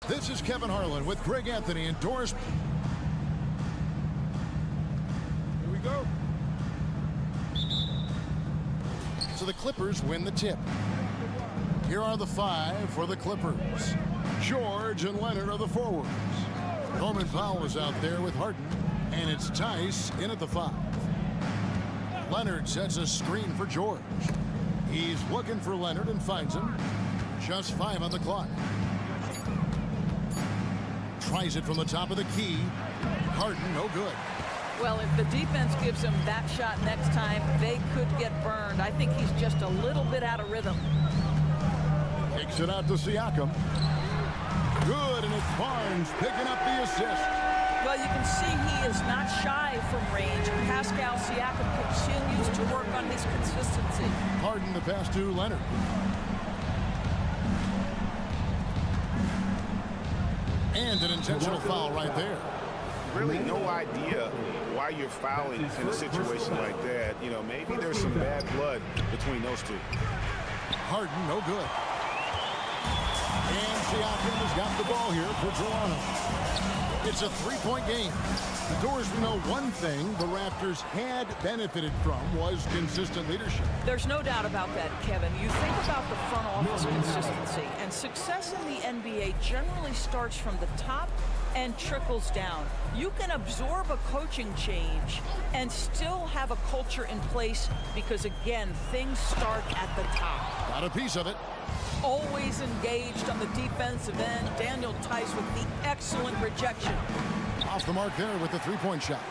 This is Kevin Harlan with Greg Anthony and Doris. Here we go. So the Clippers win the tip. Here are the five for the Clippers. George and Leonard are the forwards. Norman Powell is out there with Harden, and it's Tice in at the five. Leonard sets a screen for George. He's looking for Leonard and finds him. Just 5 on the clock. Tries it from the top of the key. Harden, no good. Well, if the defense gives him that shot next time, they could get burned. I think he's just a little bit out of rhythm. Takes it out to Siakam. Good, and it's Barnes picking up the assist. Well, you can see he is not shy from range. Pascal Siakam continues to work on his consistency. Harden the pass to Leonard. And an intentional foul right there. Really no idea why you're fouling in a situation like that. You know, maybe there's some bad blood between those two. Harden, no good. And Siakam has got the ball here for Toronto. It's a three-point game. The Doors, we know one thing the Raptors had benefited from was consistent leadership. There's no doubt about that, Kevin. You think about the front office consistency, and success in the NBA generally starts from the top and trickles down. You can absorb a coaching change and still have a culture in place because, again, things start at the top. Got a piece of it. Always engaged on the defensive end. Daniel Tice with the excellent rejection. Off the mark there with the three-point shot.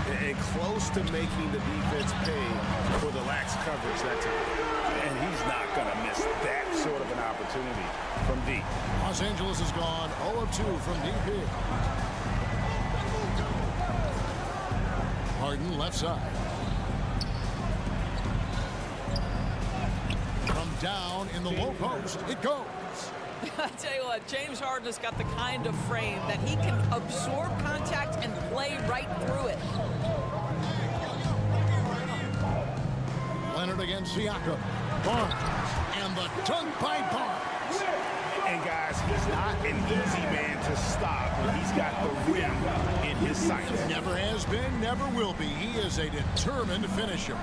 And close to making the defense pay for the lax coverage that time. And he's not going to miss that sort of an opportunity from deep. Los Angeles has gone 0 of 2 from deep here. Harden left side. From down in the low post, it goes. I tell you what, James Harden has got the kind of frame that he can absorb contact and play right through it. Leonard against Siakam. Barnes. And the dunk by Barnes. And guys, he's not an easy man to stop when he's got the rim in his sights. Never has been, never will be. He is a determined finisher.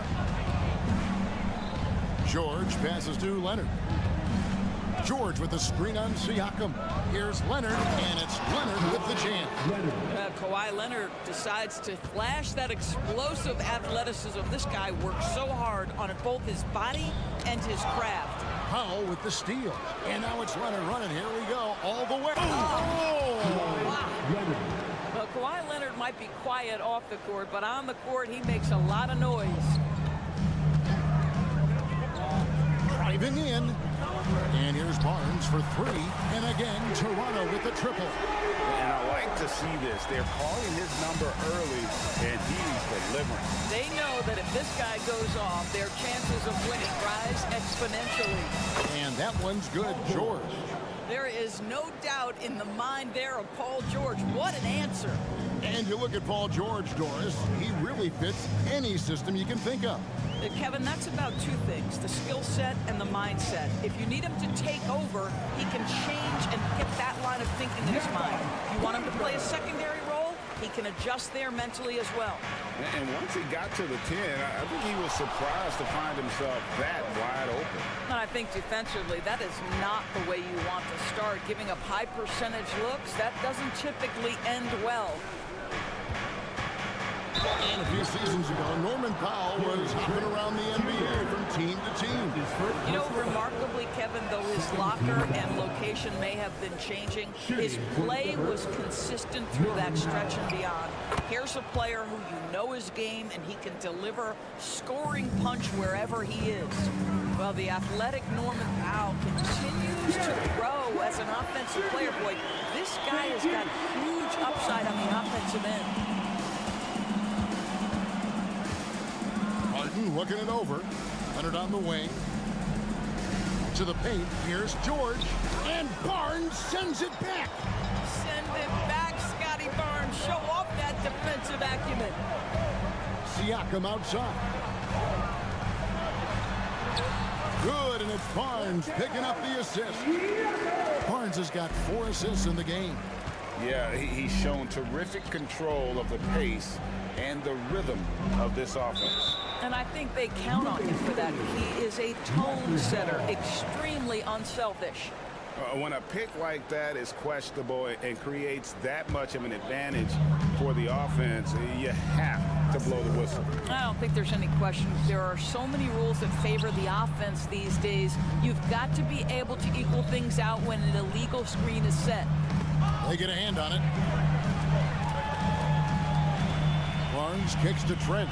George passes to Leonard. George with the screen on Siakam. Here's Leonard, and it's Leonard with the jam. Kawhi Leonard decides to flash that explosive athleticism. This guy works so hard on both his body and his craft. Powell with the steal. And now it's Leonard running. Here we go, all the way. Oh! Wow. Well, Kawhi Leonard might be quiet off the court, but on the court, he makes a lot of noise. Driving in. And here's Barnes for three. And again, Toronto with the triple. And I like to see this. They're calling his number early, and he's delivering. They know that if this guy goes off, their chances of winning rise exponentially. And that one's good, George. There is no doubt in the mind there of Paul George. What an answer. And you look at Paul George, Doris, he really fits any system you can think of. Kevin, that's about two things, the skill set and the mindset. If you need him to take over, he can change and get that line of thinking in his mind. You want him to play a secondary role, he can adjust there mentally as well. And once he got to the 10, I think he was surprised to find himself that wide open. And I think defensively, that is not the way you want to start. Giving up high percentage looks, that doesn't typically end well. And a few seasons ago, Norman Powell was hopping around the NBA from team to team. You know, remarkably, Kevin, though his locker and location may have been changing, his play was consistent through that stretch and beyond. Here's a player who you know his game, and he can deliver scoring punch wherever he is. Well, the athletic Norman Powell continues to grow as an offensive player. Boy, this guy has got huge upside on the offensive end. Looking it over. Leonard on the wing. To the paint. Here's George. And Barnes sends it back. Send it back, Scotty Barnes. Show off that defensive acumen. Siakam outside. Good, and it's Barnes picking up the assist. Barnes has got 4 assists in the game. Yeah, he's shown terrific control of the pace and the rhythm of this offense. And I think they count on him for that. He is a tone setter, extremely unselfish. When a pick like that is questionable and creates that much of an advantage for the offense, you have to blow the whistle. I don't think there's any question. There are so many rules that favor the offense these days. You've got to be able to equal things out when an illegal screen is set. They get a hand on it. Barnes kicks to Trent.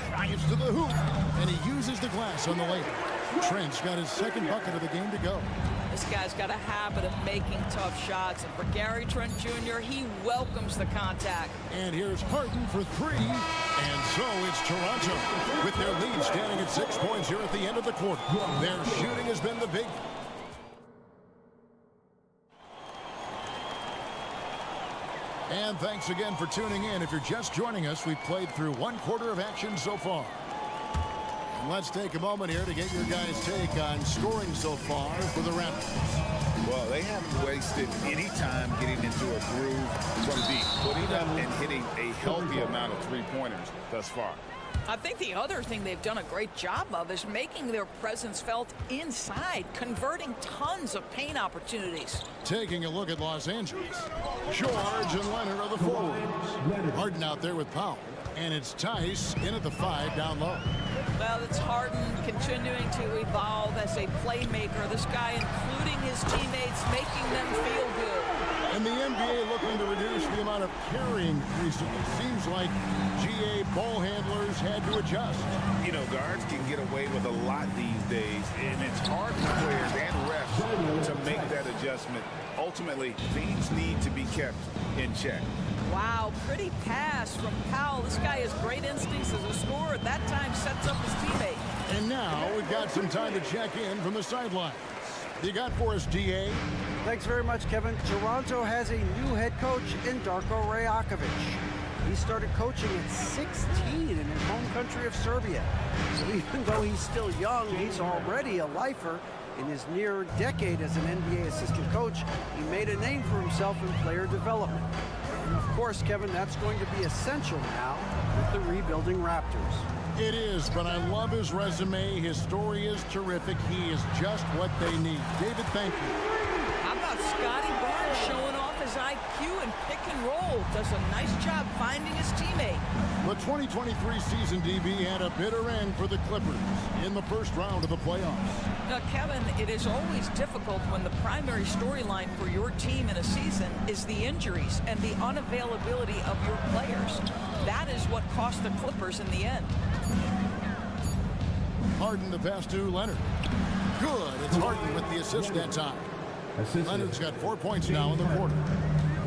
Drives to the hoop, and he uses the glass on the layup. Trent's got his second bucket of the game to go. This guy's got a habit of making tough shots, and for Gary Trent Jr., he welcomes the contact. And here's Harden for 3, and so it's Toronto with their lead standing at 6 points here at the end of the quarter. Their shooting has been the big. And thanks again for tuning in. If you're just joining us, we've played through 1 quarter of action so far. And let's take a moment here to get your guys' take on scoring so far for the Raptors. Well, they haven't wasted any time getting into a groove from deep, putting up and hitting a healthy amount of three-pointers thus far. I think the other thing they've done a great job of is making their presence felt inside, converting tons of paint opportunities. Taking a look at Los Angeles. George and Leonard are the forwards. Harden out there with Powell. And it's Tice in at the 5 down low. Well, it's Harden continuing to evolve as a playmaker. This guy, including his teammates, making them feel good. And the NBA looking to reduce the amount of carrying recently. Seems like GA ball handlers had to adjust. You know, guards can get away with a lot these days, and it's hard for players and refs to make that adjustment. Ultimately, things need to be kept in check. Wow, pretty pass from Powell. This guy has great instincts as a scorer. That time sets up his teammate. And now we've got some time to check in from the sidelines. You got for us, DA? Thanks very much, Kevin. Toronto has a new head coach in Darko Rajakovic. He started coaching at 16 in his home country of Serbia. So even though he's still young, he's already a lifer. In his near decade as an NBA assistant coach, he made a name for himself in player development. And of course, Kevin, that's going to be essential now with the rebuilding Raptors. It is, but I love his resume. His story is terrific. He is just what they need. David, thank you. How about Scotty Barnes showing off his IQ and pick and roll? Does a nice job finding his teammate. The 2023 season, DB, had a bitter end for the Clippers in the first round of the playoffs. Now, Kevin, it is always difficult when the primary storyline for your team in a season is the injuries and the unavailability of your players. That is what cost the Clippers in the end. Harden the pass to Leonard. Good. It's Harden with the assist that time. Leonard's got 4 points now in the quarter.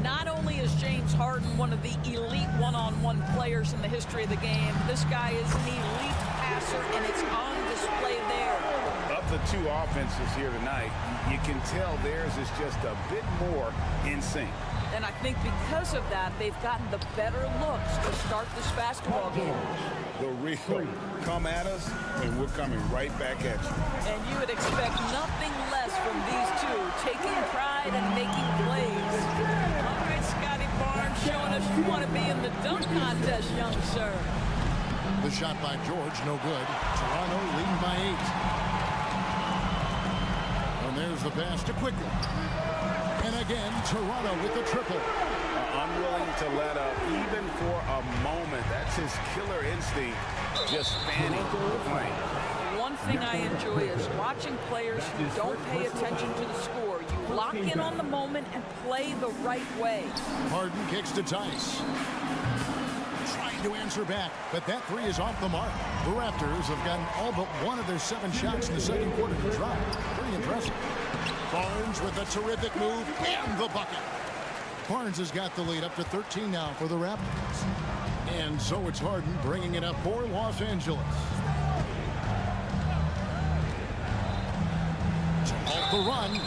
Not only is James Harden one of the elite one-on-one players in the history of the game, this guy is an elite passer, and it's on display there. Of the two offenses here tonight, you can tell theirs is just a bit more in sync. And I think because of that, they've gotten the better looks to start this basketball game. The real come at us, and we're coming right back at you. And you would expect nothing less from these two, taking pride and making plays. All right, Scotty Barnes showing us you want to be in the dunk contest, young sir. The shot by George, no good. Toronto leading by 8. And there's the pass to Quickly. And again, Toronto with the triple. Unwilling to let up, even for a moment. That's his killer instinct, just fanning the flame. One thing I enjoy is watching players who don't pay attention to the score. You lock in on the moment and play the right way. Harden kicks to Tice. Trying to answer back, but that 3 is off the mark. The Raptors have gotten all but one of their 7 shots in the second quarter to drop. Pretty impressive. Barnes with a terrific move and the bucket. Barnes has got the lead up to 13 now for the Raptors. And so it's Harden bringing it up for Los Angeles. To halt the run.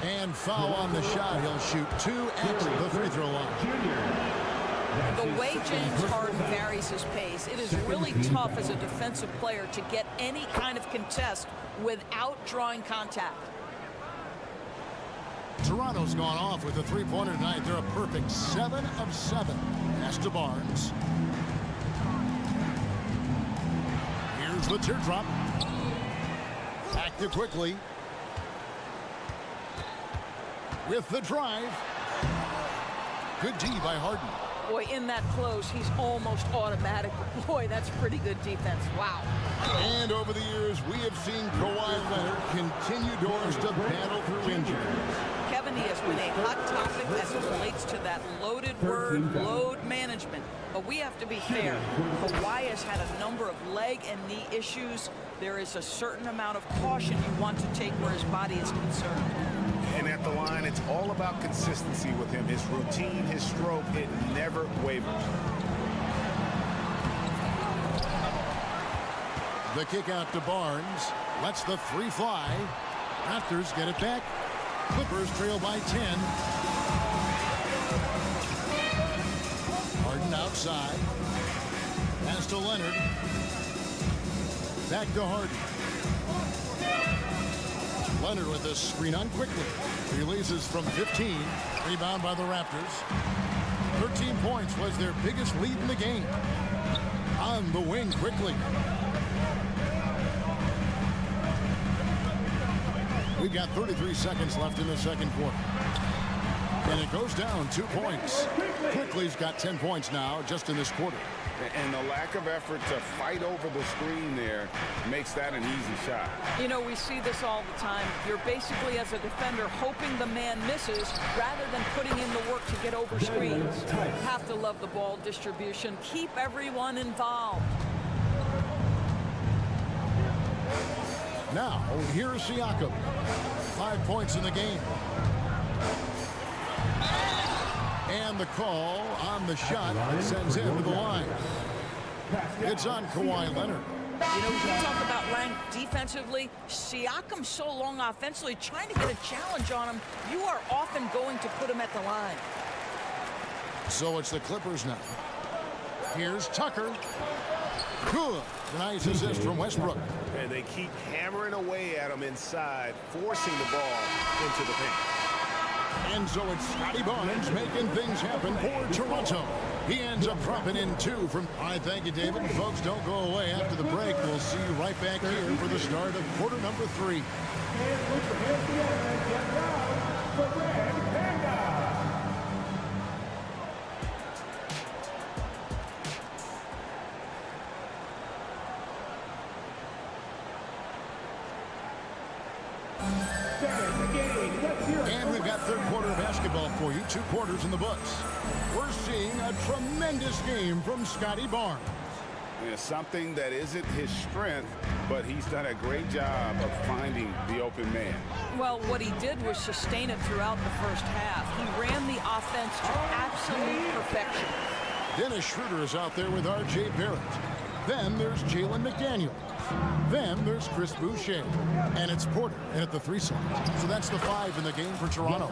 And foul on the shot. He'll shoot 2 at the free throw line. The way James Harden varies his pace, it is really tough as a defensive player to get any kind of contest without drawing contact. Toronto's gone off with a three-pointer tonight. They're a perfect 7 of 7. Pass to Barnes. Here's the teardrop. Active quickly. With the drive. Good D by Harden. Boy, in that close, he's almost automatic. Boy, that's pretty good defense. Wow. And over the years, we have seen Kawhi Leonard continue doors to battle through injury. Kevin, he has been a hot topic as it relates to that loaded word, load management. But we have to be fair. Kawhi has had a number of leg and knee issues. There is a certain amount of caution you want to take where his body is concerned. And at the line, it's all about consistency with him. His routine, his stroke, it never wavers. The kick out to Barnes. Lets the three fly. Raptors get it back. Clippers trail by 10. Harden outside. Pass to Leonard. Back to Harden. Leonard with the screen on quickly. Releases from 15. Rebound by the Raptors. 13 points was their biggest lead in the game. On the wing quickly. We've got 33 seconds left in the second quarter. And it goes down 2 points. Quickly's got 10 points now just in this quarter. And the lack of effort to fight over the screen there makes that an easy shot. You know, we see this all the time. You're basically, as a defender, hoping the man misses rather than putting in the work to get over screens. Have to love the ball distribution. Keep everyone involved. Now, here's Siakam. 5 points in the game. And the call on the shot sends him to the line. It's on Kawhi Leonard. You know, we talk about length defensively. Siakam so long offensively, trying to get a challenge on him. You are often going to put him at the line. So it's the Clippers now. Here's Tucker. Good. Nice assist from Westbrook. And they keep hammering away at him inside, forcing the ball into the paint. And so it's Scotty Barnes making things happen for Toronto. He ends up dropping in 2 from... All right, thank you, David. Folks, don't go away after the break. We'll see you right back here for the start of quarter number 3. And we've got third quarter basketball for you. 2 quarters in the books. We're seeing a tremendous game from Scotty Barnes. Yeah, something that isn't his strength, but he's done a great job of finding the open man. Well, what he did was sustain it throughout the first half. He ran the offense to absolute perfection. Dennis Schroeder is out there with R.J. Barrett. Then there's Jalen McDaniels. Then there's Chris Boucher. And it's Porter in at the 3 slot. So that's the 5 in the game for Toronto.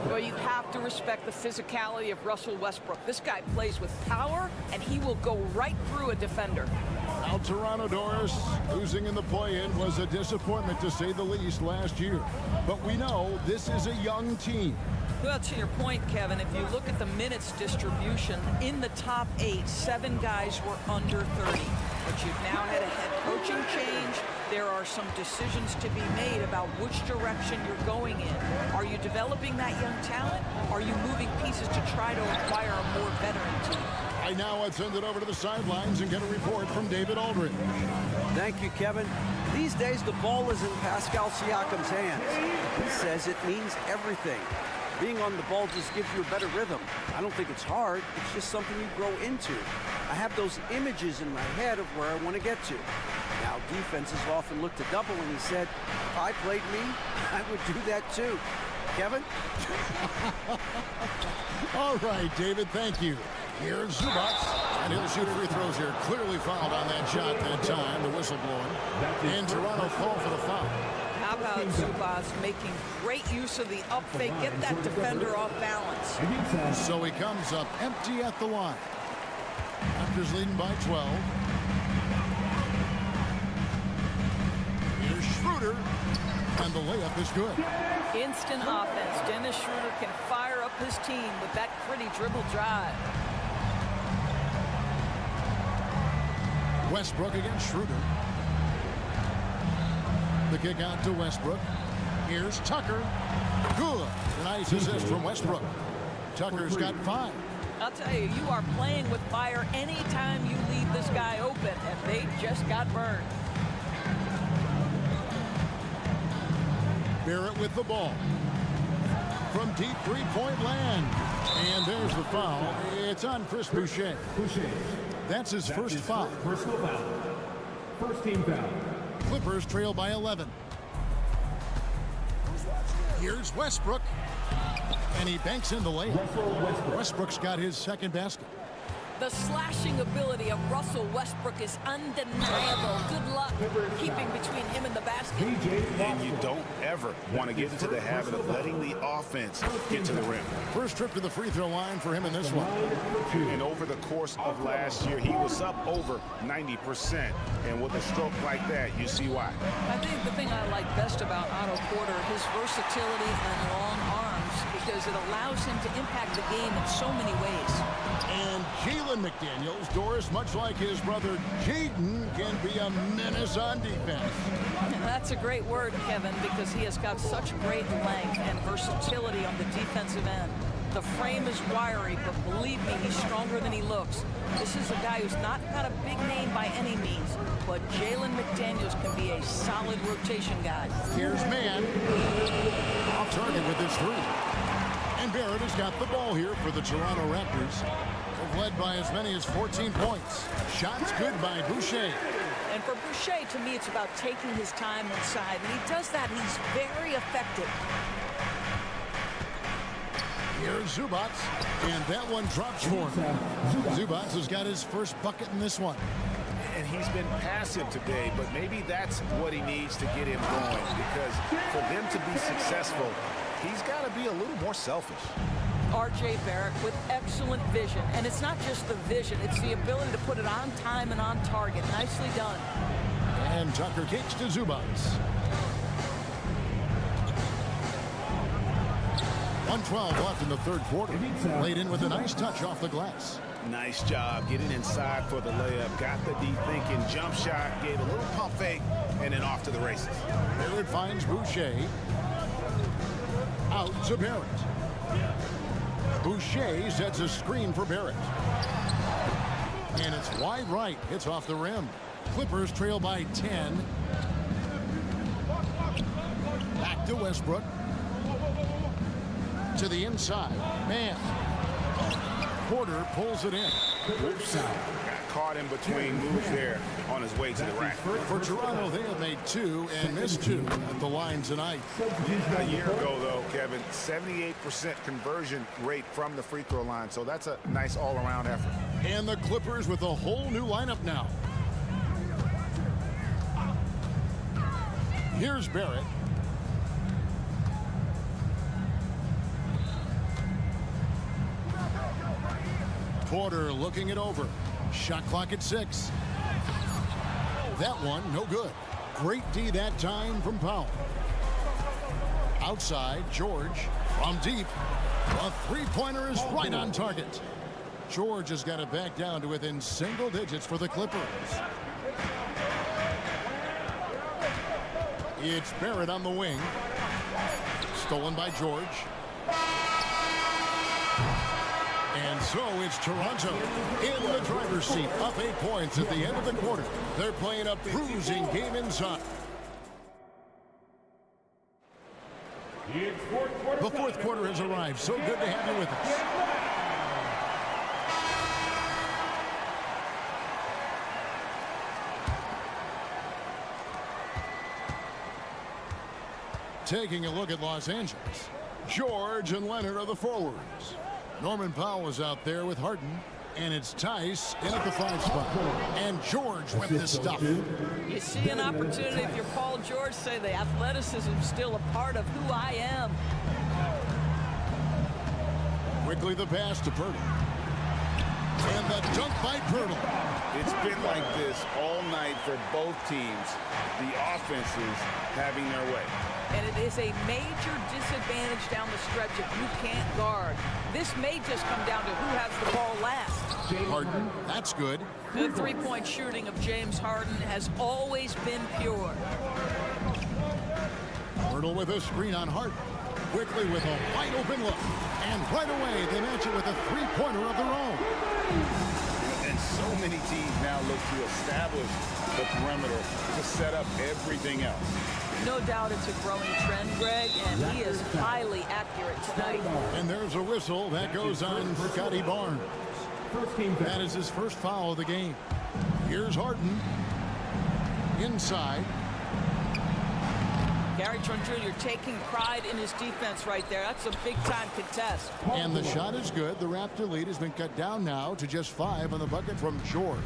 Well, you have to respect the physicality of Russell Westbrook. This guy plays with power, and he will go right through a defender. Now Toronto, Doris, losing in the play-in was a disappointment to say the least last year. But we know this is a young team. Well, to your point, Kevin, if you look at the minutes distribution, in the top 8, 7 guys were under 30. But you've now had a head coaching change. There are some decisions to be made about which direction you're going in. Are you developing that young talent? Are you moving pieces to try to acquire a more veteran team? Right now, let's send it over to the sidelines and get a report from David Aldridge. Thank you, Kevin. These days, the ball is in Pascal Siakam's hands. He says it means everything. Being on the ball just gives you a better rhythm. I don't think it's hard. It's just something you grow into. I have those images in my head of where I want to get to. Now, defenses often look to double, and he said, if I played me, I would do that too. Kevin? All right, David, thank you. Here's Zubac, and he'll shoot free throws here. Clearly fouled on that shot that time, the whistle blowing. And Toronto called for the foul. How about Zubas making great use of the up fake, get that defender off balance. So he comes up empty at the line. Raptors leading by 12. Here's Schroeder, and the layup is good. Instant offense. Dennis Schroeder can fire up his team with that pretty dribble drive. Westbrook against Schroeder. The kick out to Westbrook. Here's Tucker. Good. Nice assist from Westbrook. Tucker's got 5. I'll tell you, you are playing with fire anytime you leave this guy open, and they just got burned. Barrett with the ball. From deep three-point land. And there's the foul. It's on Chris Boucher. That's his first foul. Personal foul. First team foul. Clippers trail by 11. Here's Westbrook. And he banks in the layup. Westbrook's got his second basket. The slashing ability of Russell Westbrook is undeniable. Good luck keeping between him and the basket. And you don't ever want to get into the habit of letting the offense get to the rim. First trip to the free throw line for him in this one. And over the course of last year, he was up over 90%. And with a stroke like that, you see why. I think the thing I like best about Otto Porter, his versatility and long arms, because it allows him to impact the game in so many ways. And Jalen McDaniels, Doris, much like his brother Jaden, can be a menace on defense. And that's a great word, Kevin, because he has got such great length and versatility on the defensive end. The frame is wiry, but believe me, he's stronger than he looks. This is a guy who's not got a big name by any means, but Jalen McDaniels can be a solid rotation guy. Here's Mann. Off target with his 3. And Barrett has got the ball here for the Toronto Raptors. They've led by as many as 14 points. Shots good by Boucher. And for Boucher, to me, it's about taking his time inside. And he does that. He's very effective. Here's Zubats. And that one drops for him. Zubats has got his first bucket in this one. And he's been passive today, but maybe that's what he needs to get him going. Because for them to be successful, he's got to be a little more selfish. R.J. Barrett with excellent vision. And it's not just the vision, it's the ability to put it on time and on target. Nicely done. And Tucker kicks to Zubats. 1:12 left in the third quarter. Laid in with a nice touch off the glass. Nice job getting inside for the layup. Got the deep thinking jump shot, gave a little pump fake, and then off to the races. Barrett finds Boucher. Out to Barrett. Boucher sets a screen for Barrett. And it's wide right. Hits off the rim. Clippers trail by 10. Back to Westbrook. To the inside. Man. Porter pulls it in. Whoops. Got caught in between moves there on his way to the rack. For Toronto, they have made 2 and missed 2 at the line tonight. A year ago, though, Kevin, 78% conversion rate from the free throw line. So that's a nice all-around effort. And the Clippers with a whole new lineup now. Here's Barrett. Porter looking it over. Shot clock at 6. That one, no good. Great D that time from Powell. Outside, George from deep. A three-pointer is right on target. George has got it back down to within single digits for the Clippers. It's Barrett on the wing. Stolen by George. And so it's Toronto in the driver's seat, up 8 points at the end of the quarter. They're playing a bruising game inside. The fourth quarter has arrived. So good to have you with us. Taking a look at Los Angeles. George and Leonard are the forwards. Norman Powell is out there with Harden. And it's Tice in at the 5 spot. And George with this stuff. You see an opportunity if you're Paul George, say the athleticism is still a part of who I am. Quickly the pass to Pirtle. And the dunk by Pirtle. It's been like this all night for both teams. The offenses having their way. And it is a major disadvantage down the stretch if you can't guard. This may just come down to who has the ball last. Harden, that's good. The three-point shooting of James Harden has always been pure. Pirtle with a screen on Harden. Quickly with a wide open look. And right away they match it with a three-pointer of their own. And so many teams now look to establish the perimeter to set up everything else. No doubt it's a growing trend, Greg, and he is highly accurate tonight. And there's a whistle that goes on Scotty Barnes. That is his first foul of the game. Here's Harden. Inside. Gary Trent Jr. taking pride in his defense right there. That's a big-time contest. And the shot is good. The Raptor lead has been cut down now to just 5 on the bucket from George.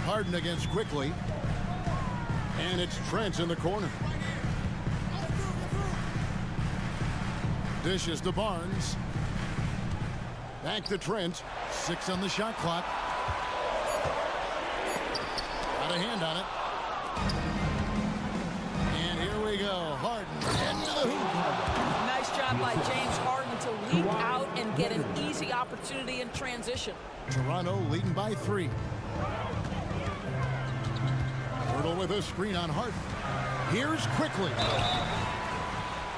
Harden against Quickly. And it's Trent in the corner. Dishes to Barnes. Back to Trent. 6 on the shot clock. Got a hand on it. And here we go. Harden into the hoop. Nice job by James Harden to leak out and get an easy opportunity in transition. Toronto leading by 3. Pirtle with a screen on Harden. Here's Quickly.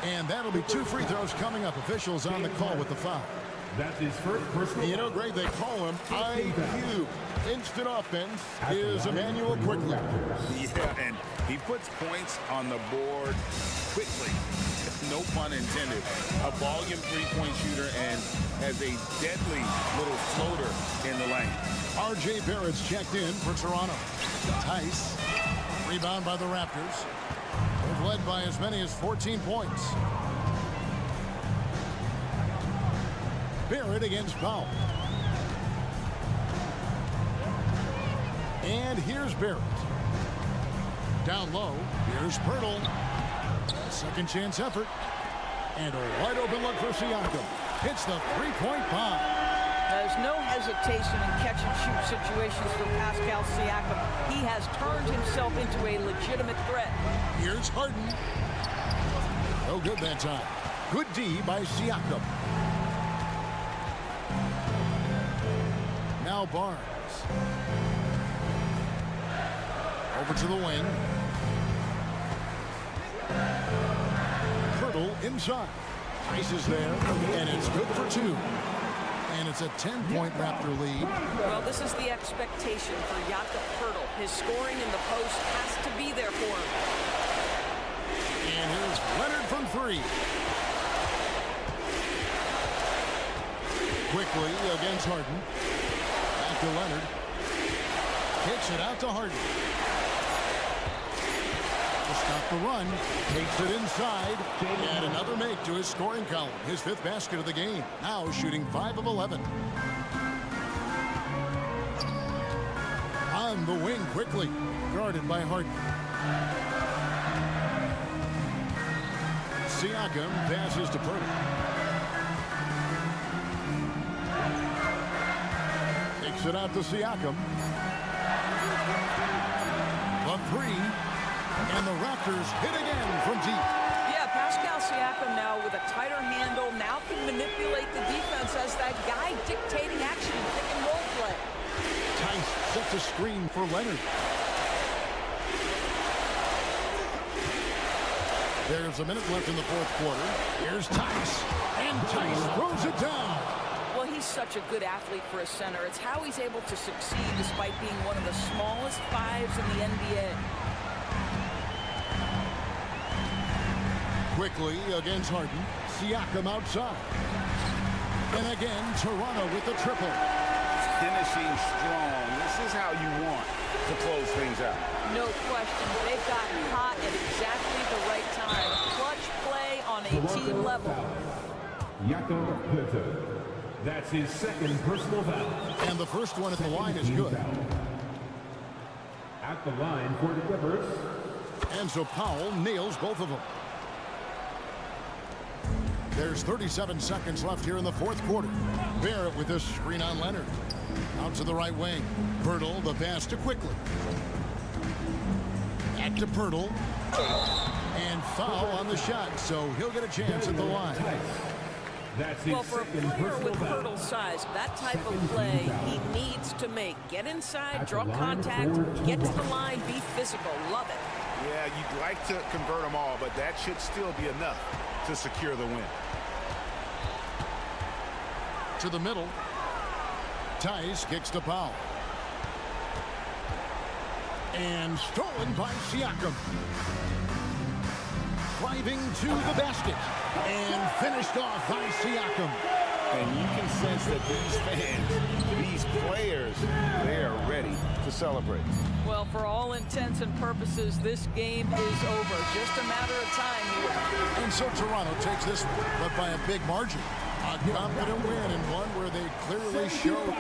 And that'll be 2 free throws coming up. Officials on the call with the foul. That's his first personal. You know, Greg, they call him IQ. Instant offense is Emmanuel Quickly. Yeah, and he puts points on the board quickly. No pun intended. A volume three-point shooter and has a deadly little floater in the lane. R.J. Barrett's checked in for Toronto. Tice. Rebound by the Raptors. They've led by as many as 14 points. Barrett against Powell. And here's Barrett. Down low. Here's Pirtle. Second chance effort. And a wide open look for Siakam. Hits the three-point bomb. There's no hesitation in catch-and-shoot situations for Pascal Siakam. He has turned himself into a legitimate threat. Here's Harden. No good that time. Good D by Siakam. Now Barnes. Over to the wing. Pirtle inside. Tice is there, and it's good for 2. And it's a 10-point Raptor lead. Well, this is the expectation for Jakob Pirtle. His scoring in the post has to be there for him. And here's Leonard from 3. Quickly against Harden. Back to Leonard. Kicks it out to Harden. To stop the run. Takes it inside. And another make to his scoring column. His 5th basket of the game. Now shooting 5 of 11. On the wing quickly. Guarded by Harden. Siakam passes to Pirtle. Takes it out to Siakam. The 3. And the Raptors hit again from deep. Yeah, Pascal Siakam now with a tighter handle now can manipulate the defense as that guy dictating action in pick and roll play. Tice sets a screen for Leonard. There's a minute left in the 4th quarter. Here's Tice. And Tice throws it down. Well, he's such a good athlete for a center. It's how he's able to succeed despite being one of the smallest 5s in the NBA. Quickly against Harden. Siakam outside. And again, Toronto with the triple. Finishing strong. This is how you want to close things out. No question. They've gotten hot at exactly the right time. Clutch play on a team level. Jakob Poeltl. That's his second personal foul. And the first one at the line is good. At the line for the Clippers. And so Powell nails both of them. There's 37 seconds left here in the fourth quarter. Barrett with this screen on Leonard. Out to the right wing. Poeltl, the pass to Quickly. Back to Poeltl. And foul on the shot, so he'll get a chance at the line. Well, for a player with Poeltl's size, that type of play he needs to make. Get inside, draw contact, get to the line, be physical. Love it. Yeah, you'd like to convert them all, but that should still be enough to secure the win. To the middle. Tice kicks to Powell. And stolen by Siakam. Driving to the basket. And finished off by Siakam. And you can sense that these fans, these players, they are ready to celebrate. Well, for all intents and purposes, this game is over. Just a matter of time here. And so Toronto takes this one, but by a big margin. A confident win and one where they clearly showed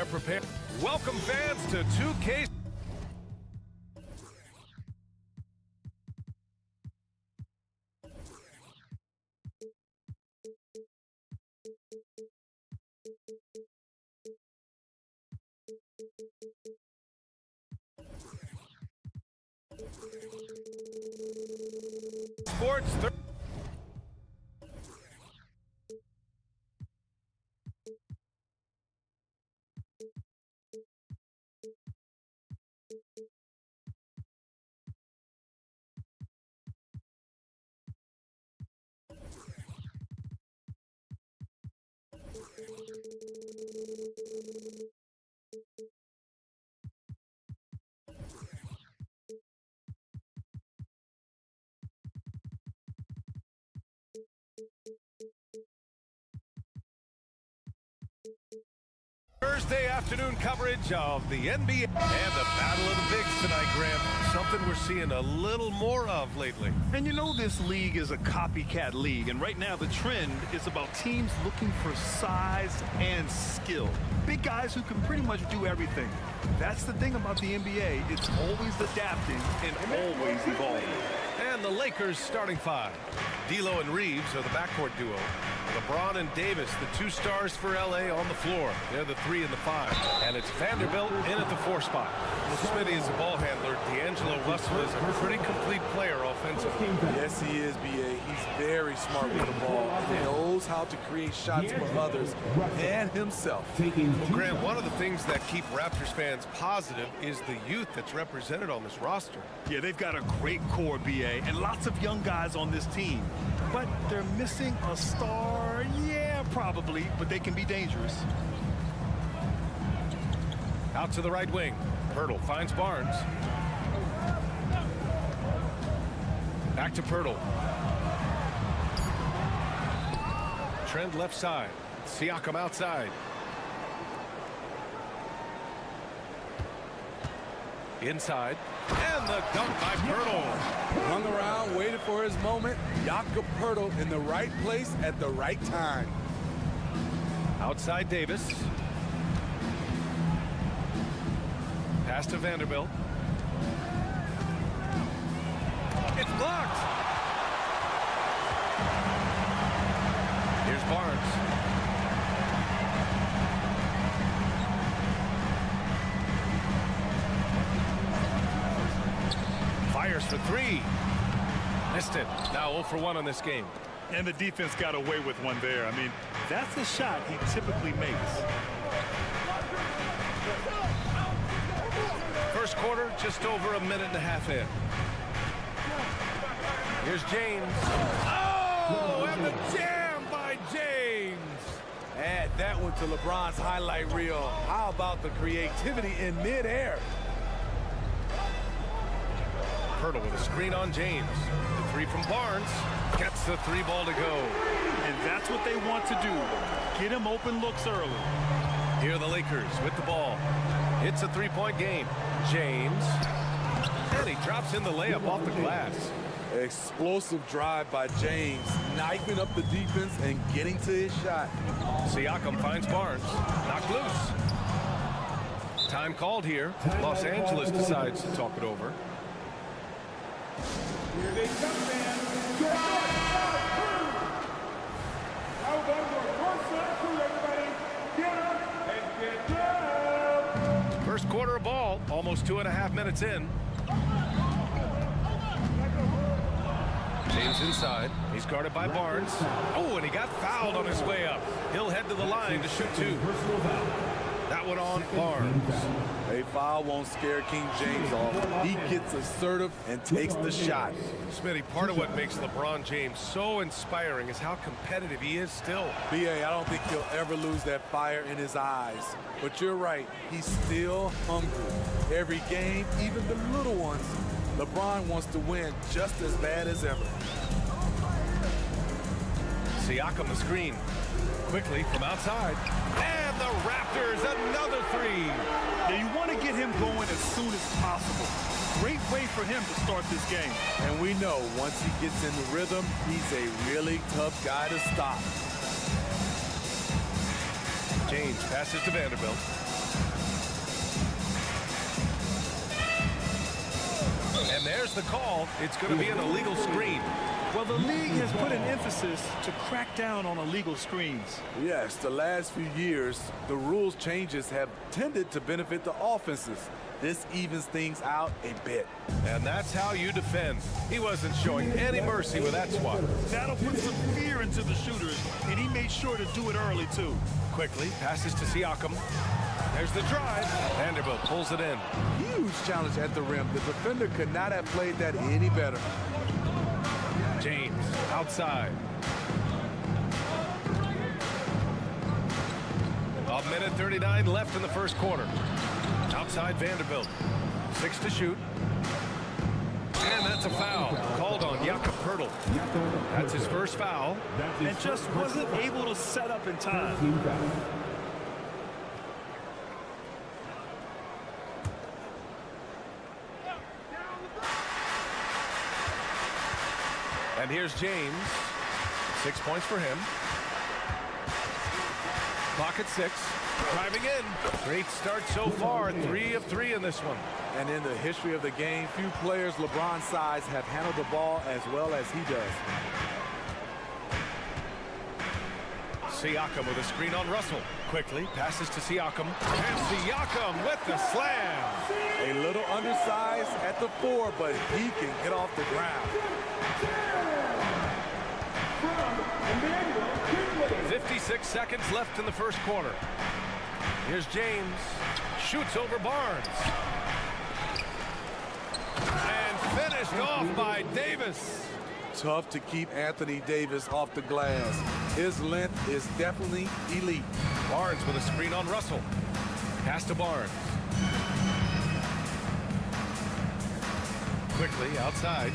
They're prepared. Welcome fans to 2K. Sports. Thursday afternoon coverage of the NBA and the Battle of the Bigs tonight, Graham. Something we're seeing a little more of lately. And you know this league is a copycat league, and right now the trend is about teams looking for size and skill. Big guys who can pretty much do everything. That's the thing about the NBA. It's always adapting and always evolving. And the Lakers starting five. D'Lo and Reeves are the backcourt duo. LeBron and Davis, the two stars for LA on the floor. They're the 3 and the 5. And it's Vanderbilt in at the 4 spot. Smitty is the ball handler. D'Angelo Russell is a pretty complete player offensively. Yes, he is, B.A. He's very smart with the ball. He knows how to create shots for others and himself. Well, Grant, one of the things that keep Raptors fans positive is the youth that's represented on this roster. Yeah, they've got a great core, B.A., and lots of young guys on this team. But they're missing a star, yeah, probably, but they can be dangerous. Out to the right wing. Pirtle finds Barnes. Back to Pirtle. Trend left side. Siakam outside. Inside. And the dunk by Pirtle. Hung around, waited for his moment. Jakob Pirtle in the right place at the right time. Outside Davis. Pass to Vanderbilt. It's blocked. Here's Barnes. Fires for 3. Missed it. Now 0 for 1 on this game. And the defense got away with one there. I mean, that's a shot he typically makes. First quarter, just over a minute and a half in. Here's James. Oh, and the jam by James. Add that one to LeBron's highlight reel. How about the creativity in midair? Pirtle with a screen on James. The 3 from Barnes. Gets the 3 ball to go. And that's what they want to do. Get him open looks early. Here are the Lakers with the ball. It's a 3-point game. James. And he drops in the layup off the glass. Explosive drive by James, knifing up the defense and getting to his shot. Siakam finds Barnes. Knocked loose. Time called here. Los Angeles decides to talk it over. Here they come, man. Get up! Now we're going to a first set crew, everybody. Get up and get up! First quarter of ball, almost 2.5 minutes in. James inside. He's guarded by Barnes. Oh, and he got fouled on his way up. He'll head to the line to shoot 2. That one on Barnes. A foul won't scare King James off. He gets assertive and takes the shot. Smitty, part of what makes LeBron James so inspiring is how competitive he is still. B.A., I don't think he'll ever lose that fire in his eyes. But you're right, he's still hungry. Every game, even the little ones, LeBron wants to win just as bad as ever. Siakam the screen. Quickly from outside. And the Raptors, another 3. Yeah, you want to get him going as soon as possible. Great way for him to start this game. And we know once he gets in the rhythm, he's a really tough guy to stop. James passes to Vanderbilt. And there's the call. It's going to be an illegal screen. Well, the league has put an emphasis to crack down on illegal screens. Yes, the last few years, the rules changes have tended to benefit the offenses. This evens things out a bit. And that's how you defend. He wasn't showing any mercy with that swat. That'll put some fear into the shooters, and he made sure to do it early, too. Quickly passes to Siakam. There's the drive. Vanderbilt pulls it in. Huge challenge at the rim. The defender could not have played that any better. James outside. A minute 39 left in the first quarter. Outside Vanderbilt. 6 to shoot. And that's a foul called on Jakob Poeltl. That's his first foul. And just wasn't able to set up in time. And here's James. 6 points for him. Clock at 6. Driving in. Great start so far. 3 of 3 in this one. And in the history of the game, few players LeBron's size have handled the ball as well as he does. Siakam with a screen on Russell. Quickly passes to Siakam. And Siakam with the slam. A little undersized at the 4, but he can get off the ground. 56 seconds left in the first quarter. Here's James. Shoots over Barnes. And finished off by Davis. Tough to keep Anthony Davis off the glass. His length is definitely elite. Barnes with a screen on Russell. Pass to Barnes. Quickly outside.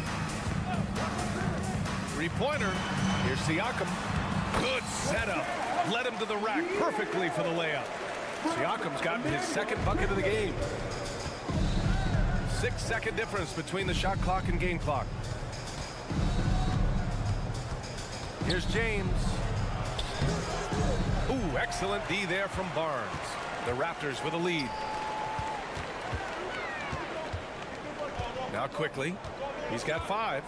Three-pointer. Here's Siakam. Good setup. Led him to the rack perfectly for the layup. Siakam's gotten his second bucket of the game. 6-second difference between the shot clock and game clock. Here's James. Ooh, excellent D there from Barnes. The Raptors with a lead. Now quickly. He's got 5.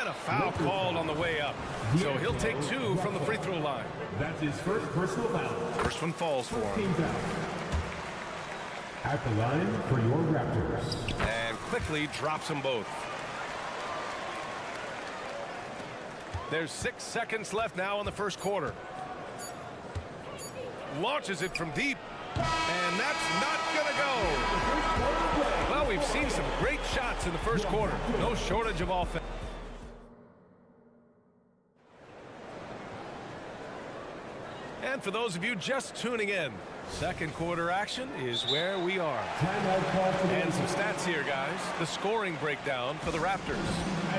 And a foul called on the way up. So he'll take 2 from the free throw line. That's his first personal foul. First one falls for him. At the line for your Raptors. And quickly drops them both. There's 6 seconds left now in the first quarter. Launches it from deep. And that's not gonna go. Well, we've seen some great shots in the first quarter. No shortage of offense. And for those of you just tuning in, second quarter action is where we are. And some stats here, guys. The scoring breakdown for the Raptors.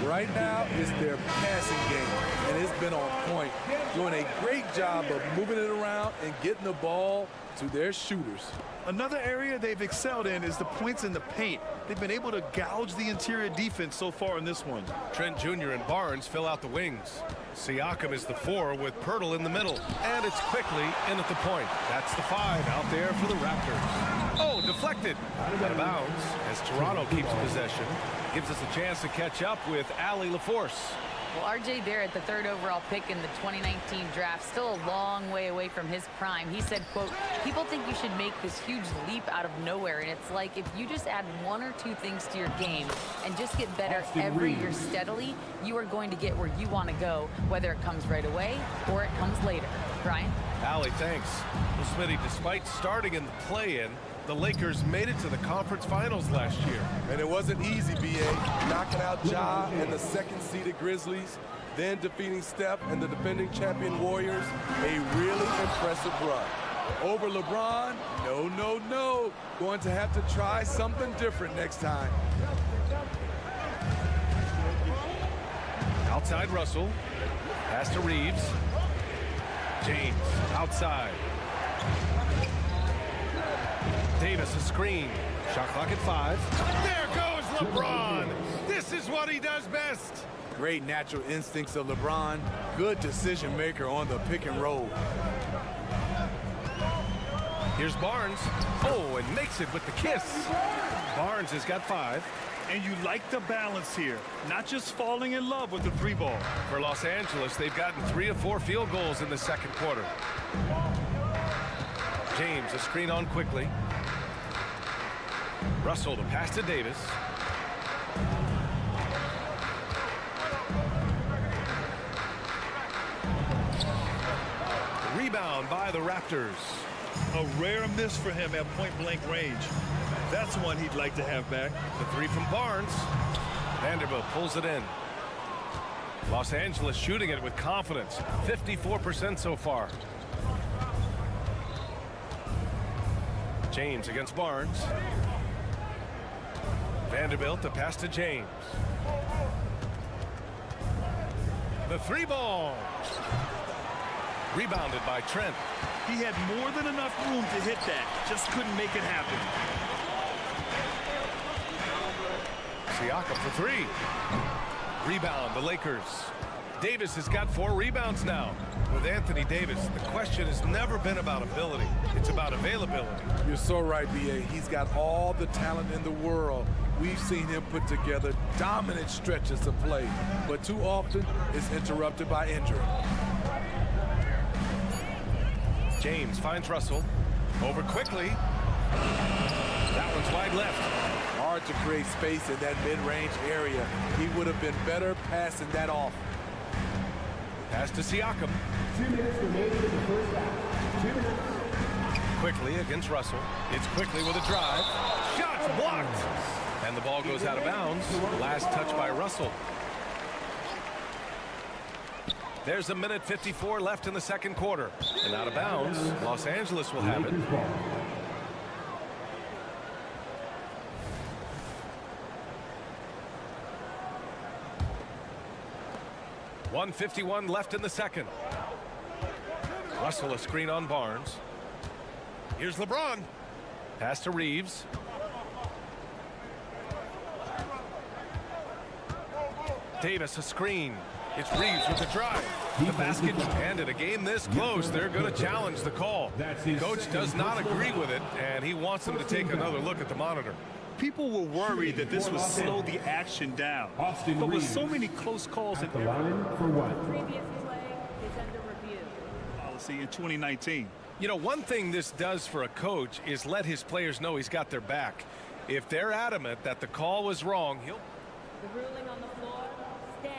Right now, it's their passing game, and it's been on point. Doing a great job of moving it around and getting the ball to their shooters. Another area they've excelled in is the points in the paint. They've been able to gouge the interior defense so far in this one. Trent Jr. and Barnes fill out the wings. Siakam is the 4 with Poeltl in the middle. And it's quickly in at the point. That's the 5 out there for the Raptors. Oh, deflected. Out of bounds as Toronto keeps possession. Gives us a chance to catch up with Allie LaForce. Well, R.J. Barrett, the 3rd overall pick in the 2019 draft, still a long way away from his prime. He said, quote, people think you should make this huge leap out of nowhere. And it's like if you just add 1 or 2 things to your game and just get better every year steadily, you are going to get where you want to go, whether it comes right away or it comes later. Brian? Allie, thanks. Well, Smitty, despite starting in the play-in, the Lakers made it to the conference finals last year. And it wasn't easy, B.A. Knocking out Ja and the second-seeded Grizzlies, then defeating Steph and the defending champion Warriors. A really impressive run. Over LeBron, no. Going to have to try something different next time. Outside Russell. Pass to Reeves. James outside. Davis a screen. Shot clock at 5. There goes LeBron. This is what he does best. Great natural instincts of LeBron. Good decision maker on the pick and roll. Here's Barnes. Oh, and makes it with the kiss. Barnes has got 5. And you like the balance here, not just falling in love with the 3-ball. For Los Angeles, they've gotten 3 of 4 field goals in the second quarter. James, a screen on quickly. Russell to pass to Davis. Rebound by the Raptors. A rare miss for him at point-blank range. That's one he'd like to have back. The 3 from Barnes. Vanderbilt pulls it in. Los Angeles shooting it with confidence. 54% so far. James against Barnes. Vanderbilt to pass to James. The 3-ball. Rebounded by Trent. He had more than enough room to hit that. Just couldn't make it happen. Siakam for 3. Rebound, the Lakers. Davis has got 4 rebounds now. With Anthony Davis, the question has never been about ability. It's about availability. You're so right, B.A. He's got all the talent in the world. We've seen him put together dominant stretches of play, but too often it's interrupted by injury. James finds Russell. Over quickly. That one's wide left. Hard to create space in that mid-range area. He would have been better passing that off. Pass to Siakam. 2 minutes remaining in the first half. 2 minutes. Quickly against Russell. It's quickly with a drive. Shots blocked. And the ball goes out of bounds. Last touch by Russell. There's 1:54 left in the second quarter. And out of bounds, Los Angeles will have it. 1:51 left in the second. Russell a screen on Barnes. Here's LeBron. Pass to Reeves. Davis a screen. It's Reeves with the drive. The basket, and in a game this close, they're going to challenge the call. Coach does not agree with it, and he wants them to take another look at the monitor. People were worried that this would slow the action down. But with so many close calls at the line for what? Previous play is under review. Policy in 2019. You know, one thing this does for a coach is let his players know he's got their back. If they're adamant that the call was wrong, he'll... The ruling on the floor stands.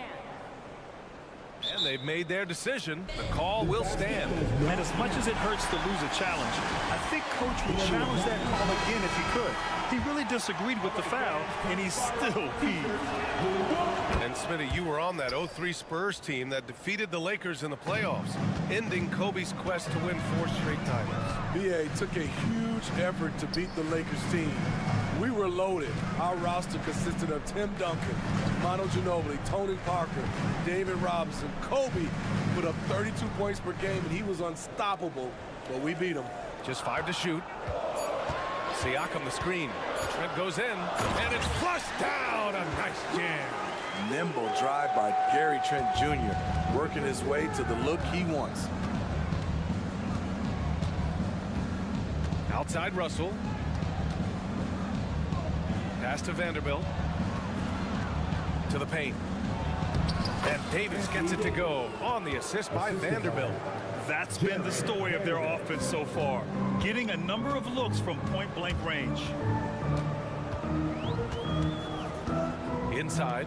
And they've made their decision. The call will stand. And as much as it hurts to lose a challenge, I think Coach would challenge that call again if he could. He really disagreed with the foul, and he still peeved. And Smitty, you were on that 0-3 Spurs team that defeated the Lakers in the playoffs, ending Kobe's quest to win 4 straight titles. B.A. took a huge effort to beat the Lakers team. We were loaded. Our roster consisted of Tim Duncan, Manu Ginobili, Tony Parker, David Robinson. Kobe put up 32 points per game, and he was unstoppable, but we beat him. Just 5 to shoot. Siakam the screen. Trent goes in, and it's flushed down. A nice jam. Nimble drive by Gary Trent Jr., working his way to the look he wants. Outside Russell. Pass to Vanderbilt. To the paint. And Davis gets it to go on the assist by Vanderbilt. That's been the story of their offense so far, getting a number of looks from point-blank range. Inside.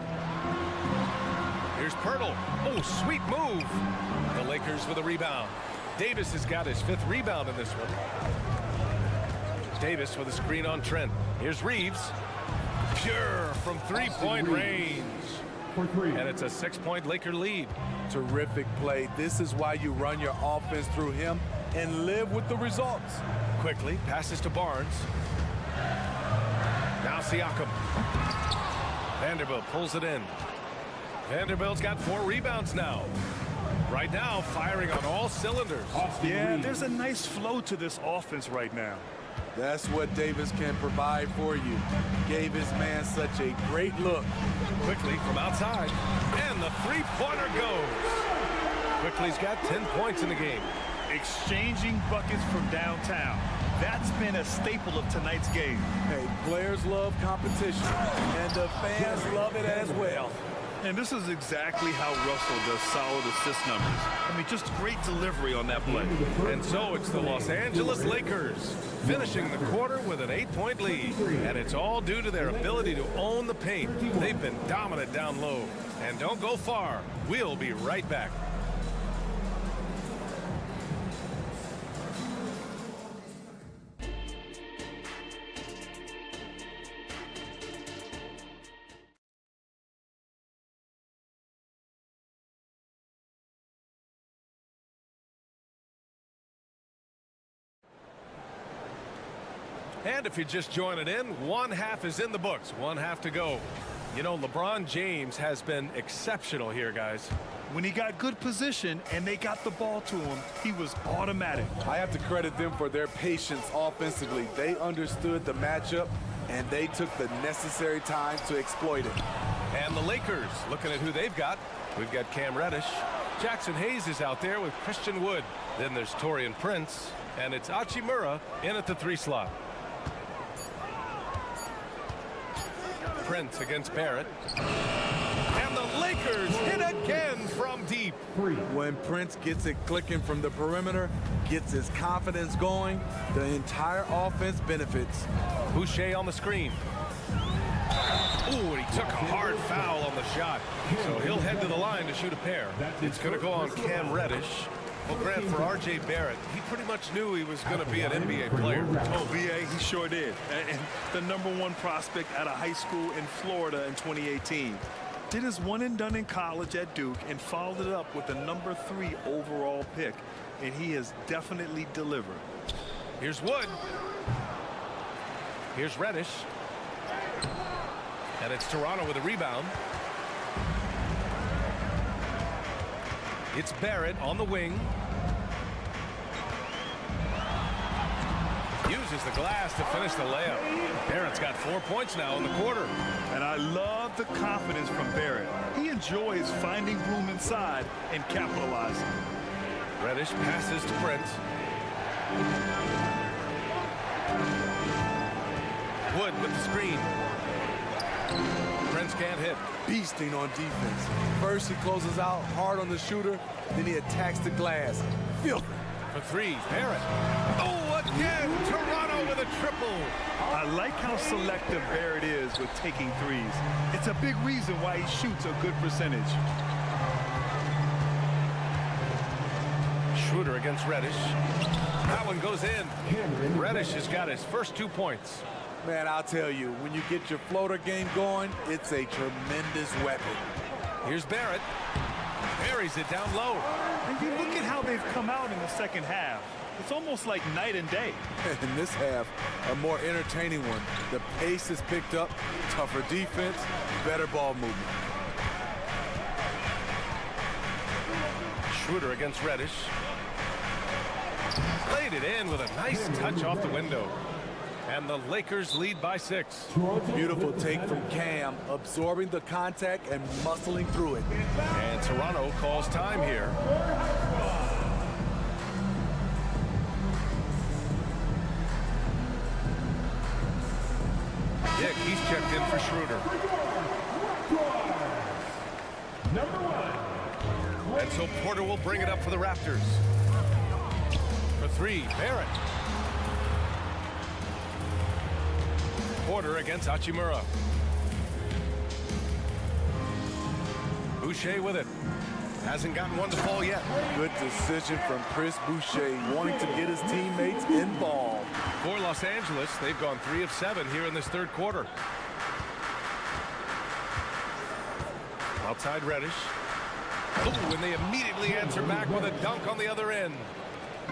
Here's Pirtle. Oh, sweet move. The Lakers with a rebound. Davis has got his 5th rebound in this one. Davis with a screen on Trent. Here's Reeves. Pure from 3-point range. And it's a 6-point Laker lead. Terrific play. This is why you run your offense through him and live with the results. Quickly passes to Barnes. Now Siakam. Vanderbilt pulls it in. Vanderbilt's got 4 rebounds now. Right now, firing on all cylinders. Yeah, there's a nice flow to this offense right now. That's what Davis can provide for you. Gave his man such a great look. Quickly from outside. And the 3-pointer goes. Quickly's got 10 points in the game. Exchanging buckets from downtown. That's been a staple of tonight's game. Hey, players love competition, and the fans love it as well. And this is exactly how Russell does solid assist numbers. I mean, just great delivery on that play. And so it's the Los Angeles Lakers finishing the quarter with an 8-point lead. And it's all due to their ability to own the paint. They've been dominant down low. And don't go far. We'll be right back. And if you're just joining in, one half is in the books, one half to go. You know, LeBron James has been exceptional here, guys. When he got good position and they got the ball to him, he was automatic. I have to credit them for their patience offensively. They understood the matchup, and they took the necessary time to exploit it. And the Lakers, looking at who they've got. We've got Cam Reddish. Jackson Hayes is out there with Christian Wood. Then there's Taurean Prince, and it's Hachimura in at the 3 slot. Prince against Barrett. And the Lakers hit again from deep. When Prince gets it clicking from the perimeter, gets his confidence going, the entire offense benefits. Boucher on the screen. Ooh, and he took a hard foul on the shot. So he'll head to the line to shoot a pair. It's going to go on Cam Reddish. Well, Grant, for R.J. Barrett, he pretty much knew he was going to be an NBA player. Oh, B.A., he sure did. And the #1 prospect out of high school in Florida in 2018. Did his one and done in college at Duke and followed it up with the #3 overall pick. And he has definitely delivered. Here's Wood. Here's Reddish. And it's Toronto with a rebound. It's Barrett on the wing. Uses the glass to finish the layup. Barrett's got 4 points now in the quarter. And I love the confidence from Barrett. He enjoys finding room inside and capitalizing. Reddish passes to Prince. Wood with the screen. Prince can't hit. Beasting on defense. First he closes out hard on the shooter, then he attacks the glass. Filthy. For 3, Barrett. Oh, again, Toronto with a triple. I like how selective Barrett is with taking threes. It's a big reason why he shoots a good percentage. Schroeder against Reddish. That one goes in. Reddish has got his first 2 points. Man, I'll tell you, when you get your floater game going, it's a tremendous weapon. Here's Barrett. Buries it down low. And you look at how they've come out in the second half. It's almost like night and day. In this half, a more entertaining one. The pace is picked up, tougher defense, better ball movement. Schroeder against Reddish. Played it in with a nice touch off the window. And the Lakers lead by 6. Beautiful take from Cam, absorbing the contact and muscling through it. And Toronto calls time here. Dick, he's checked in for Schroeder. And so Porter will bring it up for the Raptors. For 3, Barrett. Porter against Hachimura. Boucher with it. Hasn't gotten one to fall yet. Good decision from Chris Boucher, wanting to get his teammates involved. For Los Angeles, they've gone 3 of 7 here in this third quarter. Outside Reddish. Oh, and they immediately answer back with a dunk on the other end.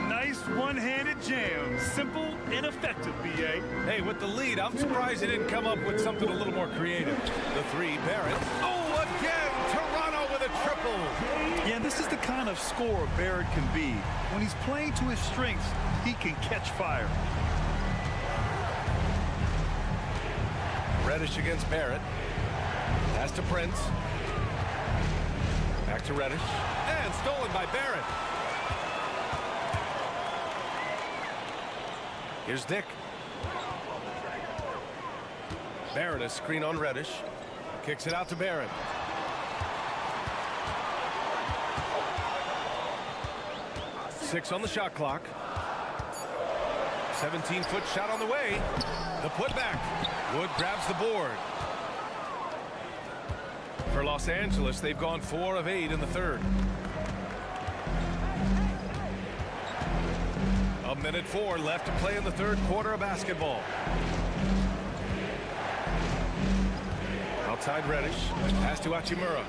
Nice one-handed jam. Simple and effective, B.A. Hey, with the lead, I'm surprised he didn't come up with something a little more creative. The 3, Barrett. Oh, again, Toronto with a triple. Yeah, this is the kind of scorer Barrett can be. When he's playing to his strengths, he can catch fire. Reddish against Barrett. Pass to Prince. Back to Reddish. And stolen by Barrett. Here's Dick. Barrett, a screen on Reddish. Kicks it out to Barrett. Six on the shot clock. 17-foot shot on the way. The putback. Wood grabs the board. For Los Angeles, they've gone 4 of 8 in the third. A minute 4 left to play in the third quarter of basketball. Outside Reddish. Pass to Hachimura.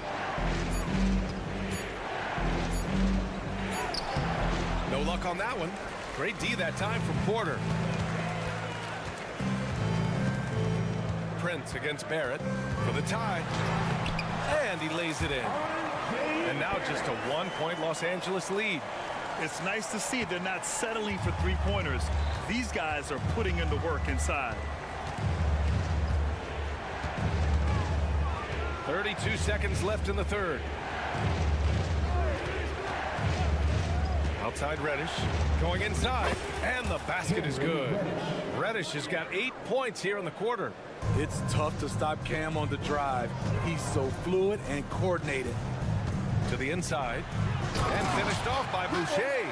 No luck on that one. Great D that time from Porter. Prince against Barrett for the tie. And he lays it in. And now just a 1-point Los Angeles lead. It's nice to see they're not settling for three-pointers. These guys are putting in the work inside. 32 seconds left in the third. Outside Reddish, going inside, and the basket is good. Reddish has got 8 points here in the quarter. It's tough to stop Cam on the drive. He's so fluid and coordinated. To the inside, and finished off by Boucher.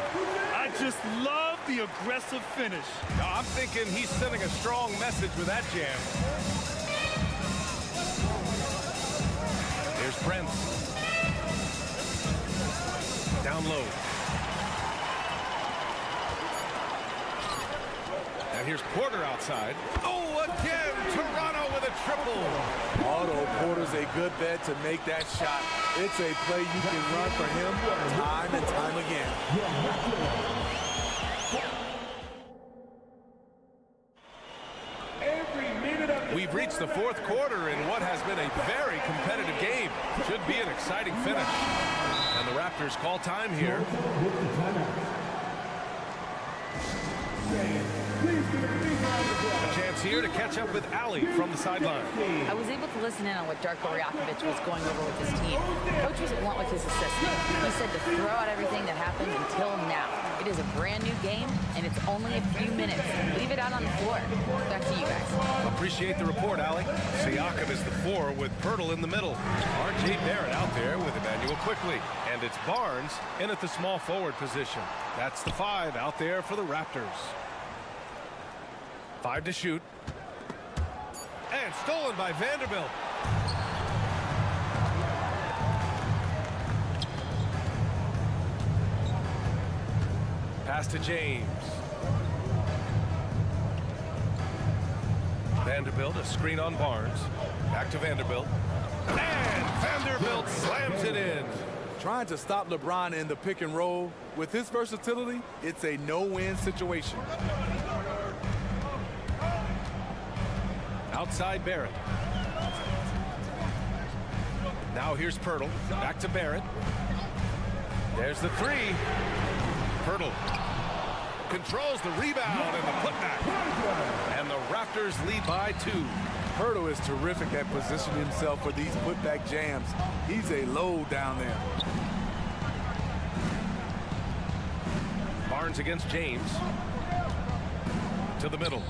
I just love the aggressive finish. I'm thinking he's sending a strong message with that jam. Here's Prince. Down low. And here's Porter outside. Oh, again, Toronto with a triple. Otto Porter's a good bet to make that shot. It's a play you can run for him time and time again. We've reached the fourth quarter in what has been a very competitive game. Should be an exciting finish. And the Raptors call time here. A chance here to catch up with Ali from the sideline. I was able to listen in on what Darko Rajakovic was going over with his team. Coach was blunt with his assistant. He said to throw out everything that happened until now. It is a brand new game, and it's only a few minutes. Leave it out on the floor. Back to you guys. Appreciate the report, Ali. Siakam is the 4 with Pirtle in the middle. R.J. Barrett out there with Emmanuel quickly. And it's Barnes in at the small forward position. That's the 5 out there for the Raptors. 5 to shoot. And stolen by Vanderbilt. Pass to James. Vanderbilt, a screen on Barnes. Back to Vanderbilt. And Vanderbilt slams it in. Trying to stop LeBron in the pick and roll. With his versatility, it's a no-win situation. Outside Barrett. Now here's Pirtle. Back to Barrett. There's the 3. Pirtle controls the rebound and the putback. And the Raptors lead by 2. Pirtle is terrific at positioning himself for these putback jams. He's a load down there. Barnes against James. To the middle.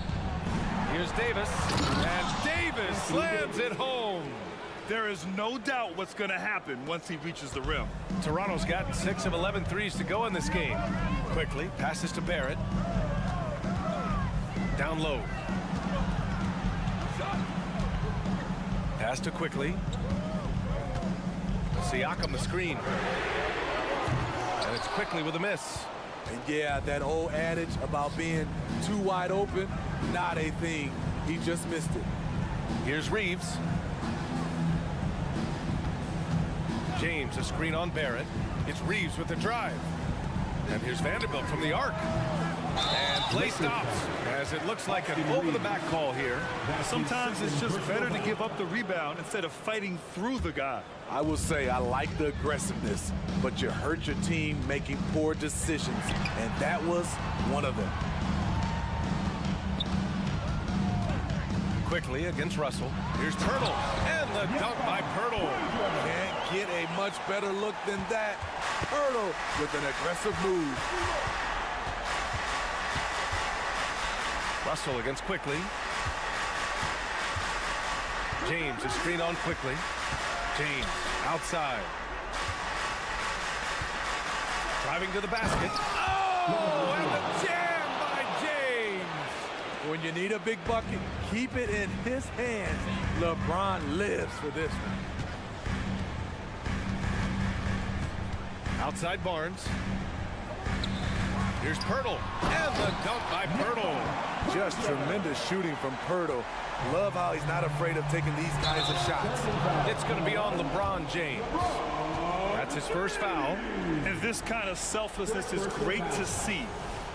Here's Davis. And Davis slams it home. There is no doubt what's going to happen once he reaches the rim. Toronto's got 6 of 11 threes to go in this game. Quickly passes to Barrett. Down low. Pass to Quickly. Siakam the screen. And it's Quickly with a miss. And yeah, that old adage about being too wide open, not a thing. He just missed it. Here's Reeves. James, a screen on Barrett. It's Reeves with the drive. And here's Vanderbilt from the arc. And play stops as it looks like an over-the-back call here. Sometimes it's just better to give up the rebound instead of fighting through the guy. I will say I like the aggressiveness, but you hurt your team making poor decisions, and that was one of them. Quickly against Russell. Here's Pirtle, and the dunk by Pirtle. Can't get a much better look than that. Pirtle with an aggressive move. Russell against Quickly. James, a screen on Quickly. James, outside. Driving to the basket. Oh, and the jam by James. When you need a big bucket, keep it in his hands. LeBron lives for this one. Outside Barnes. Here's Pirtle. And the dunk by Pirtle. Just tremendous shooting from Pirtle. Love how he's not afraid of taking these kinds of shots. It's going to be on LeBron James. That's his first foul. And this kind of selflessness is great to see.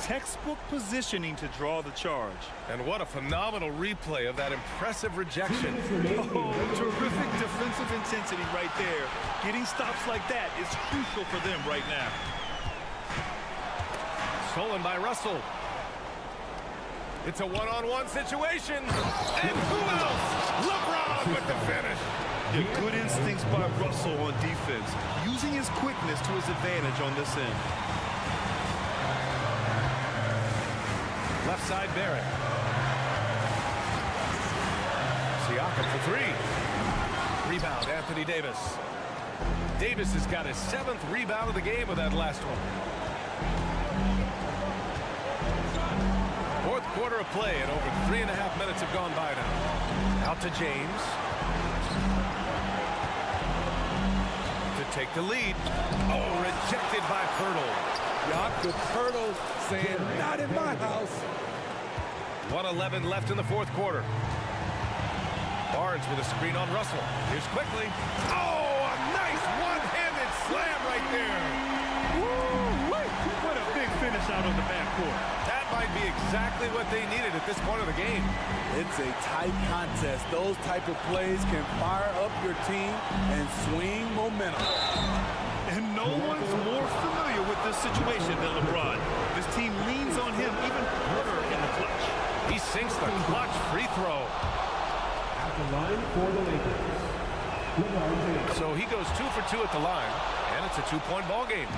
Textbook positioning to draw the charge. And what a phenomenal replay of that impressive rejection. Oh, terrific defensive intensity right there. Getting stops like that is crucial for them right now. Stolen by Russell. It's a one-on-one situation. And who else? LeBron with the finish. Yeah, good instincts by Russell on defense, using his quickness to his advantage on this end. Left side, Barrett. Siakam for three. Rebound, Anthony Davis. Davis has got his 7th rebound of the game with that last one. 4th quarter of play, and over 3.5 minutes have gone by now. Out to James. To take the lead. Oh, rejected by Pirtle. Jakob Pirtle saying, not in my house. 1:11 left in the 4th quarter. Barnes with a screen on Russell. Here's Quickly. Oh, a nice one-handed slam right there. Woo-wee. What a big finish out of the backcourt. That might be exactly what they needed at this point of the game. It's a tight contest. Those type of plays can fire up your team and swing momentum. And no one's more familiar with this situation than LeBron. This team leans on him even harder in the clutch. He sinks the clutch free throw. At the line for the Lakers, LeBron James. So he goes 2 for 2 at the line, and it's a 2-point ball game.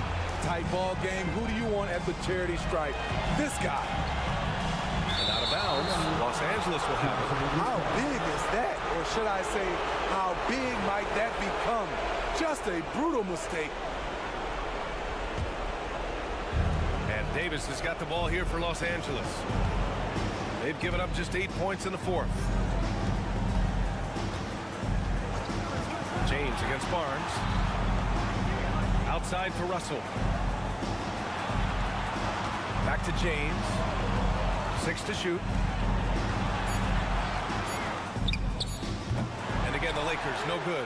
Tight ball game. Who do you want at the charity stripe? This guy. And out of bounds, Los Angeles will have it. How big is that? Or should I say, how big might that become? Just a brutal mistake. And Davis has got the ball here for Los Angeles. They've given up just 8 points in the 4th. James against Barnes. Outside for Russell. Back to James. 6 to shoot. And again, the Lakers, no good.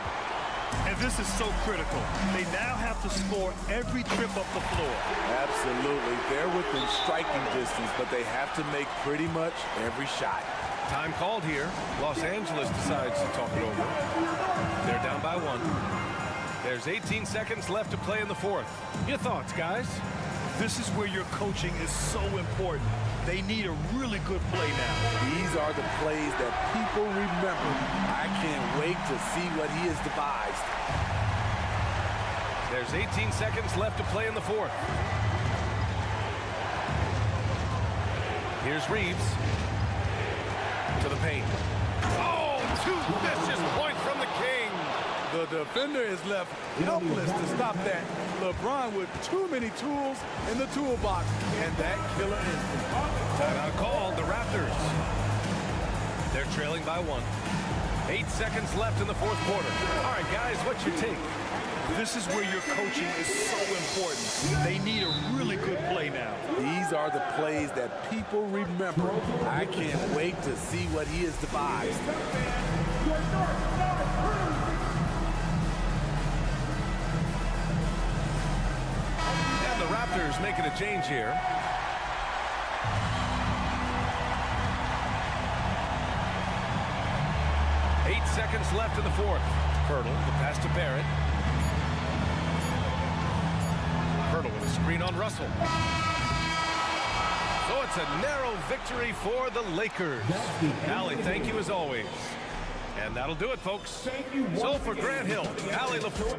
And this is so critical. They now have to score every trip up the floor. Absolutely. They're within striking distance, but they have to make pretty much every shot. Time called here. Los Angeles decides to talk it over. They're down by 1. There's 18 seconds left to play in the 4th. Your thoughts, guys? This is where your coaching is so important. They need a really good play now. These are the plays that people remember. I can't wait to see what he has devised. There's 18 seconds left to play in the 4th. Here's Reeves. To the paint. Oh, 2 vicious points from the King. The defender is left helpless to stop that. LeBron with too many tools in the toolbox, and that killer instinct. Timeout called, the Raptors. They're trailing by 1. 8 seconds left in the 4th quarter. All right, guys, what's your take? This is where your coaching is so important. They need a really good play now. These are the plays that people remember. I can't wait to see what he has devised. And the Raptors making a change here. Eight seconds left in the 4th. Pirtle, the pass to Barrett. Pirtle with a screen on Russell. So it's a narrow victory for the Lakers. Allie, thank you as always. And that'll do it, folks. So for Grant Hill, Allie LaFleur.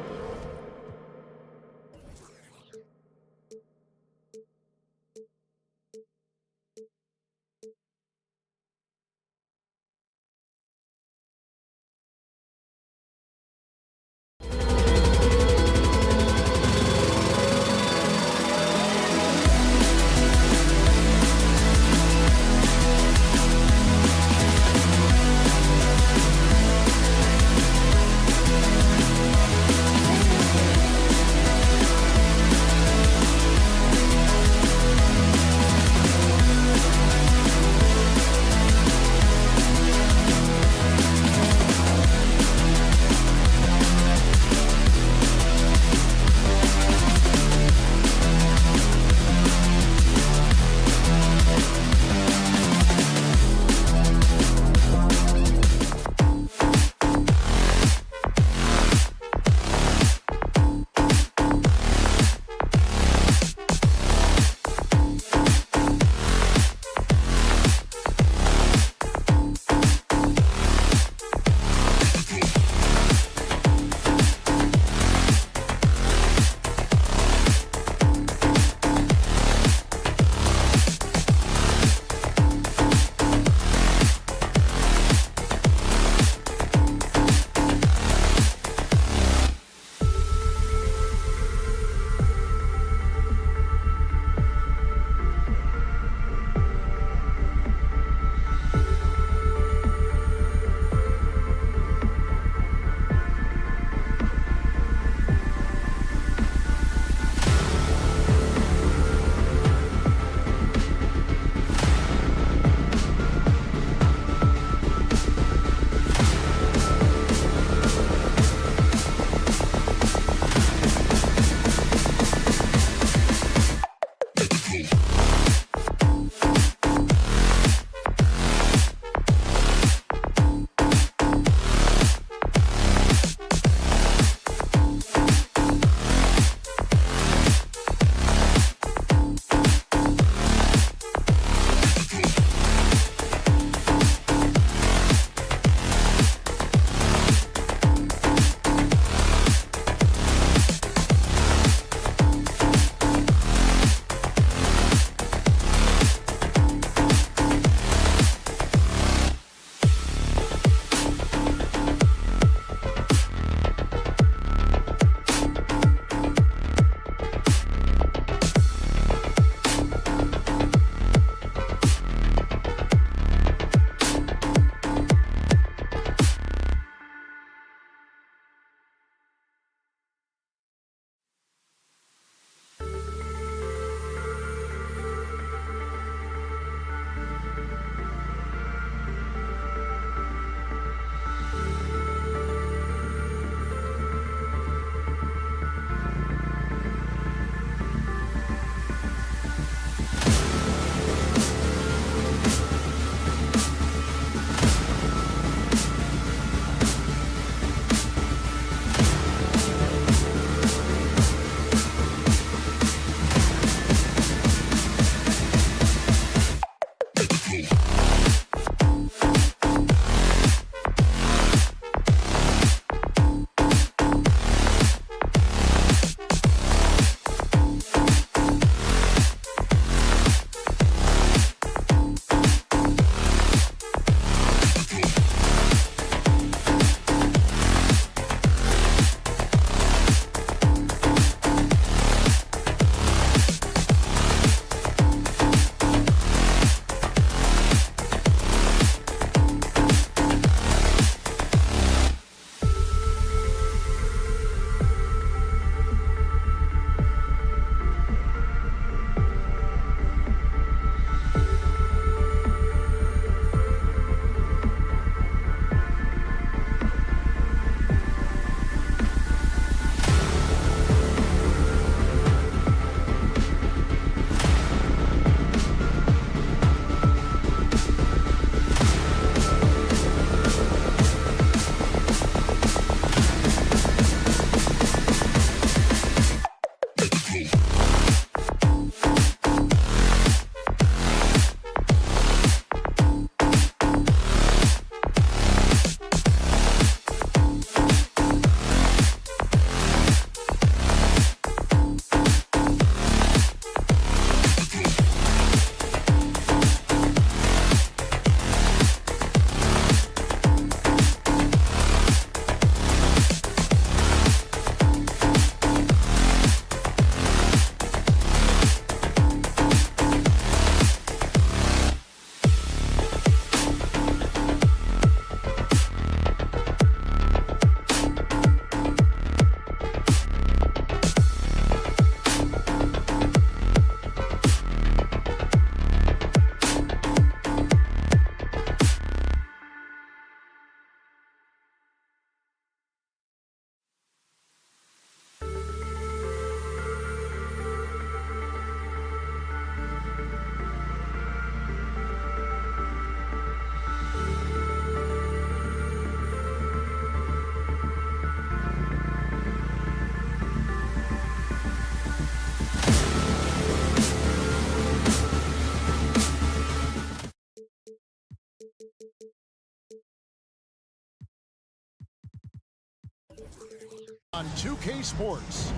On 2K Sports.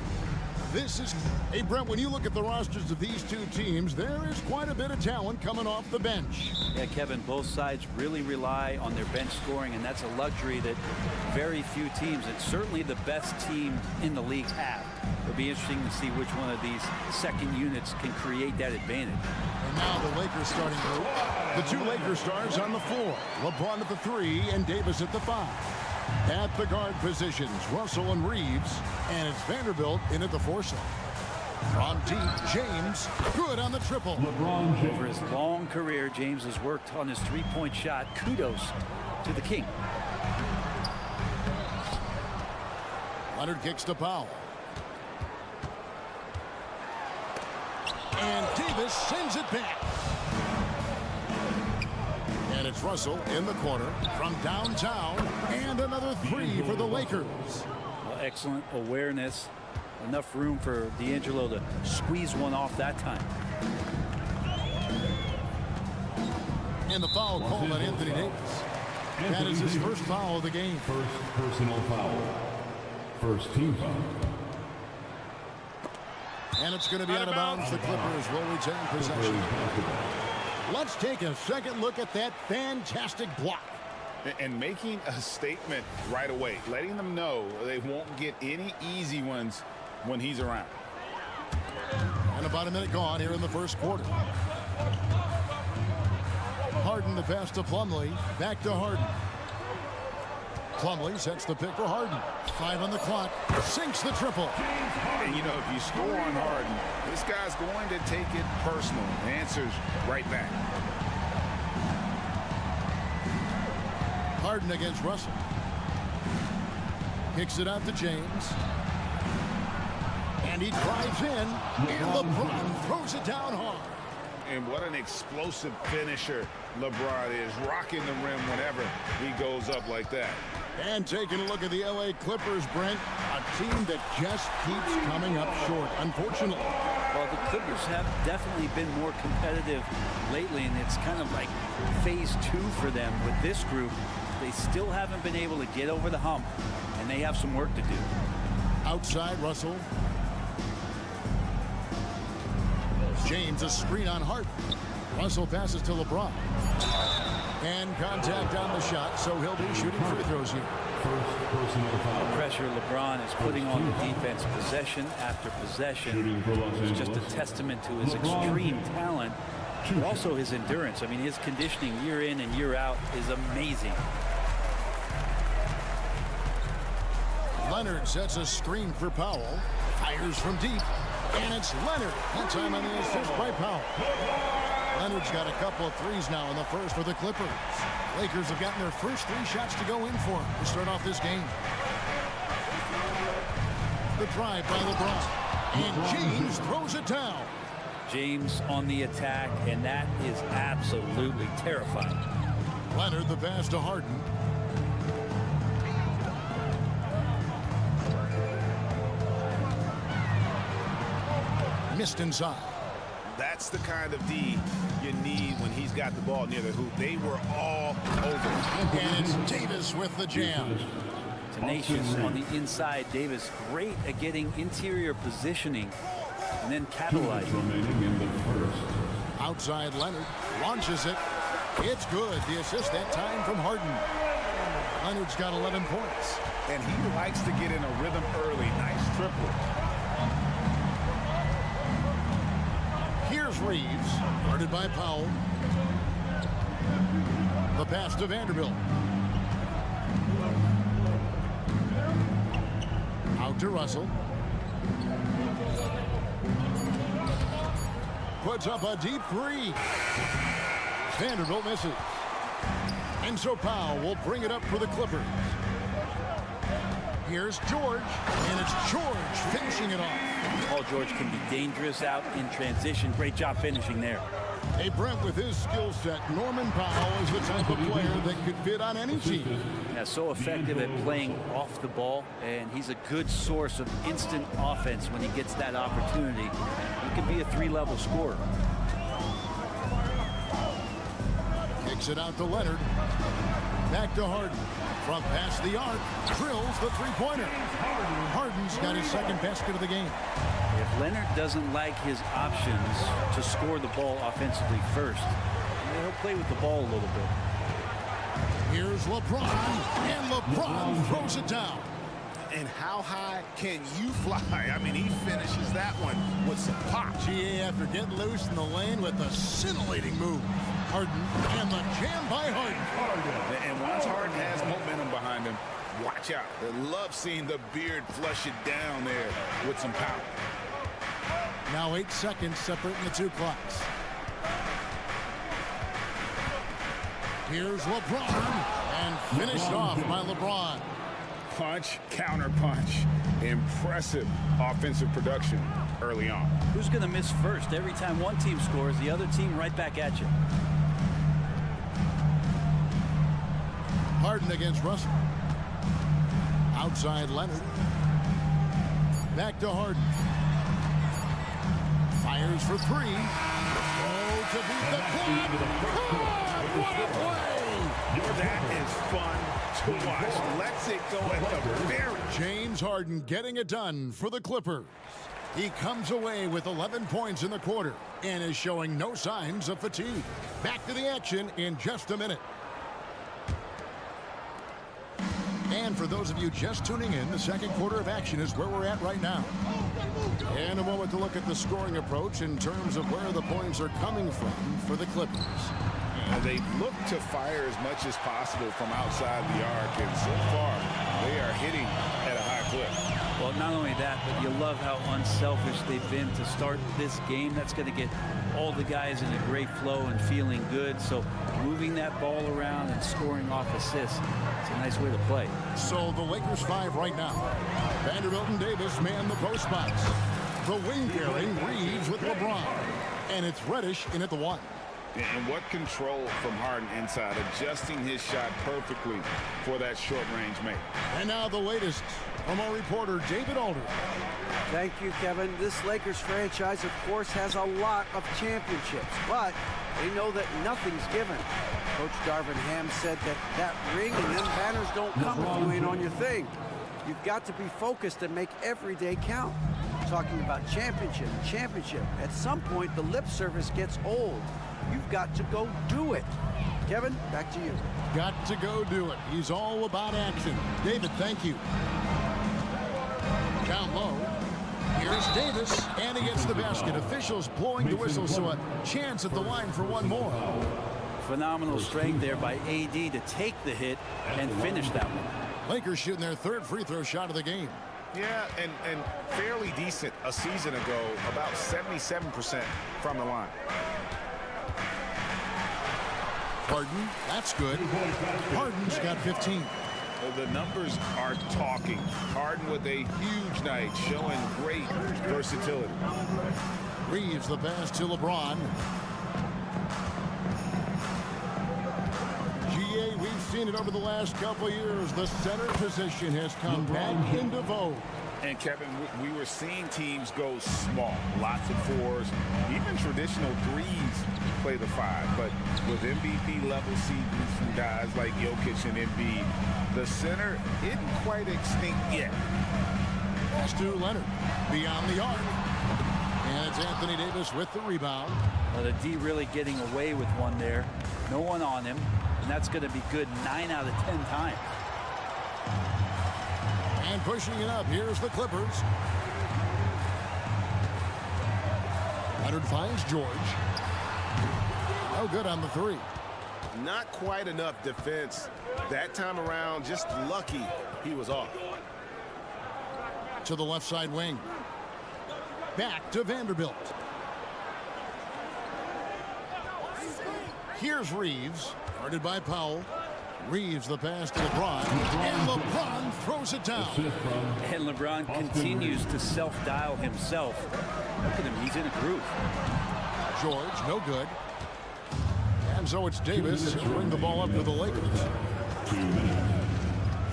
This is, hey Brent, when you look at the rosters of these two teams, there is quite a bit of talent coming off the bench. Yeah, Kevin, both sides really rely on their bench scoring, and that's a luxury that very few teams, and certainly the best team in the league, have. It'll be interesting to see which one of these second units can create that advantage. And now the Lakers starting group. The two Lakers stars on the floor. LeBron at the 3 and Davis at the 5. At the guard positions, Russell and Reeves, and it's Vanderbilt in at the 4 slot. From deep, James, good on the triple. Over his long career, James has worked on his three-point shot. Kudos to the King. Leonard kicks to Powell. And Davis sends it back. And it's Russell in the corner from downtown. And another three for the Lakers. Well, excellent awareness. Enough room for D'Angelo to squeeze one off that time. And the foul called on Anthony Davis. That is his first foul of the game. First personal foul. First team foul. And it's going to be out of bounds. The Clippers will retain possession. Let's take a second look at that fantastic block. And making a statement right away, letting them know they won't get any easy ones when he's around. And about a minute gone here in the first quarter. Harden the pass to Plumlee. Back to Harden. Plumlee sets the pick for Harden. 5 on the clock. Sinks the triple. And you know, if you score on Harden, this guy's going to take it personal. The answer's right back. Harden against Russell. Kicks it out to James. And he drives in. And LeBron throws it down hard. And what an explosive finisher LeBron is, rocking the rim whenever he goes up like that. And taking a look at the LA Clippers, Brent, a team that just keeps coming up short, unfortunately. Well, the Clippers have definitely been more competitive lately, and it's kind of like phase 2 for them with this group. They still haven't been able to get over the hump, and they have some work to do. Outside, Russell. James, a screen on Harden. Russell passes to LeBron. And contact on the shot, so he'll be shooting free throws here. First personal foul. The pressure LeBron is putting on the defense possession after possession is just a testament to his extreme talent, but also his endurance. I mean, his conditioning year in and year out is amazing. Leonard sets a screen for Powell. Fires from deep. And it's Leonard. That time on the assist by Powell. Leonard's got a couple of threes now in the first for the Clippers. Lakers have gotten their first 3 shots to go in for them to start off this game. The drive by LeBron. And James throws it down. James on the attack, and that is absolutely terrifying. Leonard the pass to Harden. Missed inside. That's the kind of D you need when he's got the ball near the hoop. They were all over. And it's Davis with the jam. Tenacious on the inside. Davis great at getting interior positioning and then capitalizing. Outside Leonard launches it. It's good. The assist that time from Harden. Leonard's got 11 points. And he likes to get in a rhythm early. Nice triple. Here's Reeves, guarded by Powell. The pass to Vanderbilt. Out to Russell. Puts up a deep 3. Vanderbilt misses. And so Powell will bring it up for the Clippers. Here's George, and it's George finishing it off. Paul George can be dangerous out in transition. Great job finishing there. Hey, Brent, with his skill set, Norman Powell is the type of player that could fit on any team. Yeah, so effective at playing off the ball, and he's a good source of instant offense when he gets that opportunity. He can be a 3-level scorer. Kicks it out to Leonard. Back to Harden. From past the arc, drills the 3-pointer. Harden's got his second basket of the game. If Leonard doesn't like his options to score the ball offensively first, he'll play with the ball a little bit. Here's LeBron, and LeBron throws it down. And how high can you fly? I mean, he finishes that one with some pop. GA after getting loose in the lane with a scintillating move. Harden, and the jam by Harden. And once Harden has momentum behind him, watch out. I love seeing the beard flush it down there with some power. Now 8 seconds separating the 2 clocks. Here's LeBron, and finished off by LeBron. Punch, counter punch. Impressive offensive production. early on. Who's going to miss first? Every time one team scores, the other team right back at you. Harden against Russell. Outside Leonard. Back to Harden. Fires for three. Oh, to beat the clock. God, what a play! That is fun to watch. Lets it go at the very. James Harden getting it done for the Clippers. He comes away with 11 points in the quarter and is showing no signs of fatigue. Back to the action in just a minute. And for those of you just tuning in, the second quarter of action is where we're at right now. And a moment to look at the scoring approach in terms of where the points are coming from for the Clippers. They look to fire as much as possible from outside the arc, and so far they are hitting at a high clip. Well, not only that, but you love how unselfish they've been to start this game. That's going to get all the guys in a great flow and feeling good. So moving that ball around and scoring off assists, it's a nice way to play. So the Lakers 5 right now. Vanderbilt and Davis man the post spots. The wing pairing Reeves with LeBron. And it's Reddish in at the 1. And what control from Harden inside, adjusting his shot perfectly for that short-range make. And now the latest from our reporter, David Alder. Thank you, Kevin. This Lakers franchise, of course, has a lot of championships, but they know that nothing's given. Coach Darvin Ham said that ring and them banners don't come if you ain't on your thing. You've got to be focused and make every day count. Talking about championship. At some point, the lip service gets old. You've got to go do it. Kevin, back to you. Got to go do it. He's all about action. David, thank you. Down low. Here's Davis, and he gets the basket. Officials blowing the whistle, so a chance at the line for one more. Phenomenal strength there by AD to take the hit and finish that one. Lakers shooting their third free throw shot of the game. Yeah, and fairly decent a season ago, about 77% from the line. Harden, that's good. Harden's got 15. The numbers are talking. Harden with a huge night, showing great versatility. Reeves the pass to LeBron. GA, we've seen it over the last couple years. The center position has come back into vogue. And Kevin, we were seeing teams go small, lots of fours, even traditional threes play the 5. But with MVP level seasons from guys like Jokic and Embiid, the center isn't quite extinct yet. Pass to Leonard beyond the arc. And it's Anthony Davis with the rebound. Well, the D really getting away with one there. No one on him. And that's going to be good 9 out of 10 times. And pushing it up, here's the Clippers. Leonard finds George. No good on the 3. Not quite enough defense that time around. Just lucky he was off. To the left side wing. Back to Vanderbilt. Here's Reeves, guarded by Powell. Reeves the pass to LeBron, and LeBron throws it down. And LeBron continues to self-dial himself. Look at him, he's in a groove. George, no good. And so it's Davis to bring the ball up for the Lakers.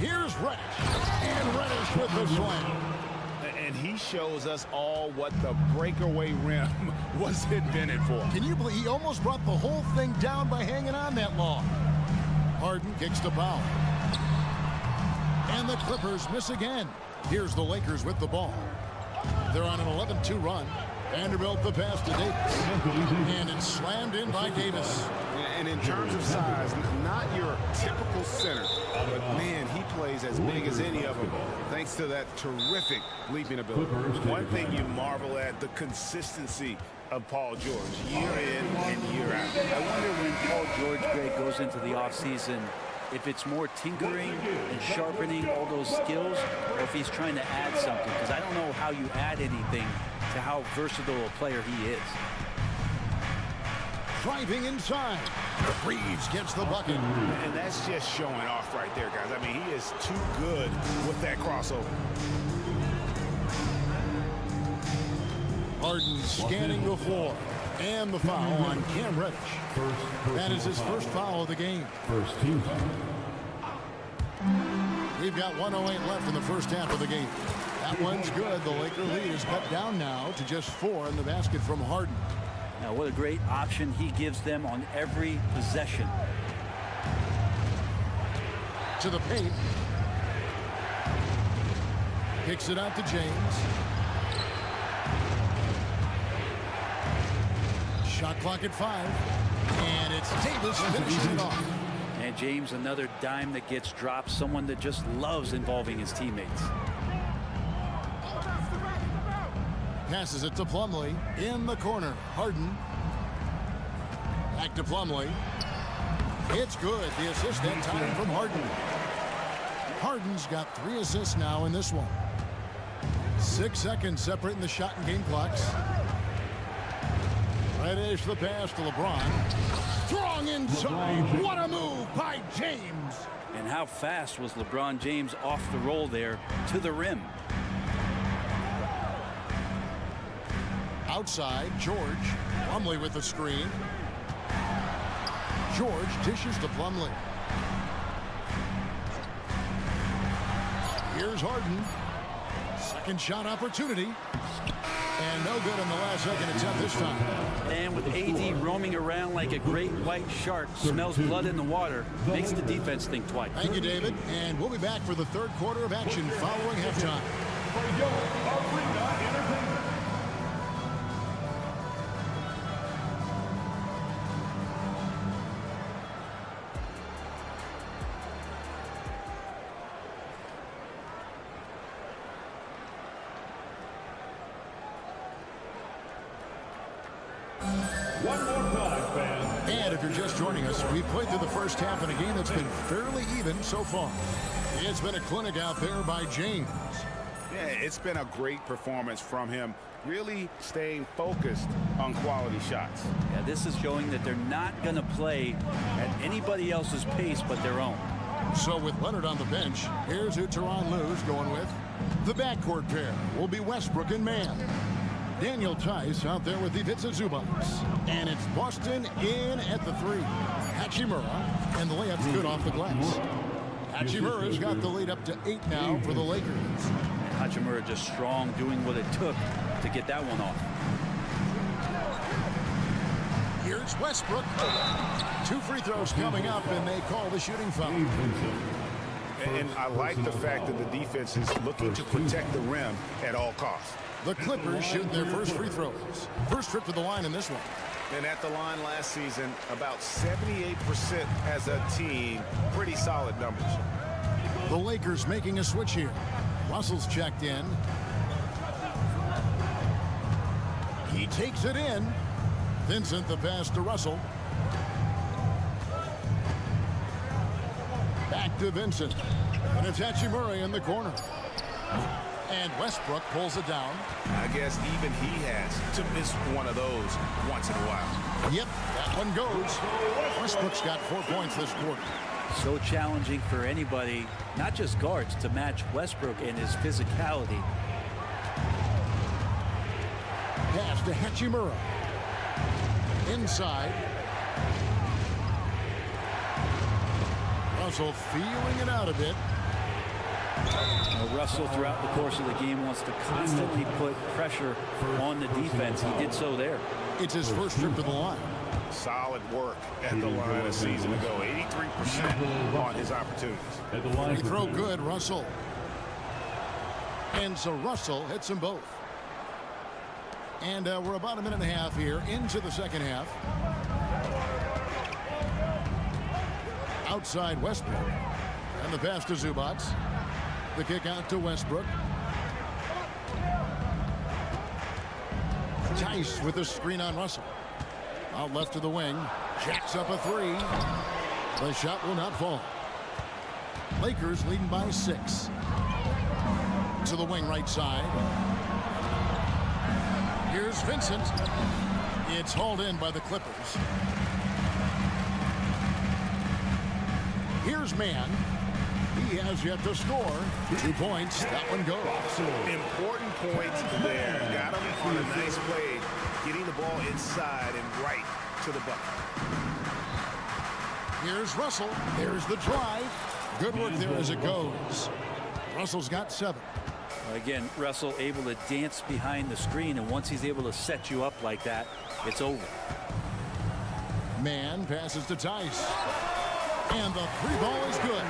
Here's Reddish, and Reddish with the slam. And he shows us all what the breakaway rim was invented for. Can you believe he almost brought the whole thing down by hanging on that long? Harden kicks to Powell. And the Clippers miss again. Here's the Lakers with the ball. They're on an 11-2 run. Vanderbilt the pass to Davis. And it's slammed in by Davis. And in terms of size, not your typical center, but man, he plays as big as any of them, thanks to that terrific leaping ability. One thing you marvel at, the consistency of Paul George, year in and year out. I wonder when Paul George, Greg, goes into the offseason, if it's more tinkering and sharpening all those skills, or if he's trying to add something, because I don't know how you add anything to how versatile a player he is. Driving inside. Reeves gets the bucket. And that's just showing off right there, guys. I mean, he is too good with that crossover. scanning the floor. And the foul on Cam Reddish. That is his first foul of the game. First team. We've got 1:08 left in the first half of the game. That one's good. The Laker lead is cut down now to just 4 in the basket from Harden. Now, what a great option he gives them on every possession. To the paint. Kicks it out to James. Shot clock at 5. And it's Davis finishing it off. And James, another dime that gets dropped. Someone that just loves involving his teammates. Passes it to Plumlee in the corner. Harden. Back to Plumlee. It's good. The assist that time from Harden. Harden's got 3 assists now in this one. 6 seconds separating the shot and game clocks. Reddish the pass to LeBron. Strong inside. What a move by James. And how fast was LeBron James off the roll there to the rim? Outside, George. Plumlee with the screen. George dishes to Plumlee. Here's Harden. Second shot opportunity. And no good in the last second attempt this time. And with AD roaming around like a great white shark, smells blood in the water, makes the defense think twice. Thank you, David. And we'll be back for the third quarter of action following halftime. And if you're just joining us, we've played through the first half in a game that's been fairly even so far. It's been a clinic out there by James. Yeah, it's been a great performance from him, really staying focused on quality shots. Yeah, this is showing that they're not going to play at anybody else's pace but their own. So with Leonard on the bench, here's who Tyronn Lue's going with. The backcourt pair will be Westbrook and Mann. Daniel Tice out there with Ivica Zubac. And it's Boston in at the 3. Hachimura, and the layup's good off the glass. Hachimura's got the lead up to 8 now for the Lakers. Hachimura just strong, doing what it took to get that one off. Here's Westbrook. 2 free throws coming up, and they call the shooting foul. And I like the fact that the defense is looking to protect the rim at all costs. The Clippers shooting their first free throws. First trip to the line in this one. And at the line last season, about 78% as a team. Pretty solid numbers. The Lakers making a switch here. Russell's checked in. He takes it in. Vincent the pass to Russell. Back to Vincent. And it's Hachimura in the corner. And Westbrook pulls it down. I guess even he has to miss one of those once in a while. Yep, that one goes. Westbrook's got 4 points this quarter. So challenging for anybody, not just guards, to match Westbrook and his physicality. Pass to Hachimura. Inside. Russell feeling it out a bit. Russell, throughout the course of the game, wants to constantly put pressure on the defense. He did so there. It's his first trip to the line. Solid work at the line a season ago. 83% on his opportunities. Free throw good, Russell. And so Russell hits them both. And we're about a minute and a half here into the second half. Outside Westbrook. And the pass to Zubac. The kick out to Westbrook. Tice with the screen on Russell. Out left to the wing. Jacks up a 3. The shot will not fall. Lakers leading by 6. To the wing right side. Here's Vincent. It's hauled in by the Clippers. Here's Mann. He has yet to score. 2 points. That one goes. Important points there. Got him on a nice play getting the ball inside and right to the bucket. Here's Russell. There's the drive. Good work there as it goes. Russell's got 7. Again, Russell able to dance behind the screen, and once he's able to set you up like that, it's over. Man passes to Tice. And the 3 ball is good.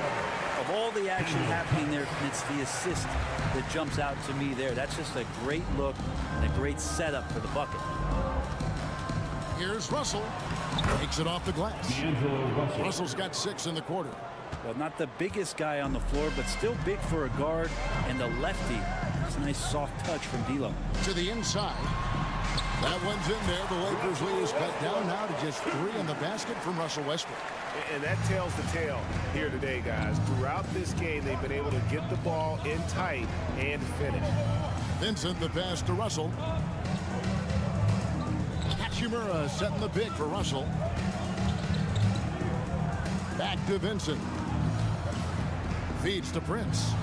Of all the action happening there, it's the assist that jumps out to me there. That's just a great look and a great setup for the bucket. Here's Russell. Takes it off the glass. Russell's got 6 in the quarter. Well, not the biggest guy on the floor, but still big for a guard and a lefty. It's a nice soft touch from D'Lo. To the inside. That one's in there. The Lakers lead is cut down now to just 3 in the basket from Russell Westbrook. And that tells the tale here today, guys. Throughout this game, they've been able to get the ball in tight and finish. Vincent, the pass to Russell. Hachimura setting the pick for Russell. Back to Vincent. Feeds to Prince.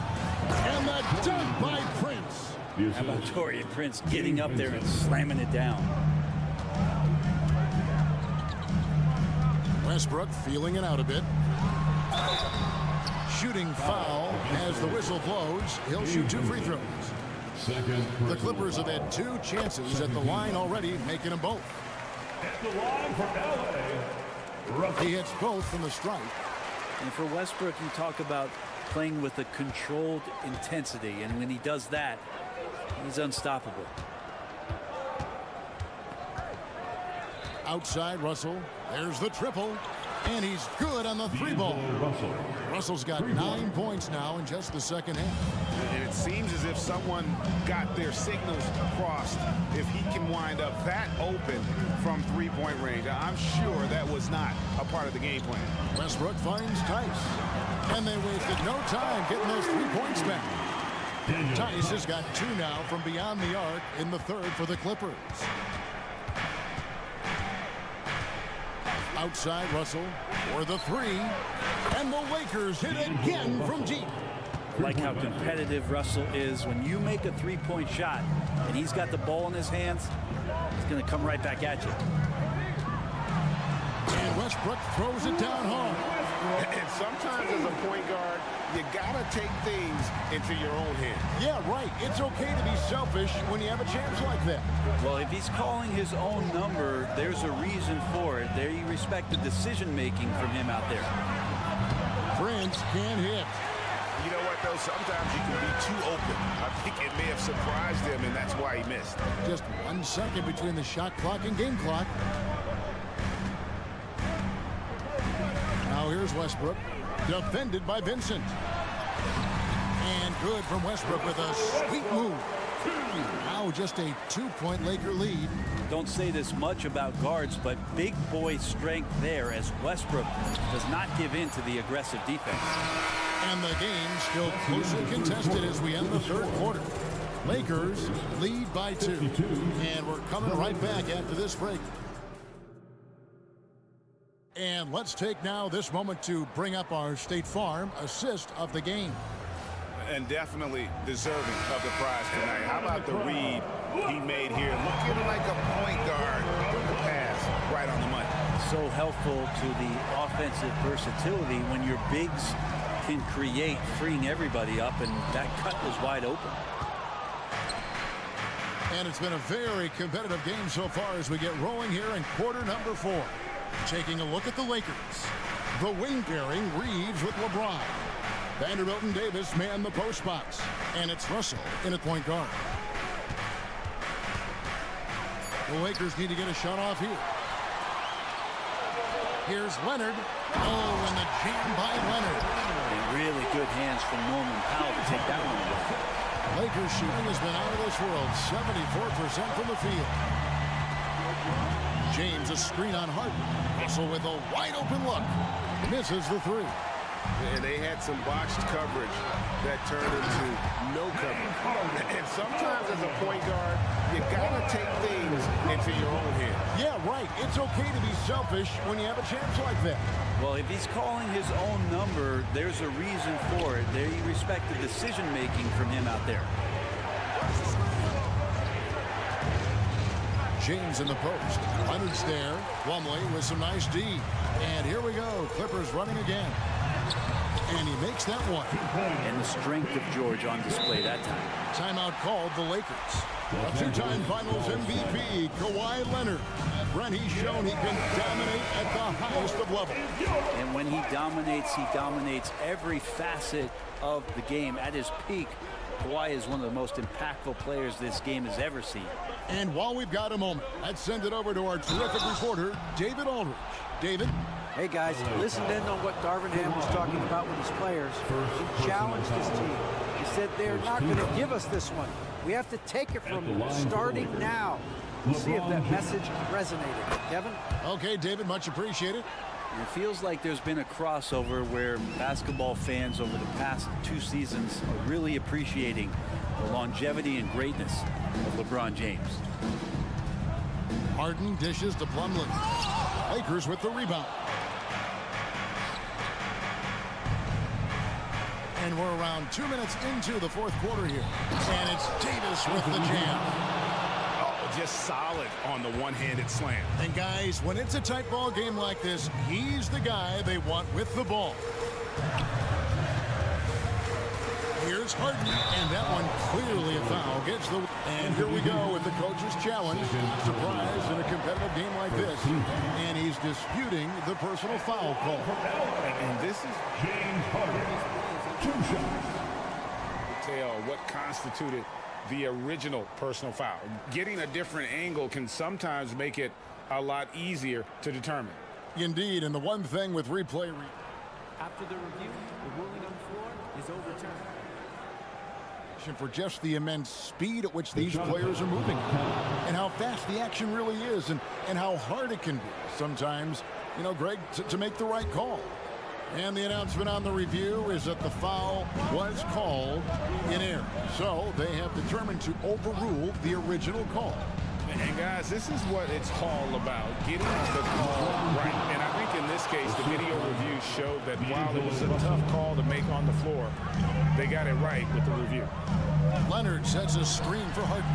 And the dunk by Prince. How about Taurean Prince getting up there and slamming it down? Westbrook feeling it out a bit. Shooting foul as the whistle blows. He'll shoot 2 free throws. The Clippers have had 2 chances at the line already, making them both. At the line for LA, He hits both from the stripe. And for Westbrook, you talk about playing with a controlled intensity, and when he does that, he's unstoppable. Outside Russell. There's the triple. And he's good on the 3 ball. Russell's got 9 points now in just the second half. And it seems as if someone got their signals crossed. If he can wind up that open from 3-point range, I'm sure that was not a part of the game plan. Westbrook finds Tice. And they wasted no time getting those 3 points back. Tice has got 2 now from beyond the arc in the 3rd for the Clippers. Outside Russell for the 3. And the Lakers hit again from deep. Like how competitive Russell is. When you make a 3-point shot and he's got the ball in his hands, he's going to come right back at you. And Westbrook throws it down hard. And sometimes as a point guard, you gotta take things into your own hands. Yeah, right. It's okay to be selfish when you have a chance like that. Well, if he's calling his own number, there's a reason for it. There you respect the decision-making from him out there. Prince can't hit. You know what, though? Sometimes you can be too open. I think it may have surprised him, and that's why he missed. Just 1 second between the shot clock and game clock. Now here's Westbrook, defended by Vincent. And good from Westbrook with a sweet move. Now just a 2-point Laker lead. Don't say this much about guards, but big boy strength there as Westbrook does not give in to the aggressive defense. And the game still closely contested as we end the 3rd quarter. Lakers lead by 2. And we're coming right back after this break. And let's take now this moment to bring up our State Farm assist of the game. And definitely deserving of the prize tonight. How about the read he made here? Looking like a point guard with the pass right on the money. So helpful to the offensive versatility when your bigs can create, freeing everybody up, and that cut was wide open. And it's been a very competitive game so far as we get rolling here in quarter number 4. Taking a look at the Lakers. The wing-bearing Reeves with LeBron. Vanderbilt and Davis man the post spots. And it's Russell in at point guard. The Lakers need to get a shot off here. Here's Leonard. Oh, and the jam by Leonard. And really good hands from Norman Powell to take that one away. Lakers shooting has been out of this world. 74% from the field. James a screen on Harden. Russell with a wide open look. Misses the 3. And they had some botched coverage that turned into no coverage. And sometimes as a point guard, you gotta take things into your own hands. Yeah, right. It's okay to be selfish when you have a chance like that. Well, if he's calling his own number, there's a reason for it. There you respect the decision-making from him out there. James in the post. Leonard's there. Plumlee with some nice D. And here we go. Clippers running again. And he makes that one. And the strength of George on display that time. Timeout called the Lakers. A two-time Finals MVP, Kawhi Leonard. Brent, he's shown he can dominate at the highest of levels. And when he dominates every facet of the game. At his peak, Kawhi is one of the most impactful players this game has ever seen. And while we've got a moment, let's send it over to our terrific reporter, David Aldridge. David? Hey guys, listened in on what Darvin Ham was talking about with his players. He challenged his team. He said they're not going to give us this one. We have to take it from them starting now. We'll see if that message resonated. Kevin? Okay, David, much appreciated. It feels like there's been a crossover where basketball fans over the past 2 seasons are really appreciating the longevity and greatness of LeBron James. Harden dishes to Plumlee. Lakers with the rebound. And we're around 2 minutes into the fourth quarter here. And it's Davis with the jam. Oh, just solid on the one-handed slam. And guys, when it's a tight ball game like this, he's the guy they want with the ball. Here's Harden, and that one clearly a foul. Gets the and here we go with the coach's challenge. Surprise in a competitive game like this. And he's disputing the personal foul call. And this is James Harden. 2 shots. tell what constituted the original personal foul. Getting a different angle can sometimes make it a lot easier to determine. Indeed, and the one thing with replay. After the review, the ruling on the floor is overturned. For just the immense speed at which these players are moving and how fast the action really is and how hard it can be sometimes, you know, Greg, to make the right call. And the announcement on the review is that the foul was called in error. So they have determined to overrule the original call. And guys, this is what it's all about, getting the call right. And I think in this case, the video review showed that while it was a tough call to make on the floor, they got it right with the review. Leonard sets a screen for Harden.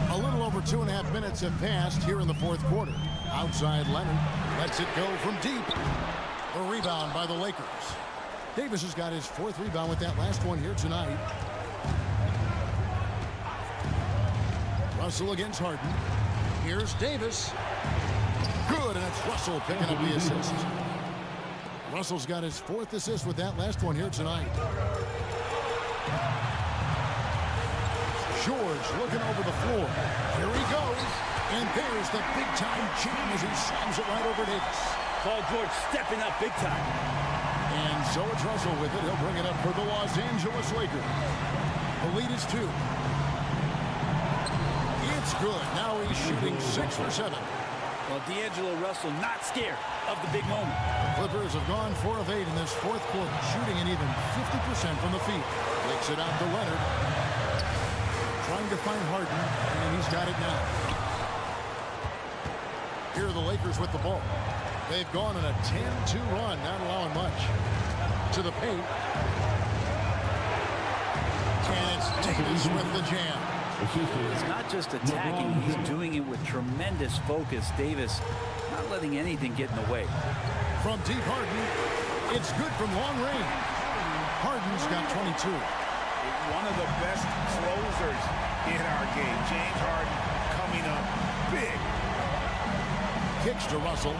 A little over 2.5 minutes have passed here in the fourth quarter. Outside Leonard lets it go from deep. The rebound by the Lakers. Davis has got his 4th rebound with that last one here tonight. Russell against Harden. Here's Davis. Good, and it's Russell picking up the assist. Russell's got his 4th assist with that last one here tonight. George looking over the floor. Here he goes. And there's the big-time jam as he slams it right over Davis. Paul George stepping up big time. And so it's Russell with it. He'll bring it up for the Los Angeles Lakers. The lead is 2. It's good. Now he's shooting 6 for 7. Well, D'Angelo Russell not scared of the big moment. The Clippers have gone 4 of 8 in this fourth quarter, shooting an even 50% from the field. Takes it out to Leonard. Trying to find Harden, and he's got it now. Here are the Lakers with the ball. They've gone on a 10-2 run, not allowing much. To the paint. And it's Davis with the jam. He's not just attacking, he's doing it with tremendous focus. Davis not letting anything get in the way. From deep Harden, it's good from long range. Harden's got 22. One of the best closers in our game. James Harden coming up big. Kicks to Russell.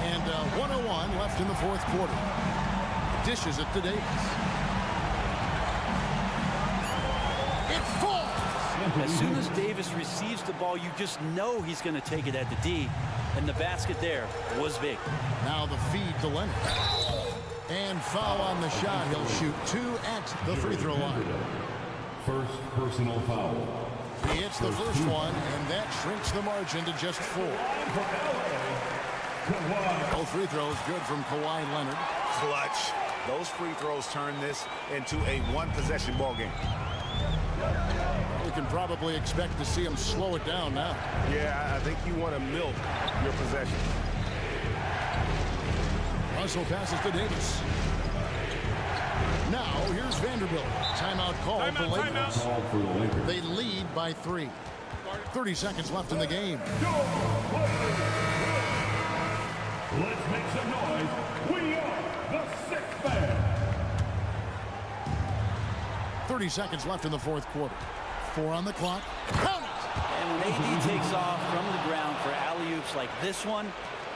And 1:01 left in the fourth quarter. Dishes it to Davis. It falls! As soon as Davis receives the ball, you just know he's going to take it at the D. And the basket there was big. Now the feed to Leonard. And foul on the shot. He'll shoot 2 at the free throw line. First personal foul. He hits the first one, and that shrinks the margin to just 4. Both free throws good from Kawhi Leonard. Clutch. Those free throws turn this into a one-possession ball game. We can probably expect to see him slow it down now. Yeah, I think you want to milk your possession. Russell passes to Davis. Now, here's Vanderbilt. Timeout called for Lakers. They lead by 3. 30 seconds left in the game. Let's make some noise. We are the sixth man. 30 seconds left in the fourth quarter. 4 on the clock. Count it! And when AD takes off from the ground for alley-oops like this one,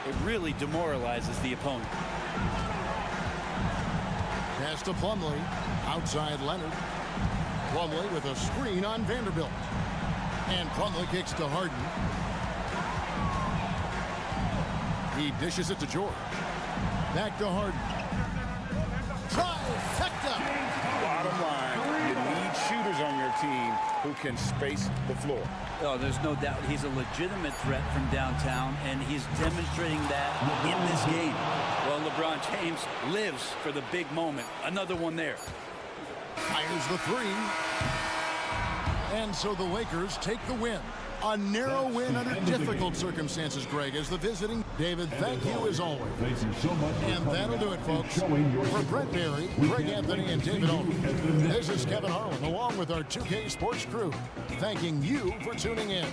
it really demoralizes the opponent. Pass to Plumlee. Outside Leonard. Plumlee with a screen on Vanderbilt. And Plumlee kicks to Harden. He dishes it to George. Back to Harden. Trifecta! Bottom line, you need shooters on your team who can space the floor. Oh, there's no doubt he's a legitimate threat from downtown, and he's demonstrating that in this game. Well, LeBron James lives for the big moment. Another one there. Fires the 3. And so the Lakers take the win. A narrow win under difficult circumstances, Greg, as the visiting. David, thank you as always. And that'll do it, folks. For Brett Berry, Greg Anthony, and David Owen, this is Kevin Harlan, along with our 2K Sports crew, thanking you for tuning in.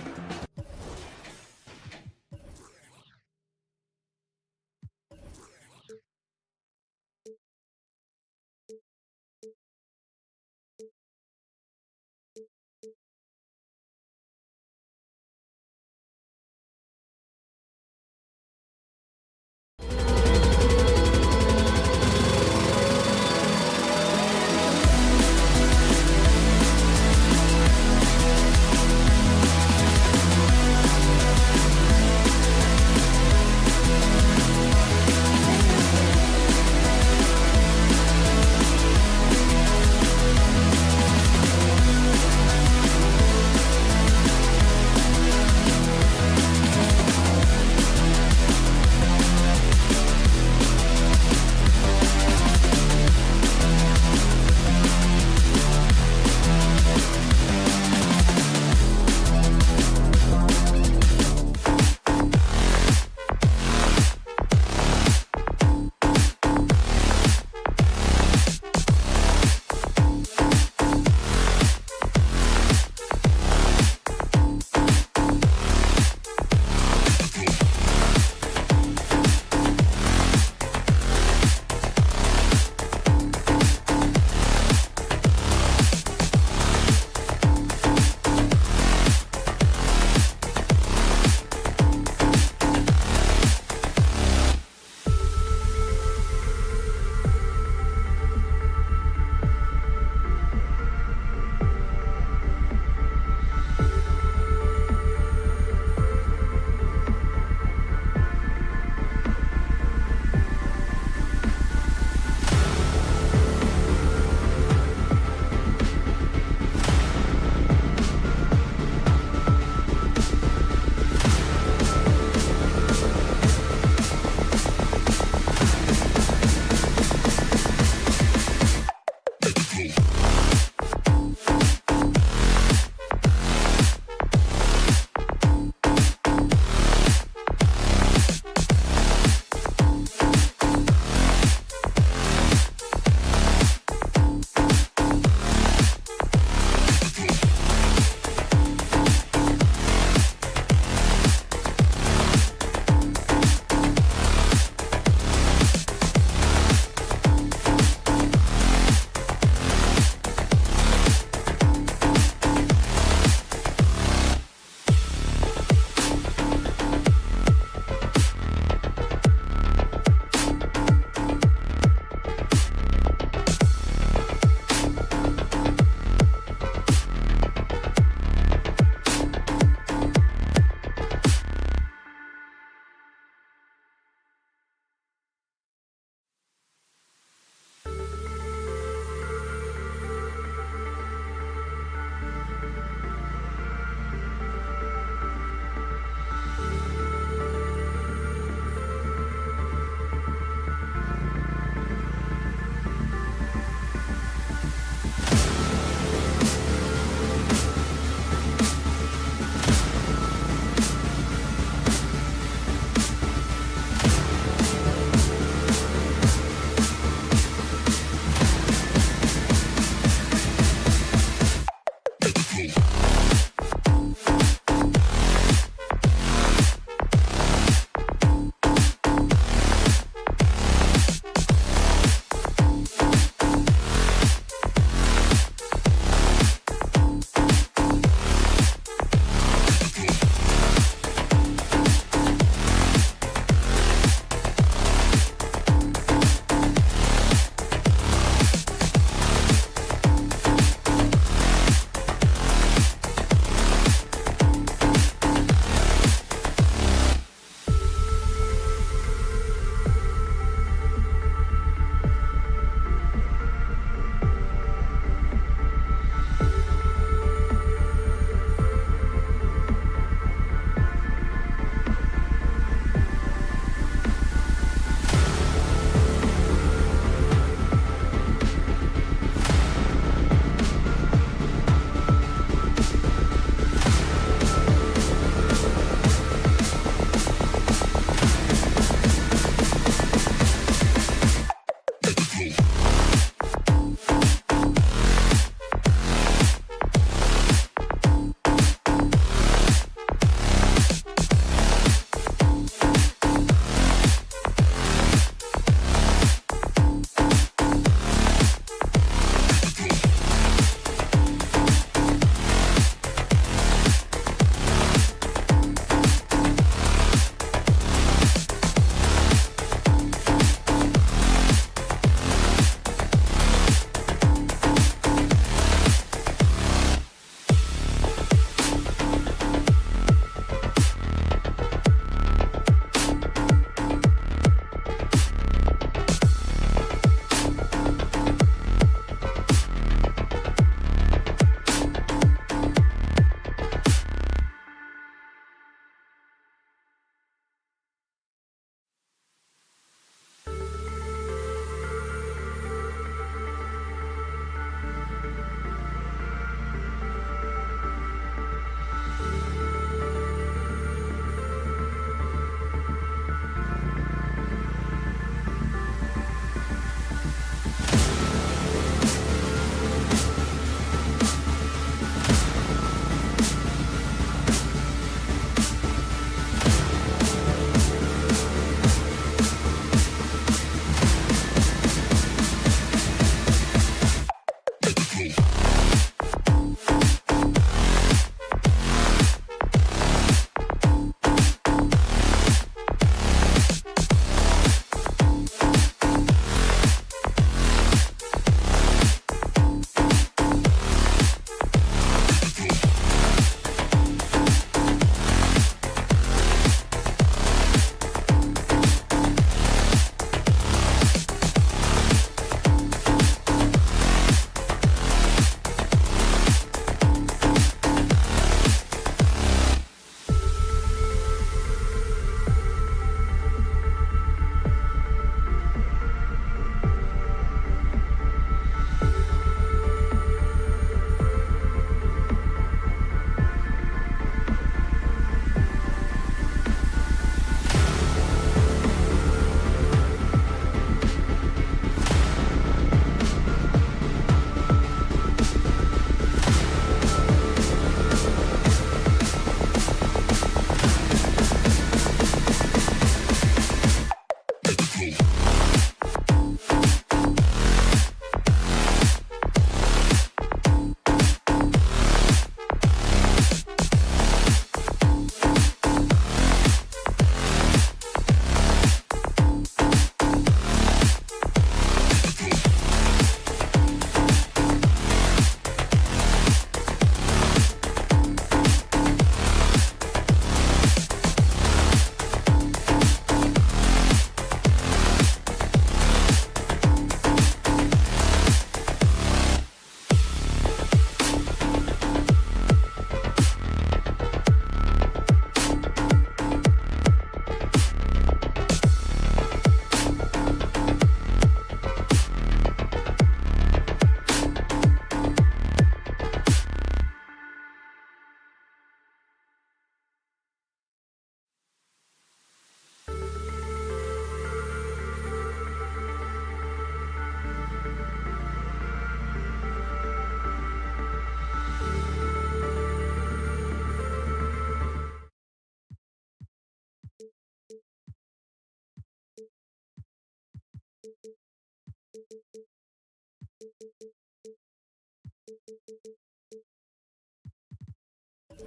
You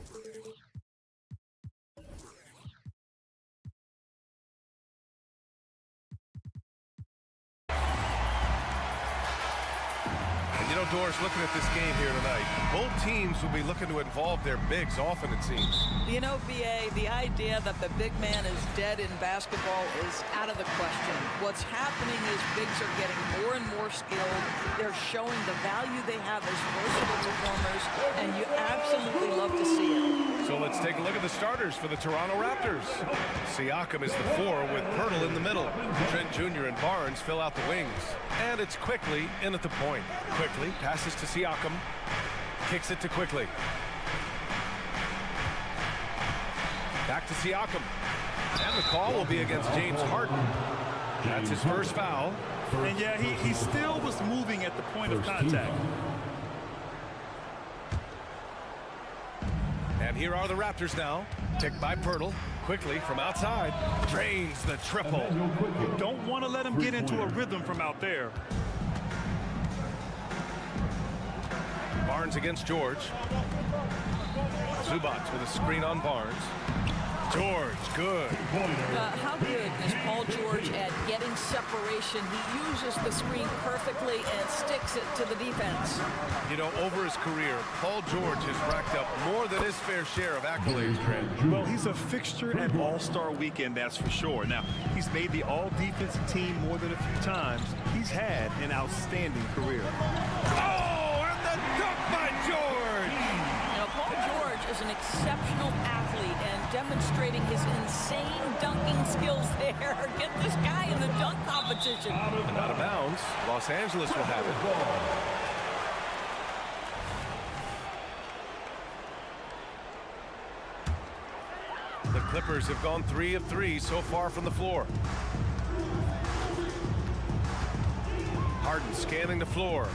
know, Doris, looking at this game here tonight, both teams will be looking to involve their bigs often, it seems. You know, BA, the idea that the big man is dead in basketball is out of the question. What's happening is bigs are getting more and more skilled. They're showing the value they have as versatile performers, and you absolutely love to see it. So let's take a look at the starters for the Toronto Raptors. Siakam is the 4 with Pirtle in the middle. Trent Jr. and Barnes fill out the wings. And it's Quickly in at the point. Quickly passes to Siakam. Kicks it to Quickly. Back to Siakam. And the call will be against James Harden. That's his first foul. And yeah, he still was moving at the point of contact. And here are the Raptors now. Picked by Pirtle. Quickly from outside. Drains the triple. You don't want to let him get into a rhythm from out there. Barnes against George. Zubac with a screen on Barnes. George, good. How good is Paul George at getting separation? He uses the screen perfectly and sticks it to the defense. You know, over his career, Paul George has racked up more than his fair share of accolades, Trent. Well, he's a fixture at All-Star Weekend, that's for sure. Now, he's made the All-Defensive team more than a few times. He's had an outstanding career. Oh, and the dunk by George! Now, Paul George is an exceptional athlete and demonstrating his insane dunking skills there. Get this guy in the dunk competition. And out of bounds. Los Angeles will have it. The Clippers have gone 3 of 3 so far from the floor. Harden scanning the floor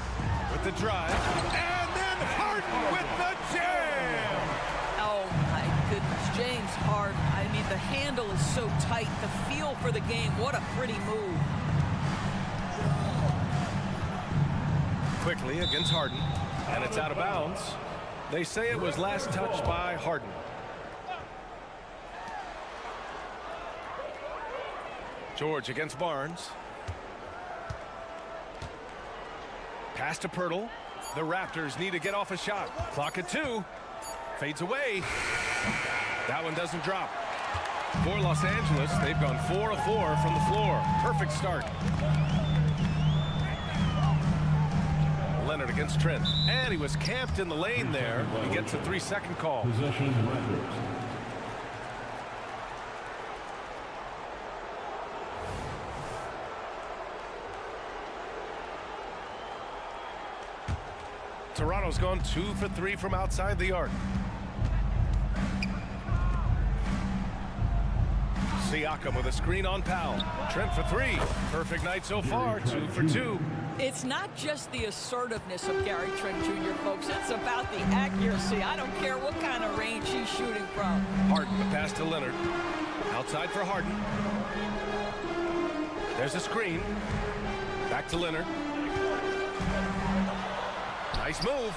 with the drive. And then Harden with the jam! Oh, my goodness. James Harden. I mean, the handle is so tight. The feel for the game. What a pretty move. Quickly against Harden. And it's out of bounds. They say it was last touched by Harden. George against Barnes. Pass to Pirtle. The Raptors need to get off a shot. Clock at 2. Fades away. That one doesn't drop. For Los Angeles, they've gone 4 of 4 from the floor. Perfect start. Leonard against Trent. And he was camped in the lane there. He gets a 3-second call. Possession Raptors. Toronto's gone 2 for 3 from outside the arc. Siakam with a screen on Powell. Trent for 3. Perfect night so far. 2 for 2. It's not just the assertiveness of Gary Trent Jr., folks. It's about the accuracy. I don't care what kind of range he's shooting from. Harden, the pass to Leonard. Outside for Harden. There's a screen. Back to Leonard. Nice move.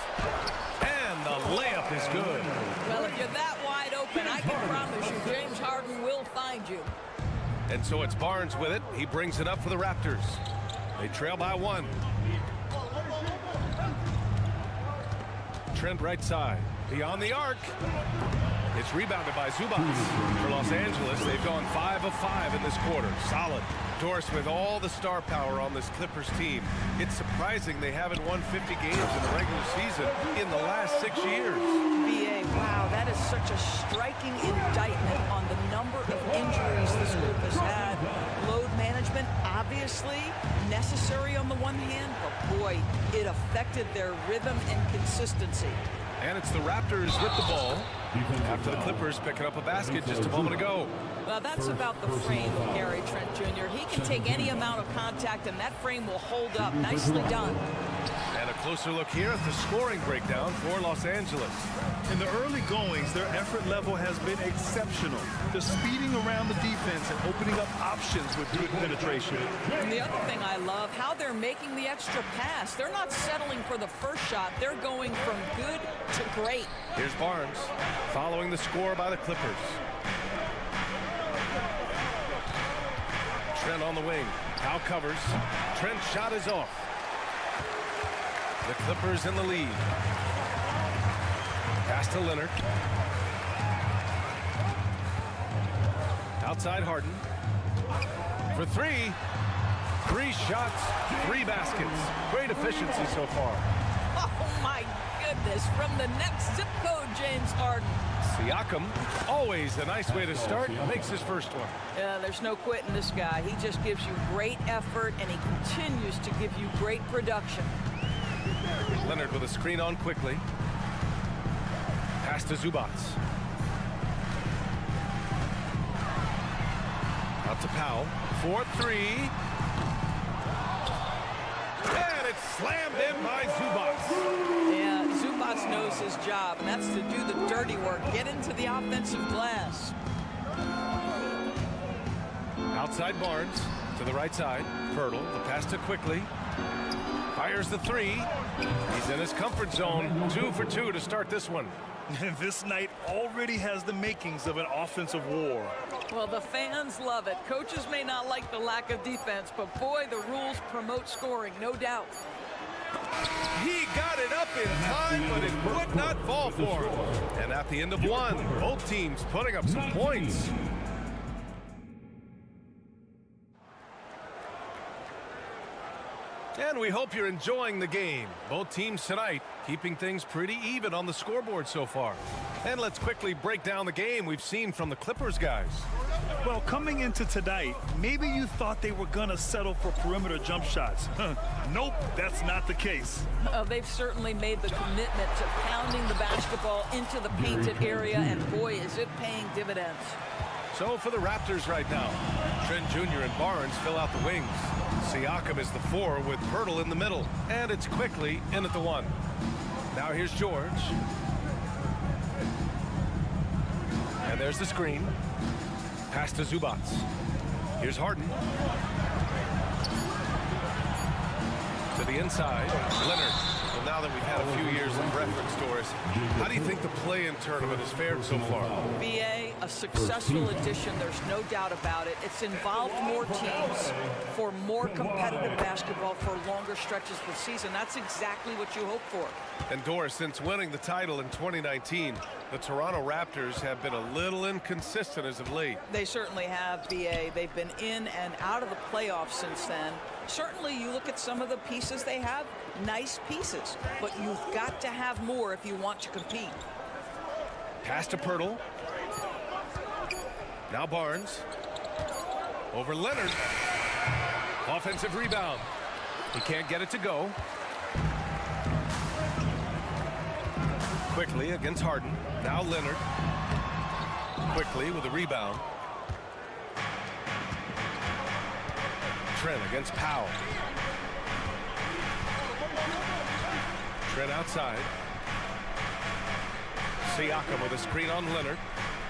And the layup is good. Well, if you're that wide open, I can promise you James Harden will find you. And so it's Barnes with it. He brings it up for the Raptors. They trail by 1. Trent right side. Beyond the arc. It's rebounded by Zubac. For Los Angeles, they've gone 5 of 5 in this quarter. Solid. Doris, with all the star power on this Clippers team, it's surprising they haven't won 50 games in the regular season in the last 6 years. BA, wow, that is such a striking indictment on the number of injuries this group has had. Load management, obviously, necessary on the one hand, but boy, it affected their rhythm and consistency. And it's the Raptors with the ball after the Clippers picking up a basket just a moment ago. Well, that's about the frame of Gary Trent Jr. He can take any amount of contact, and that frame will hold up. Nicely done. And a closer look here at the scoring breakdown for Los Angeles. In the early goings, their effort level has been exceptional. They're speeding around the defense and opening up options with good penetration. And the other thing I love, how they're making the extra pass. They're not settling for the first shot. They're going from good to great. Here's Barnes following the score by the Clippers. Trent on the wing. Powell covers. Trent's shot is off. The Clippers in the lead. Pass to Leonard. Outside Harden. For three. 3 shots, 3 baskets. Great efficiency so far. Oh, my goodness. From the next zip code, James Harden. Siakam, always a nice way to start, makes his first one. Yeah, there's no quitting this guy. He just gives you great effort, and he continues to give you great production. Leonard with a screen on quickly. Pass to Zubac. Out to Powell. 4-3. And it's slammed in by Zubac. Yeah, Zubac knows his job, and that's to do the dirty work. Get into the offensive glass. Outside Barnes to the right side. Pirtle, the pass to quickly. Fires the 3. He's in his comfort zone. 2 for 2 to start this one. This night already has the makings of an offensive war. Well, the fans love it. Coaches may not like the lack of defense, but boy, the rules promote scoring, no doubt. He got it up in time, but it would not fall for him. And at the end of one, both teams putting up some points. And we hope you're enjoying the game. Both teams tonight keeping things pretty even on the scoreboard so far. And let's quickly break down the game we've seen from the Clippers guys. Well, coming into tonight, maybe you thought they were going to settle for perimeter jump shots. Nope, that's not the case. They've certainly made the commitment to pounding the basketball into the painted area, and boy, is it paying dividends. So for the Raptors right now, Trent Jr. and Barnes fill out the wings. Siakam is the 4 with Pirtle in the middle, and it's quickly in at the 1. Now here's George. And there's the screen. Pass to Zubac. Here's Harden. To the inside, Leonard. Well, now that we've had a few years of reference, Doris, how do you think the play-in tournament has fared so far? BA, a successful addition, there's no doubt about it. It's involved more teams for more competitive basketball for longer stretches of the season. That's exactly what you hope for. And Doris, since winning the title in 2019, the Toronto Raptors have been a little inconsistent as of late. They certainly have, BA. They've been in and out of the playoffs since then. Certainly, you look at some of the pieces they have, nice pieces, but you've got to have more if you want to compete. Pass to Pirtle. Now Barnes. Over Leonard. Offensive rebound. He can't get it to go. Quickly against Harden. Now Leonard. Quickly with a rebound. Trent against Powell. Trent outside. Siakam with a screen on Leonard.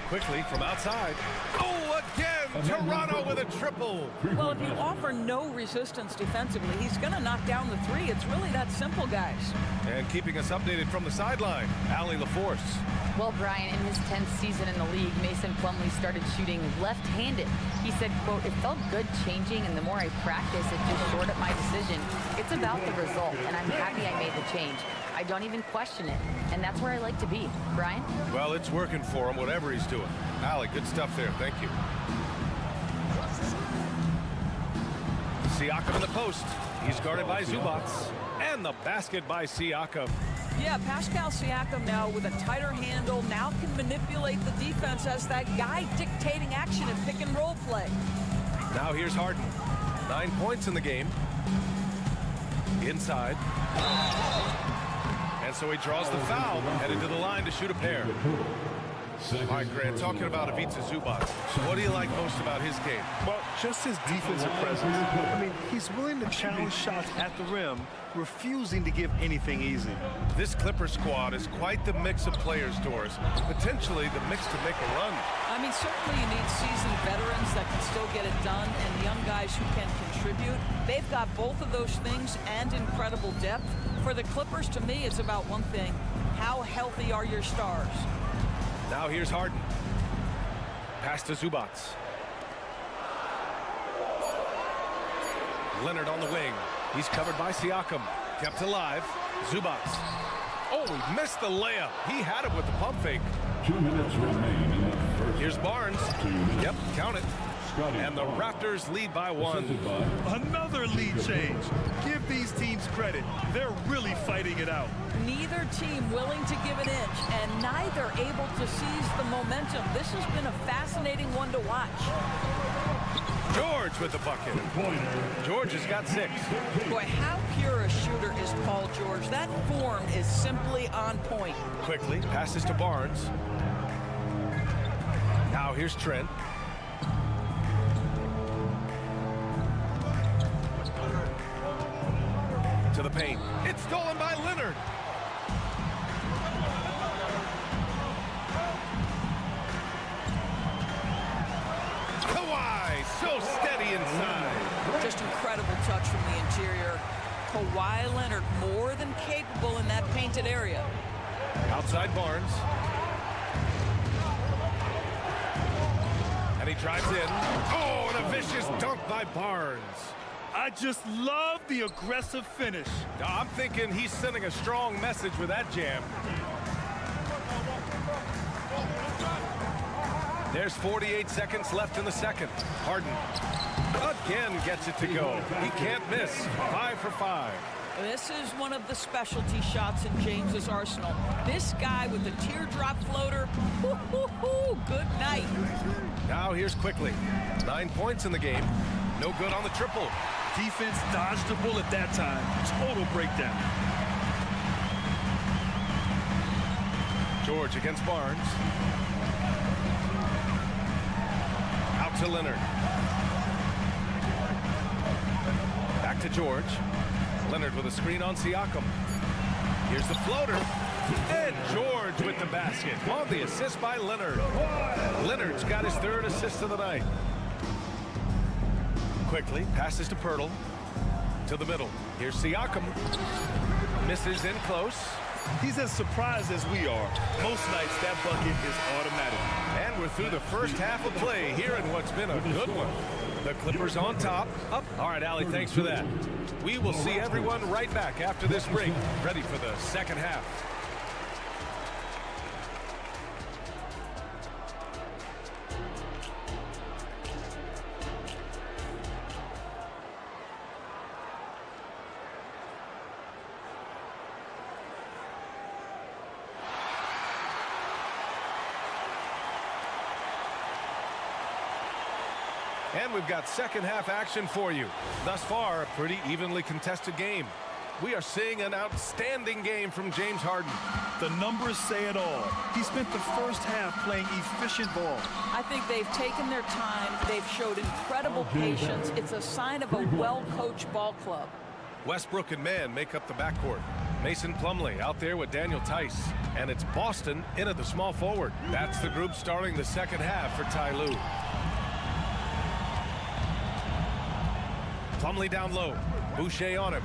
Quickly from outside. Oh, again! Toronto with a triple. Well, if you offer no resistance defensively, he's going to knock down the 3. It's really that simple, guys. And keeping us updated from the sideline, Allie LaForce. Well, Brian, in his 10th season in the league, Mason Plumlee started shooting left-handed. He said, quote, "It felt good changing, and the more I practice, it just shored up my decision. It's about the result, and I'm happy I made the change. I don't even question it, and that's where I like to be." Brian? Well, it's working for him, whatever he's doing. Allie, good stuff there. Thank you. Siakam in the post. He's guarded by Zubac. And the basket by Siakam. Yeah, Pascal Siakam now with a tighter handle, now can manipulate the defense as that guy dictating action in pick and roll play. Now here's Harden. 9 points in the game. Inside. And so he draws the foul, headed to the line to shoot a pair. All right, Grant, talking about Ivica Zubac, what do you like most about his game? Well, just his defensive presence. I mean, he's willing to challenge shots at the rim, refusing to give anything easy. This Clippers squad is quite the mix of players, Doris. Potentially the mix to make a run. I mean, certainly you need seasoned veterans that can still get it done and young guys who can contribute. They've got both of those things and incredible depth. For the Clippers, to me, it's about one thing. How healthy are your stars? Now here's Harden. Pass to Zubac. Leonard on the wing. He's covered by Siakam. Kept alive. Zubac. Oh, he missed the layup. He had it with the pump fake. 2 minutes remain in the first. Here's Barnes. Yep, count it. And the Raptors lead by 1. Another lead change. Give these teams credit. They're really fighting it out. Neither team willing to give an inch and neither able to seize the momentum. This has been a fascinating one to watch. George with the bucket. George has got 6. Boy, how pure a shooter is Paul George. That form is simply on point. Quickly passes to Barnes. Now here's Trent. To the paint. It's stolen by Leonard. Kawhi, so steady inside. Just incredible touch from the interior. Kawhi Leonard more than capable in that painted area. Outside Barnes. And he drives in. Oh, and a vicious dunk by Barnes. I just love the aggressive finish. I'm thinking he's sending a strong message with that jam. There's 48 seconds left in the second. Harden again gets it to go. He can't miss. 5 for 5. This is one of the specialty shots in James's arsenal. This guy with the teardrop floater. Good night. Now here's Quickly. 9 points in the game. No good on the triple. Defense dodged the bullet that time. Total breakdown. George against Barnes. Out to Leonard. Back to George. Leonard with a screen on Siakam. Here's the floater. And George with the basket. On the assist by Leonard. Leonard's got his 3rd assist of the night. Quickly passes to Pirtle. To the middle. Here's Siakam. Misses in close. He's as surprised as we are. Most nights that bucket is automatic. And we're through the first half of play here in what's been a good one. The Clippers on top. Up. All right, Allie, thanks for that. We will see everyone right back after this break, ready for the second half. And we've got second half action for you. Thus far, a pretty evenly contested game. We are seeing an outstanding game from James Harden. The numbers say it all. He spent the first half playing efficient ball. I think they've taken their time. They've showed incredible patience. It's a sign of a well-coached ball club. Westbrook and Mann make up the backcourt. Mason Plumlee out there with Daniel Tice. And it's Boston in at the small forward. That's the group starting the second half for Ty Lue. Plumlee down low. Boucher on him.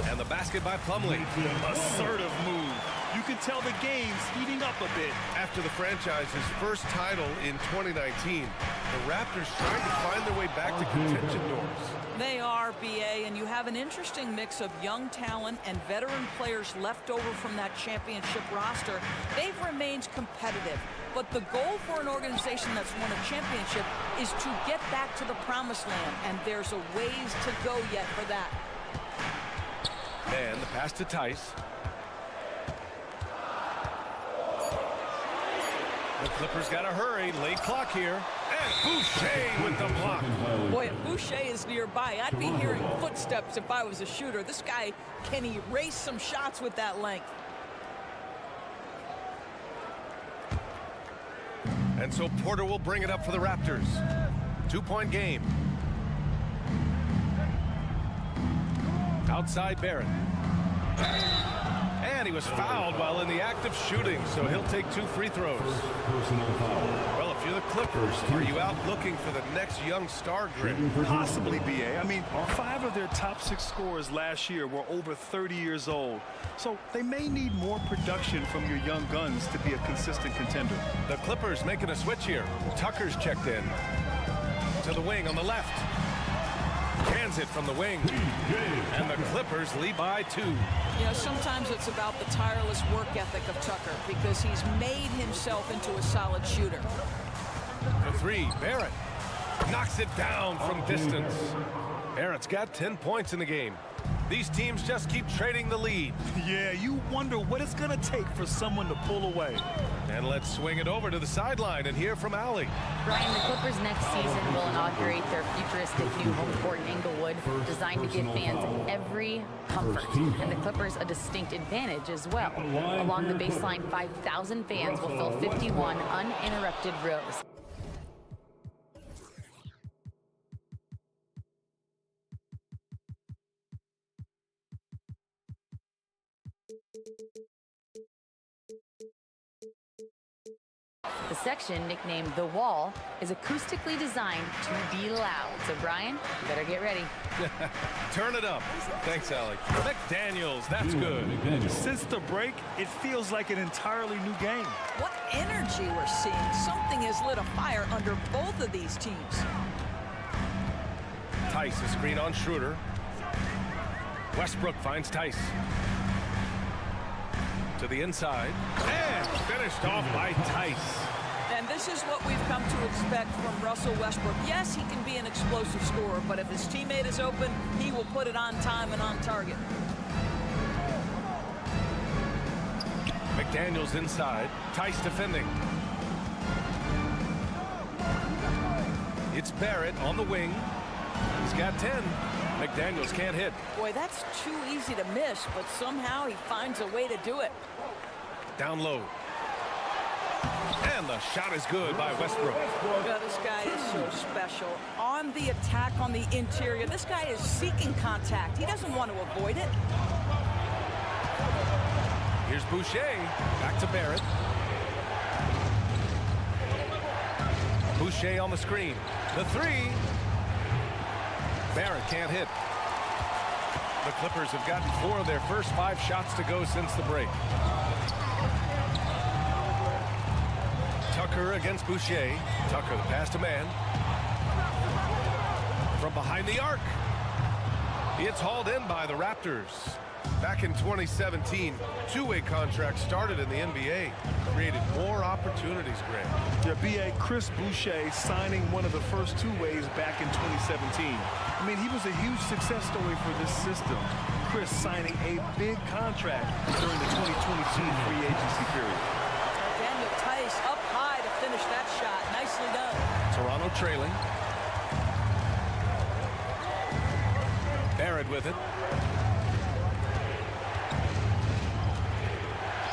And the basket by Plumlee. Assertive move. You can tell the game's heating up a bit. After the franchise's first title in 2019, the Raptors trying to find their way back to contention, Doors. They are, BA, and you have an interesting mix of young talent and veteran players left over from that championship roster. They've remained competitive, but the goal for an organization that's won a championship is to get back to the promised land, and there's a ways to go yet for that. And the pass to Tice. The Clippers got to hurry. Late clock here. And Boucher with the block. Boy, if Boucher is nearby, I'd be hearing footsteps if I was a shooter. This guy can erase some shots with that length. And so Porter will bring it up for the Raptors. 2-point game. Outside Barrett. And he was fouled while in the act of shooting, so he'll take 2 free throws. Well, if you're the Clippers, are you out looking for the next young star grid? Possibly, BA. I mean, 5 of their top 6 scorers last year were over 30 years old. So they may need more production from your young guns to be a consistent contender. The Clippers making a switch here. Tucker's checked in. To the wing on the left. Hands it from the wing. And the Clippers lead by 2. You know, sometimes it's about the tireless work ethic of Tucker because he's made himself into a solid shooter. For 3, Barrett knocks it down from distance. Barrett's got 10 points in the game. These teams just keep trading the lead. Yeah, you wonder what it's going to take for someone to pull away. And let's swing it over to the sideline and hear from Allie. Brian, the Clippers next season will inaugurate their futuristic new home court in Inglewood, designed to give fans every comfort. And the Clippers a distinct advantage as well. Along the baseline, 5,000 fans will fill 51 uninterrupted rows. The section, nicknamed The Wall, is acoustically designed to be loud. So, Brian, you better get ready. Turn it up. Thanks, Alec. McDaniels, that's good. Since the break, it feels like an entirely new game. What energy we're seeing. Something has lit a fire under both of these teams. Tice, a screen on Schroeder. Westbrook finds Tice. To the inside. And finished off by Tice. And this is what we've come to expect from Russell Westbrook. Yes, he can be an explosive scorer, but if his teammate is open, he will put it on time and on target. McDaniels inside. Tice defending. It's Barrett on the wing. He's got 10. McDaniels can't hit. Boy, that's too easy to miss, but somehow he finds a way to do it. Down low. And the shot is good by Westbrook. Yeah, this guy is so special. On the attack on the interior, this guy is seeking contact. He doesn't want to avoid it. Here's Boucher. Back to Barrett. Boucher on the screen. The 3. Barrett can't hit. The Clippers have gotten 4 of their first 5 shots to go since the break. Tucker against Boucher. Tucker, the pass to man. From behind the arc. It's hauled in by the Raptors. Back in 2017, 2-way contracts started in the NBA. Created more opportunities, Grant. Yeah, B.A. Chris Boucher signing one of the first 2-ways back in 2017. I mean, he was a huge success story for this system. Chris signing a big contract during the 2022 free agency period. Daniel Tice up high to finish that shot. Nicely done. Toronto trailing. Barrett with it.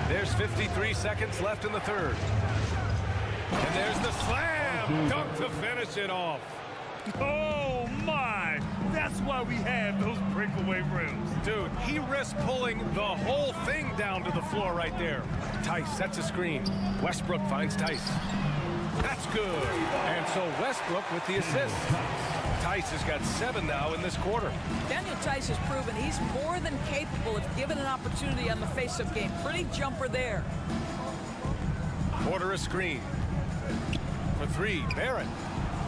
There's 53 seconds left in the third. And there's the slam dunk to finish it off. Oh, my! That's why we have those breakaway rims. Dude, he risked pulling the whole thing down to the floor right there. Tice sets a screen. Westbrook finds Tice. That's good. And so Westbrook with the assist. Tice has got 7 now in this quarter. Daniel Tice has proven he's more than capable if given an opportunity on the face-up game. Pretty jumper there. Porter a screen. For 3, Barrett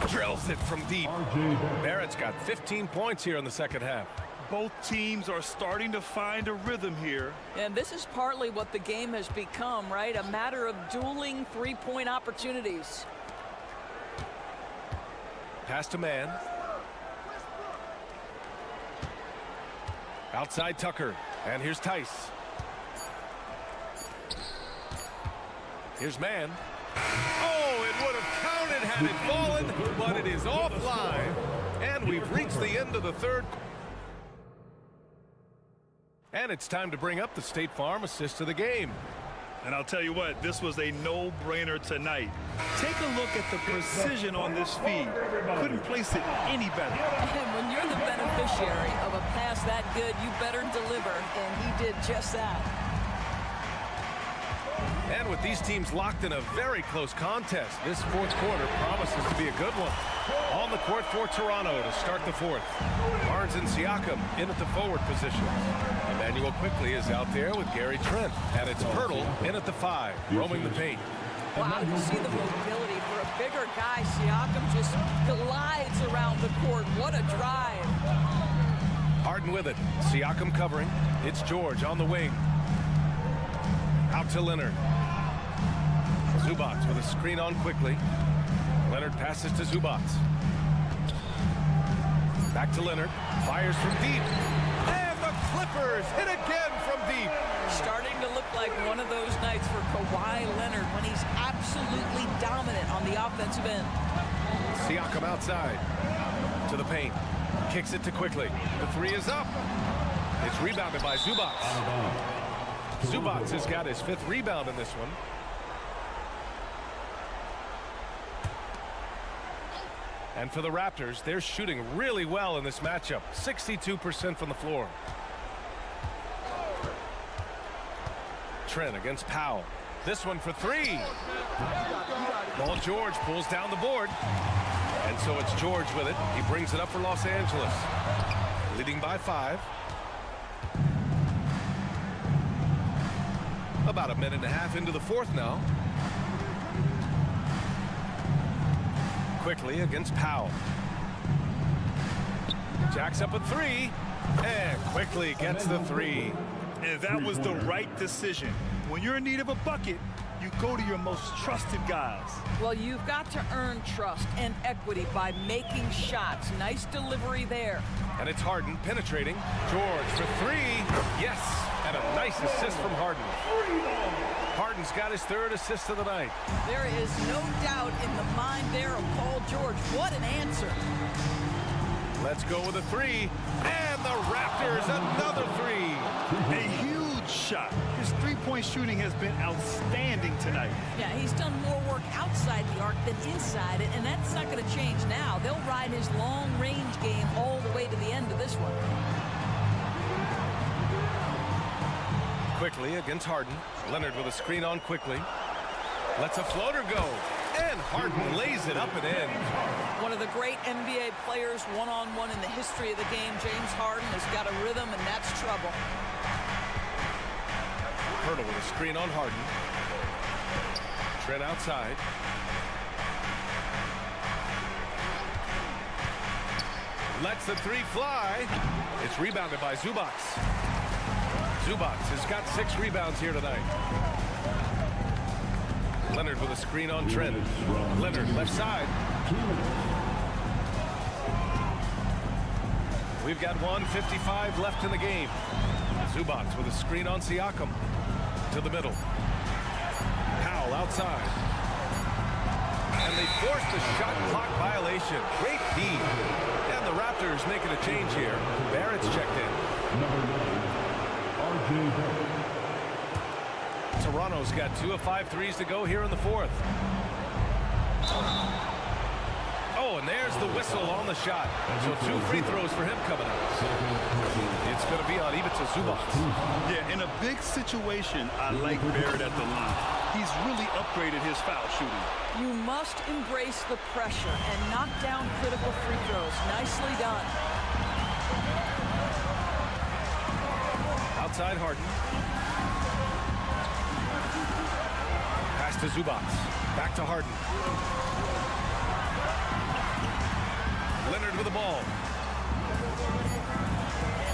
drills it from deep. Barrett's got 15 points here in the second half. Both teams are starting to find a rhythm here. And this is partly what the game has become, right? A matter of dueling three-point opportunities. Pass to man. Outside Tucker. And here's Tice. Here's man. Oh, it would have counted had it fallen, but it is offline. And we've reached the end of the third. And it's time to bring up the State Farm assist of the game. And I'll tell you what, this was a no-brainer tonight. Take a look at the precision on this feed. Couldn't place it any better. And when you're the beneficiary of a pass that good, you better deliver, and he did just that. And with these teams locked in a very close contest, this fourth quarter promises to be a good one. On the court for Toronto to start the fourth. Barnes and Siakam in at the forward position. Emmanuel quickly is out there with Gary Trent. And it's Pirtle in at the 5, roaming the paint. Wow, you see the mobility for a bigger guy. Siakam just glides around the court. What a drive. Harden with it. Siakam covering. It's George on the wing. Out to Leonard. Zubac with a screen on quickly. Leonard passes to Zubac. Back to Leonard. Fires from deep. And the Clippers hit again from deep. Starting to look like one of those nights for Kawhi Leonard when he's absolutely dominant on the offensive end. Siakam outside. To the paint. Kicks it to quickly. The 3 is up. It's rebounded by Zubac. Zubac has got his 5th rebound in this one. And for the Raptors, they're shooting really well in this matchup. 62% from the floor. Trent against Powell. This one for 3. Paul George pulls down the board. And so it's George with it. He brings it up for Los Angeles. Leading by 5. About a minute and a half into the fourth now. Quickly against Powell. Jacks up a 3. And quickly gets the 3. And that was the right decision. When you're in need of a bucket, you go to your most trusted guys. Well, you've got to earn trust and equity by making shots. Nice delivery there. And it's Harden penetrating. George for 3. Yes. And a nice assist from Harden. Harden's got his 3rd assist of the night. There is no doubt in the mind there of Paul George. What an answer. Let's go with a 3. And the Raptors another 3. A huge shot. His three-point shooting has been outstanding tonight. Yeah, he's done more work outside the arc than inside it, and that's not going to change now. They'll ride his long-range game all the way to the end of this one. Quickly against Harden. Leonard with a screen on quickly. Lets a floater go. And Harden lays it up and in. One of the great NBA players one-on-one in the history of the game. James Harden has got a rhythm, and that's trouble. Pirtle with a screen on Harden. Trent outside. Lets the 3 fly. It's rebounded by Zubac. Zubac has got 6 rebounds here tonight. Leonard with a screen on Trent. Leonard left side. We've got 1:55 left in the game. Zubac with a screen on Siakam. To the middle. Powell outside. And they forced the shot clock violation. Great D. And the Raptors making a change here. Barrett's checked in. Toronto's got 2 of 5 threes to go here in the fourth. Oh, and there's the whistle on the shot. So 2 free throws for him coming up. It's going to be on Ivica Zubac. Yeah, in a big situation, I like Barrett at the line. He's really upgraded his foul shooting. You must embrace the pressure and knock down critical free throws. Nicely done. Outside Harden. Pass to Zubac. Back to Harden. Leonard with the ball.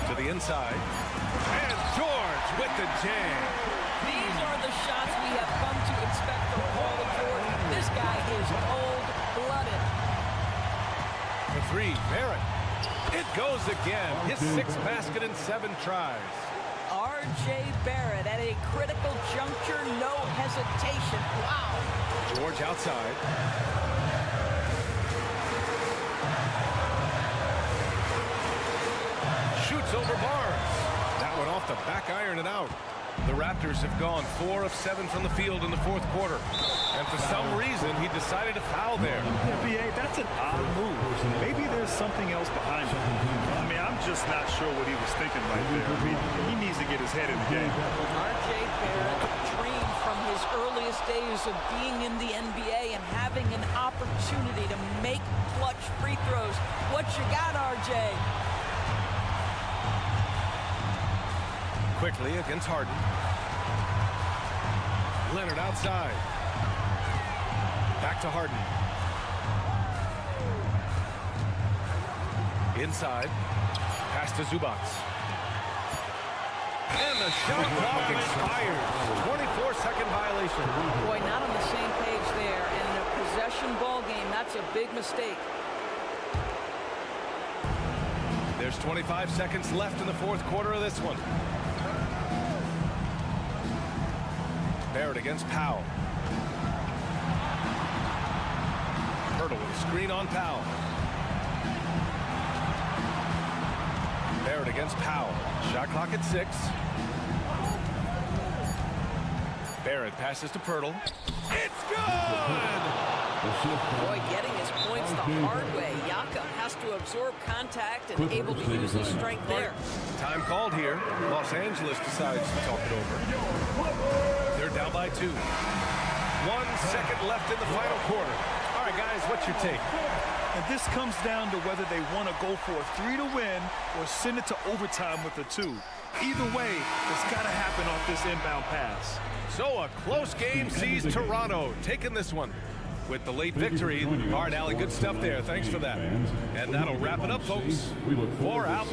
To the inside. And George with the jam. These are the shots we have come to expect from Paul George. This guy is cold-blooded. For 3, Barrett. It goes again. His 6th basket in 7 tries. R.J. Barrett at a critical juncture, no hesitation. Wow. George outside. Shoots over Barnes. That one off the back iron and out. The Raptors have gone 4 of 7 from the field in the fourth quarter. And for some reason, he decided to foul there. Yeah, B.A., that's an odd move. Maybe there's something else behind it. I mean, I'm just not sure what he was thinking right there. I mean, he needs to get his head in the game. R.J. Barrett dreamed from his earliest days of being in the NBA and having an opportunity to make clutch free throws. What you got, R.J.? Quickly against Harden. Leonard outside. Back to Harden. Inside. Pass to Zubac. And the shot clock expires. 24-second violation. Boy, not on the same page there. And in a possession ball game, that's a big mistake. There's 25 seconds left in the fourth quarter of this one. Barrett against Powell. Hurdle with a screen on Powell. Barrett against Powell. Shot clock at 6. Barrett passes to Pirtle. It's good! Boy, getting his points the hard way. Jakob has to absorb contact and able to use his strength there. Time called here. Los Angeles decides to talk it over. They're down by 2. 1 second left in the final quarter. All right, guys, what's your take? And this comes down to whether they want to go for a 3 to win or send it to overtime with a 2. Either way, it's got to happen off this inbound pass. So a close game sees Toronto taking this one with the late victory. All right, Allie, good stuff there. Thanks for that. And that'll wrap it up, folks. 4 out.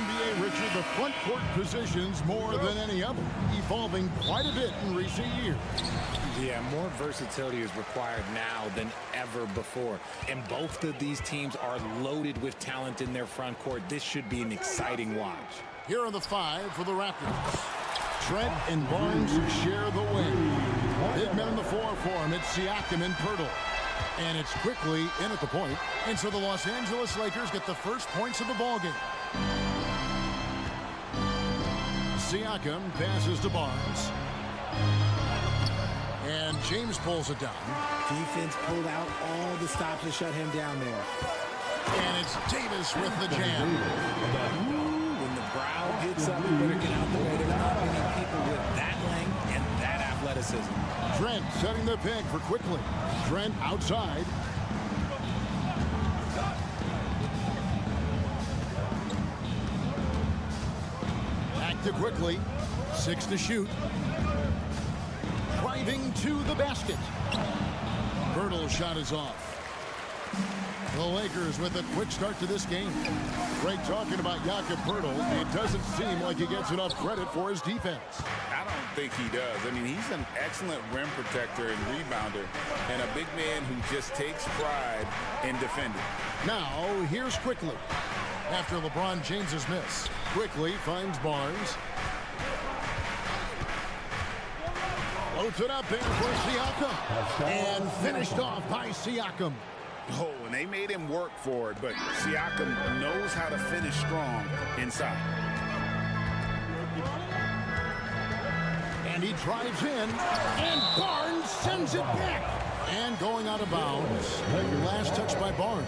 NBA, Richard, the front court positions more than any other, evolving quite a bit in recent years. Yeah, more versatility is required now than ever before. And both of these teams are loaded with talent in their front court. This should be an exciting watch. Here are the 5 for the Raptors. Trent and Barnes share the wing. Big men in the 4 for him. It's Siakam and Pirtle. And it's quickly in at the point. And so the Los Angeles Lakers get the first points of the ballgame. Siakam passes to Barnes. And James pulls it down. Defense pulled out all the stops to shut him down there. And it's Davis with the jam. When the brow gets up, you better get out the way. There's not many people with that length and that athleticism. Trent setting the pick for quickly. Trent outside. Back to quickly. 6 to shoot. Driving to the basket. Pirtle's shot is off. The Lakers with a quick start to this game. Greg talking about Jakob Pirtle. It doesn't seem like he gets enough credit for his defense. I don't think he does. I mean, he's an excellent rim protector and rebounder, and a big man who just takes pride in defending. Now, here's Quickly. After LeBron James's miss, Quickly finds Barnes. Loads it up in for Siakam. And finished off by Siakam. Oh, and they made him work for it, but Siakam knows how to finish strong inside. And he drives in, and Barnes sends it back. And going out of bounds. Last touch by Barnes.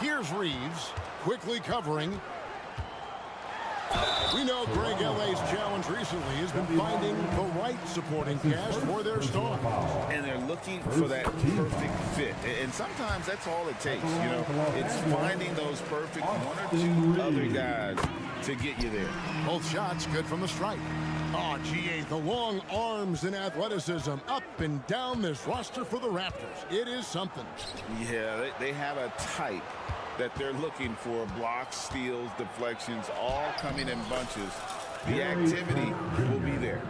Here's Reeves, quickly covering. We know Greg L.A.'s challenge recently has been finding the right supporting cast for their stars. And they're looking for that perfect fit. And sometimes that's all it takes, you know. It's finding those perfect 1 or 2 other guys to get you there. Both shots good from the stripe. Oh, GA, the long arms and athleticism up and down this roster for the Raptors. It is something. Yeah, they have a type that they're looking for. Blocks, steals, deflections, all coming in bunches. The activity will be there.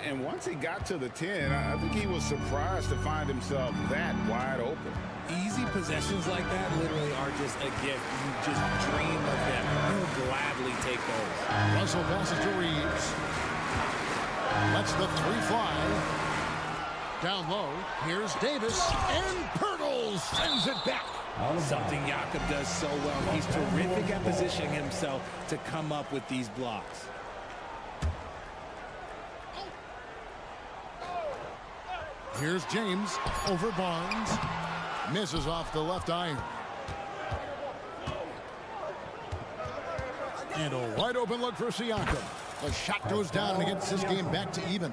And once he got to the 10, I think he was surprised to find himself that wide open. Easy possessions like that literally are just a gift. You just dream of them. You'll gladly take those. Russell passes to Reeves. Lets the 3 fly. Down low, here's Davis, and Pirtle sends it back. Something Jakob does so well. He's terrific at positioning himself to come up with these blocks. Here's James over Barnes. Misses off the left iron. And a wide open look for Siakam. The shot goes down and gets this game back to even.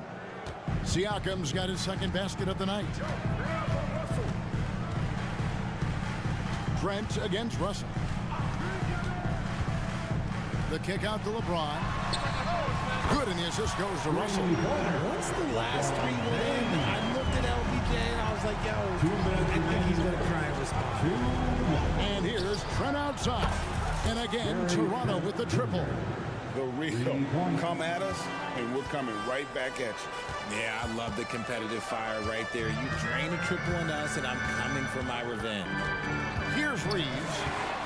Siakam's got his second basket of the night. Trent against Russell. The kick out to LeBron. Good, and the assist goes to Russell. Once the last 3 went in, I looked at LBJ and I was like, yo, I think he's going to try and respond. And here's Trent outside. And again, Toronto with the triple. The real come at us, and we're coming right back at you. Yeah, I love the competitive fire right there. You drain a triple on us, and I'm coming for my revenge. Here's Reeves.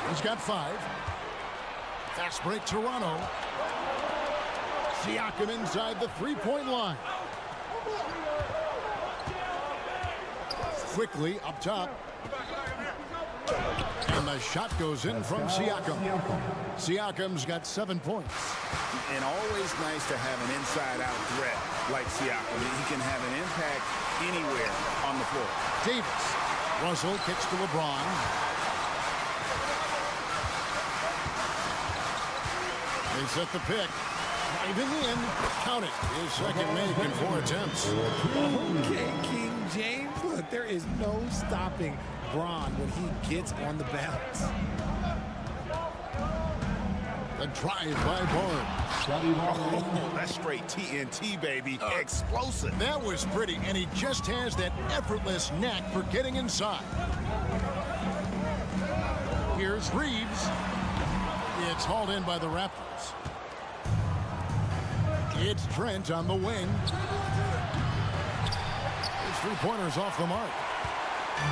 He's got 5. Fast break, Toronto. Siakam inside the 3-point line. Quickly up top. And the shot goes in from Siakam. Siakam's got 7 points. And always nice to have an inside-out threat like Siakam. He can have an impact anywhere on the floor. Davis. Russell kicks to LeBron. They set the pick. Driving in. Count it. His second make in 4 attempts. Okay, King James. Look, there is no stopping Bron when he gets on the bounce. The drive by Barnes. Oh, that's straight TNT, baby. Explosive. That was pretty, and he just has that effortless knack for getting inside. Here's Reeves. It's hauled in by the Raptors. It's Trent on the wing. His three-pointers off the mark.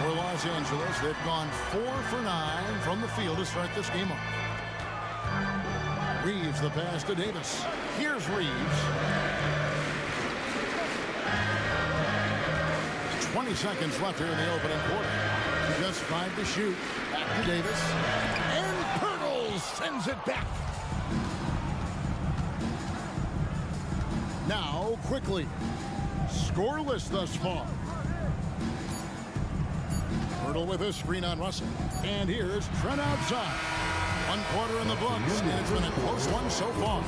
For Los Angeles, they've gone 4 for 9 from the field to start this game off. Reeves the pass to Davis. Here's Reeves. 20 seconds left here in the opening quarter. Just 5 to shoot. Back to Davis. And Pirtle sends it back. Now, quickly. Scoreless thus far. Pirtle with a screen on Russell. And here's Trent outside. 1 quarter in the books, and it's been a close one so far.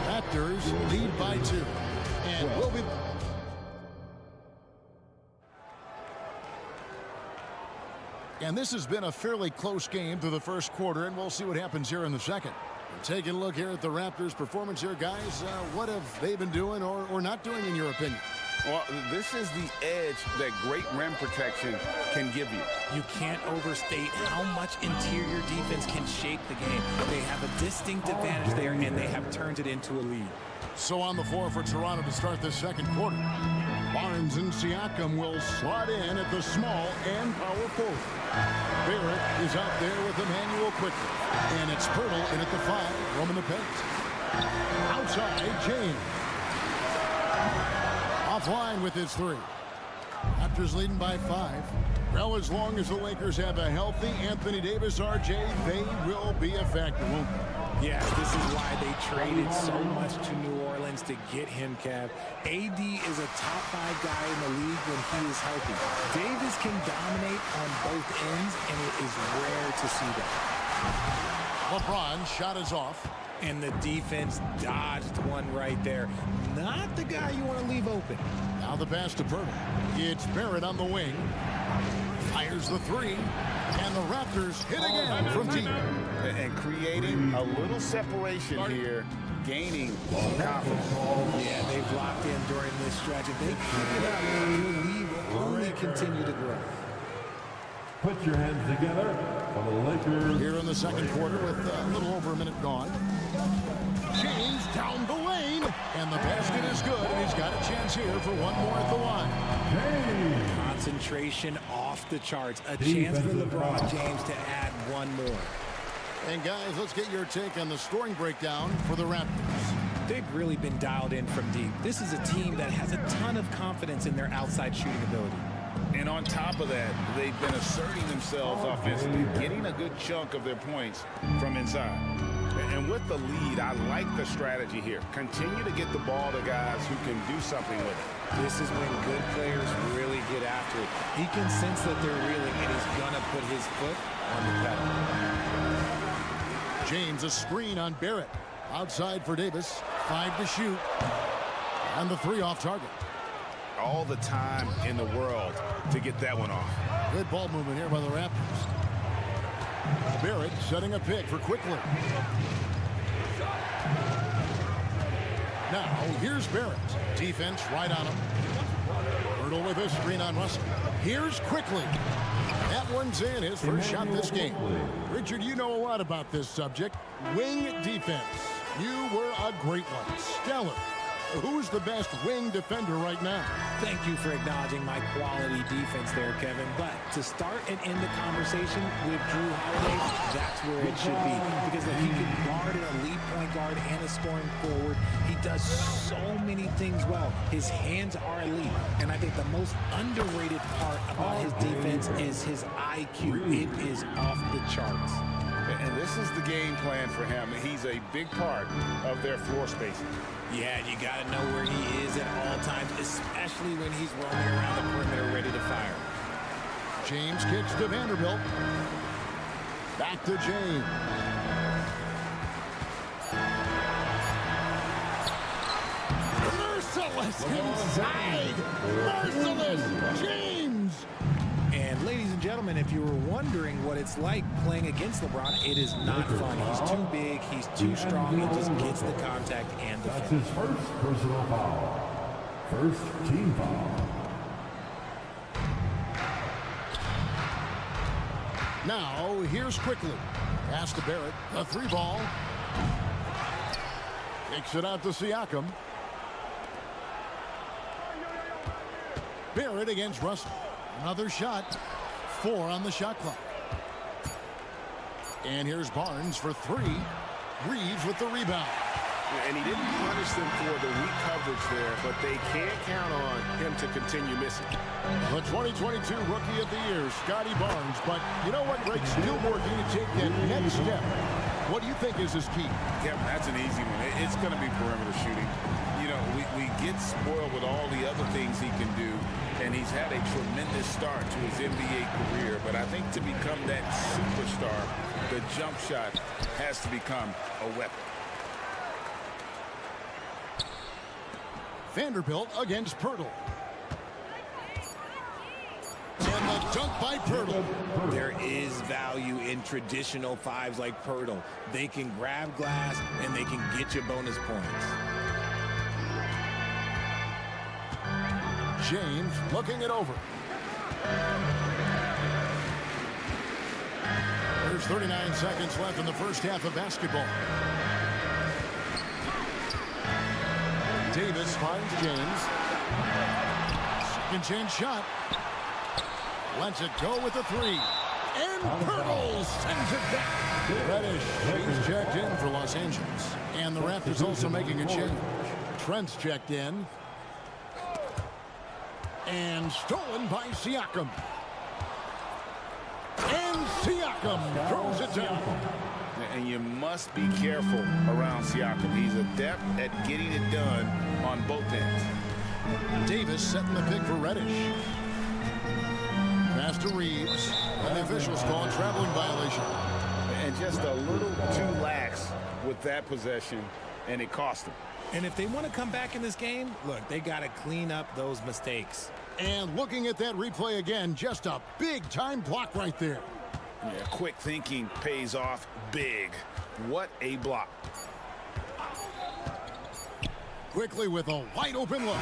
Raptors lead by 2. And we'll be... And this has been a fairly close game through the first quarter, and we'll see what happens here in the second. And taking a look here at the Raptors' performance here, guys. What have they been doing or not doing, in your opinion? Well, this is the edge that great rim protection can give you. You can't overstate how much interior defense can shape the game. They have a distinct advantage there, and they have turned it into a lead. So on the floor for Toronto to start this second quarter. Barnes and Siakam will slot in at the small and power forward. Barrett is out there with Emmanuel quickly. And it's Pirtle in at the 5, roaming the paint. Outside, James. Offline with his 3. Raptors leading by 5. Well, as long as the Lakers have a healthy Anthony Davis, RJ, they will be a factor, won't they? Yes, this is why they traded so much to New Orleans to get him, Kev. AD is a top 5 guy in the league when he is healthy. Davis can dominate on both ends, and it is rare to see that. LeBron's shot is off. And the defense dodged one right there. Not the guy you want to leave open. Now the pass to Pirtle. It's Barrett on the wing. Fires the 3. And the Raptors hit again from deep. And creating a little separation here, gaining confidence. Yeah, they've locked in during this stretch. If they keep it up, the lead will only continue to grow. Put your hands together for the Lakers. Here in the second quarter with a little over a minute gone. James down the lane. And the basket is good. And he's got a chance here for one more at the line. Concentration off the charts. A chance for LeBron James to add one more. And guys, let's get your take on the scoring breakdown for the Raptors. They've really been dialed in from deep. This is a team that has a ton of confidence in their outside shooting ability. And on top of that, they've been asserting themselves offensively, getting a good chunk of their points from inside. And with the lead, I like the strategy here. Continue to get the ball to guys who can do something with it. This is when good players really get after it. He can sense that they're reeling, and he's going to put his foot on the pedal. James, a screen on Barrett. Outside for Davis. 5 to shoot. And the 3 off target. All the time in the world to get that one off. Good ball movement here by the Raptors. Barrett setting a pick for Quickly. Now, here's Barrett. Defense right on him. Pirtle with a screen on Russell. Here's Quickly. That one's in, his first shot this game. Richard, you know a lot about this subject. Wing defense. You were a great one. Stellar. Who's the best wing defender right now? Thank you for acknowledging my quality defense there, Kevin. But to start and end the conversation with Drew Holiday, that's where it should be. Because if he can guard an elite point guard and a scoring forward, he does so many things well. His hands are elite. And I think the most underrated part about his defense is his IQ. It is off the charts. And this is the game plan for him. He's a big part of their floor spacing. Yeah, you got to know where he is at all times, especially when he's roaming around the perimeter ready to fire. James kicks to Vanderbilt. Back to James. Merciless inside. Merciless James. And ladies and gentlemen, gentlemen, if you were wondering what it's like playing against LeBron, it is not fun. He's too big, he's too strong, he just gets the contact and the That's finish. his first personal foul. First team foul. Now, here's Quickly. Pass to Barrett. The 3-ball. Kicks it out to Siakam. Barrett against Russell. Another shot. 4 on the shot clock. And here's Barnes for 3. Reeves with the rebound. And he didn't punish them for the weak coverage there, but they can't count on him to continue missing. The 2022 Rookie of the Year, Scotty Barnes. But you know what, Greg? Still working to take that next step. What do you think is his key? Kevin, that's an easy one. It's going to be perimeter shooting. You know, we get spoiled with all the other things he can do, and he's had a tremendous start to his NBA career. But I think to become that superstar, the jump shot has to become a weapon. Vanderbilt against Pirtle. And the dunk by Pirtle. There is value in traditional fives like Pirtle. They can grab glass and they can get you bonus points. James looking it over. There's 39 seconds left in the first half of basketball. Davis finds James. Second chance shot. Lets it go with the 3. And Pirtle sends it back. Reddish, he's checked in for Los Angeles. And the Raptors also making a change. Trent's checked in. And stolen by Siakam. And Siakam throws it down. And you must be careful around Siakam. He's adept at getting it done on both ends. Davis setting the pick for Reddish. Pass to Reeves. And the officials call a traveling violation. And just a little too lax with that possession, and it cost him. And if they want to come back in this game, look, they got to clean up those mistakes. And looking at that replay again, just a big-time block right there. Yeah, quick thinking pays off big. What a block. Quickly with a wide-open look.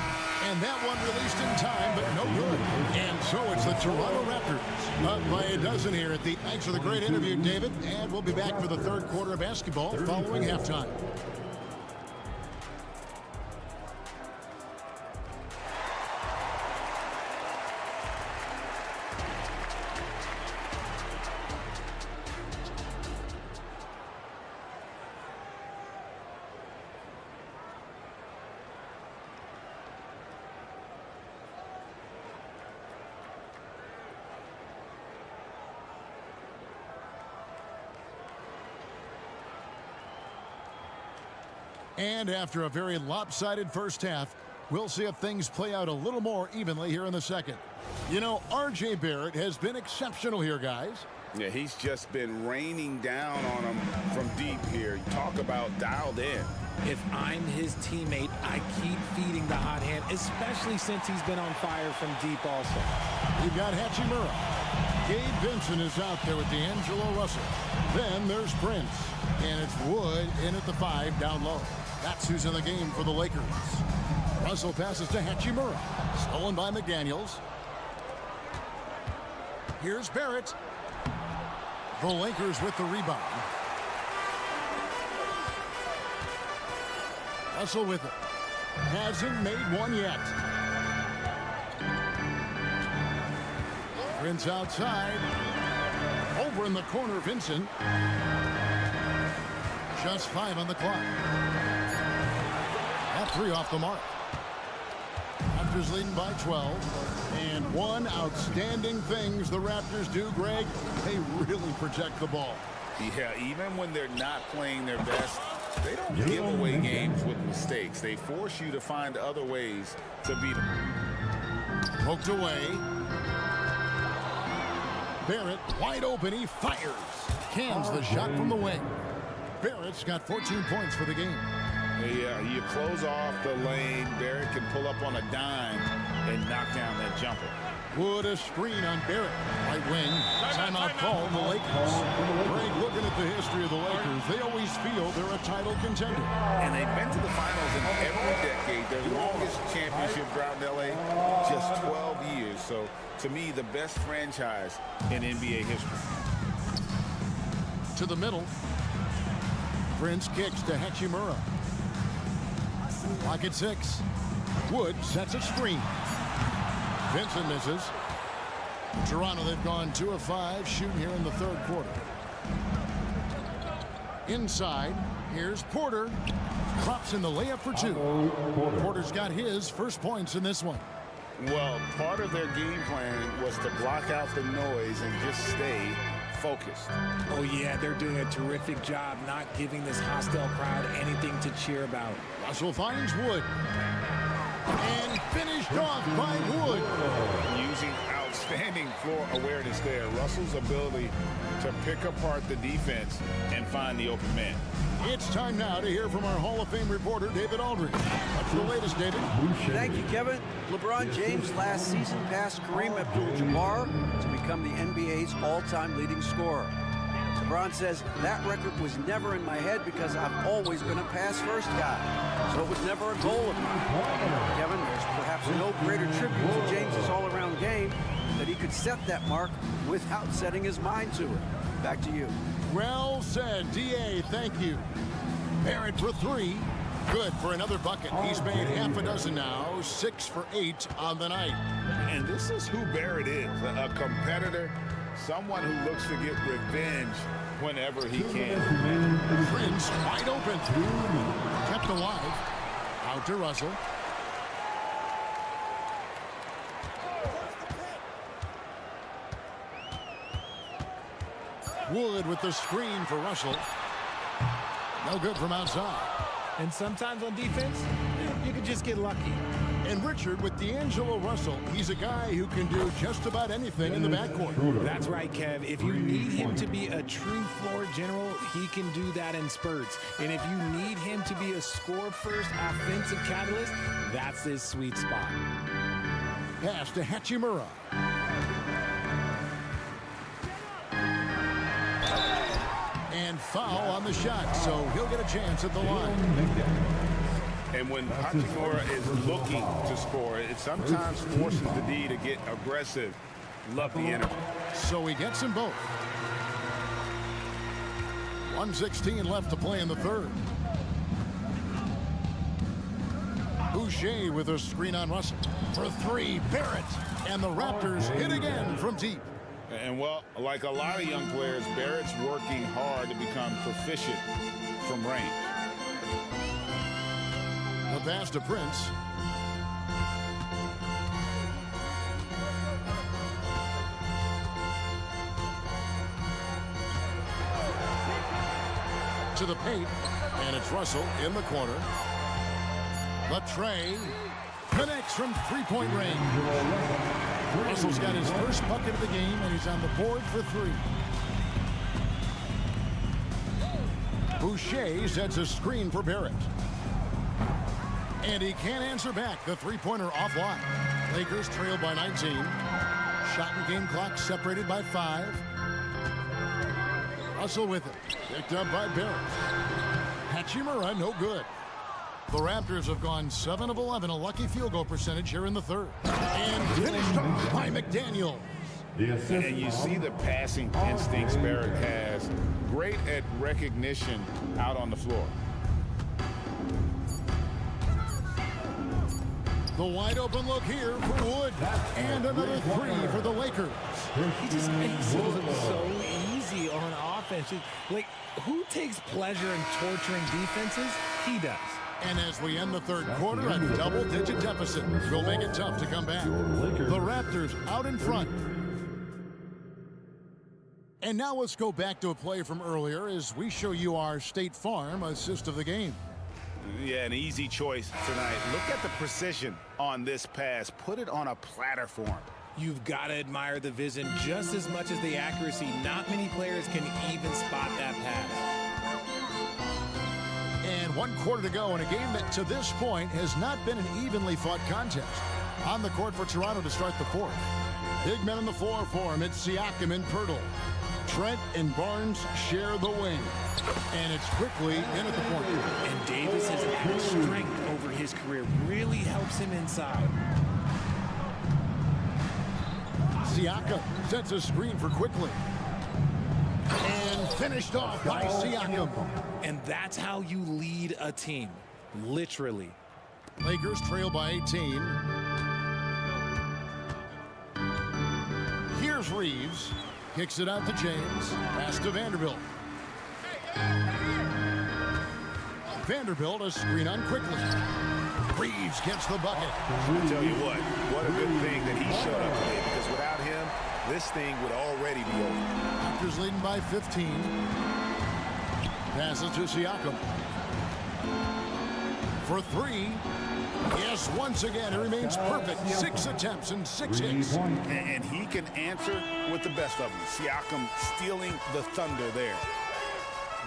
And that one released in time, but no good. And so it's the Toronto Raptors. Up by a dozen here at the... Thanks for the great interview, David. And we'll be back for the third quarter of basketball following halftime. And after a very lopsided first half, we'll see if things play out a little more evenly here in the second. You know, R.J. Barrett has been exceptional here, guys. Yeah, he's just been raining down on him from deep here. Talk about dialed in. If I'm his teammate, I keep feeding the hot hand, especially since he's been on fire from deep also. You've got Hachimura. Gabe Vincent is out there with D'Angelo Russell. Then there's Prince. And it's Wood in at the 5 down low. That's who's in the game for the Lakers. Russell passes to Hachimura. Stolen by McDaniels. Here's Barrett. The Lakers with the rebound. Russell with it. Hasn't made one yet. Prince outside. Over in the corner, Vincent. Just 5 on the clock. That 3 off the mark. Raptors leading by 12. And one outstanding things the Raptors do, Greg, they really protect the ball. Yeah, even when they're not playing their best, they don't give away games with mistakes. They force you to find other ways to beat them. Poked away. Barrett wide open. He fires. Cans the shot from the wing. Barrett's got 14 points for the game. Yeah, you close off the lane. Barrett can pull up on a dime and knock down that jumper. Wood a screen on Barrett. Right wing. Timeout call, the Lakers. Greg, looking at the history of the Lakers, they always feel they're a title contender. And they've been to the finals in every decade. Their longest championship drought in L.A., just 12 years. So, to me, the best franchise in NBA history. To the middle. Prince kicks to Hachimura. Lock at 6. Wood sets a screen. Vincent misses. Toronto, they've gone 2 of 5 shooting here in the third quarter. Inside, here's Porter. Drops in the layup for 2. Porter's got his first points in this one. Well, part of their game plan was to block out the noise and just stay focused. Oh, yeah, they're doing a terrific job not giving this hostile crowd anything to cheer about. Russell finds Wood. And finished off by Wood. Using outstanding floor awareness there. Russell's ability to pick apart the defense and find the open man. It's time now to hear from our Hall of Fame reporter, David Aldridge. What's the latest, David? Thank you, Kevin. LeBron James last season passed Kareem Abdul-Jabbar to become the NBA's all-time leading scorer. LeBron says, that record was never in my head because I've always been a pass-first guy. So it was never a goal of mine. Kevin, there's perhaps no greater tribute to James's all-around game that he could set that mark without setting his mind to it. Back to you. Well said, D.A. Thank you. Barrett for 3. Good for another bucket. He's made half a dozen now. 6 for 8 on the night. And this is who Barrett is, a competitor, someone who looks to get revenge whenever he can. Prince wide open. Kept alive. Out to Russell. Wood with the screen for Russell. No good from outside. And sometimes on defense, you can just get lucky. And Richard with D'Angelo Russell, he's a guy who can do just about anything in the backcourt. That's right, Kev. If you need him to be a true floor general, he can do that in spurts. And if you need him to be a score-first offensive catalyst, that's his sweet spot. Pass to Hachimura. And foul on the shot, so he'll get a chance at the line. And when Hachimura is looking to score, it sometimes forces the D to get aggressive. Love the energy. So he gets them both. 1:16 left to play in the third. Boucher with a screen on Russell. For 3, Barrett. And the Raptors hit again from deep. And, well, like a lot of young players, Barrett's working hard to become proficient from range. The pass to Prince. To the paint, and it's Russell in the corner. Latrey connects from three-point range. Russell's got his first bucket of the game, and he's on the board for 3. Boucher sets a screen for Barrett. And he can't answer back. The three-pointer offline. Lakers trail by 19. Shot and game clock separated by 5. Russell with it. Picked up by Barrett. Hachimura, no good. The Raptors have gone 7 of 11, a lucky field goal percentage here in the third. And finished off by McDaniel. And you see the passing instincts Barrett has. Great at recognition out on the floor. The wide open look here for Wood. And another 3 for the Lakers. He just makes it look so easy on offense. Like, who takes pleasure in torturing defenses? He does. And as we end the third quarter, a double-digit deficit will make it tough to come back. The Raptors out in front. And now let's go back to a play from earlier as we show you our State Farm assist of the game. Yeah, an easy choice tonight. Look at the precision on this pass. Put it on a platter for him. You've got to admire the vision just as much as the accuracy. Not many players can even spot that pass. And 1 quarter to go in a game that to this point has not been an evenly fought contest. On the court for Toronto to start the fourth. Big men on the floor for him. It's Siakam and Pirtle. Trent and Barnes share the wing. And it's quickly in at the point. And Davis has added strength over his career. Really helps him inside. Siakam sets a screen for Quickly. And finished off by Siakam. And that's how you lead a team. Literally. Lakers trail by 18. Here's Reeves. Kicks it out to James. Pass to Vanderbilt. Vanderbilt a screen on Quickly. Reeves gets the bucket. I'll tell you what a good thing that he showed up today, because without him, this thing would already be over. Raptors leading by 15. Passes to Siakam. For 3. Yes, once again, it remains perfect. 6 attempts and 6 hits. And he can answer with the best of them. Siakam stealing the thunder there.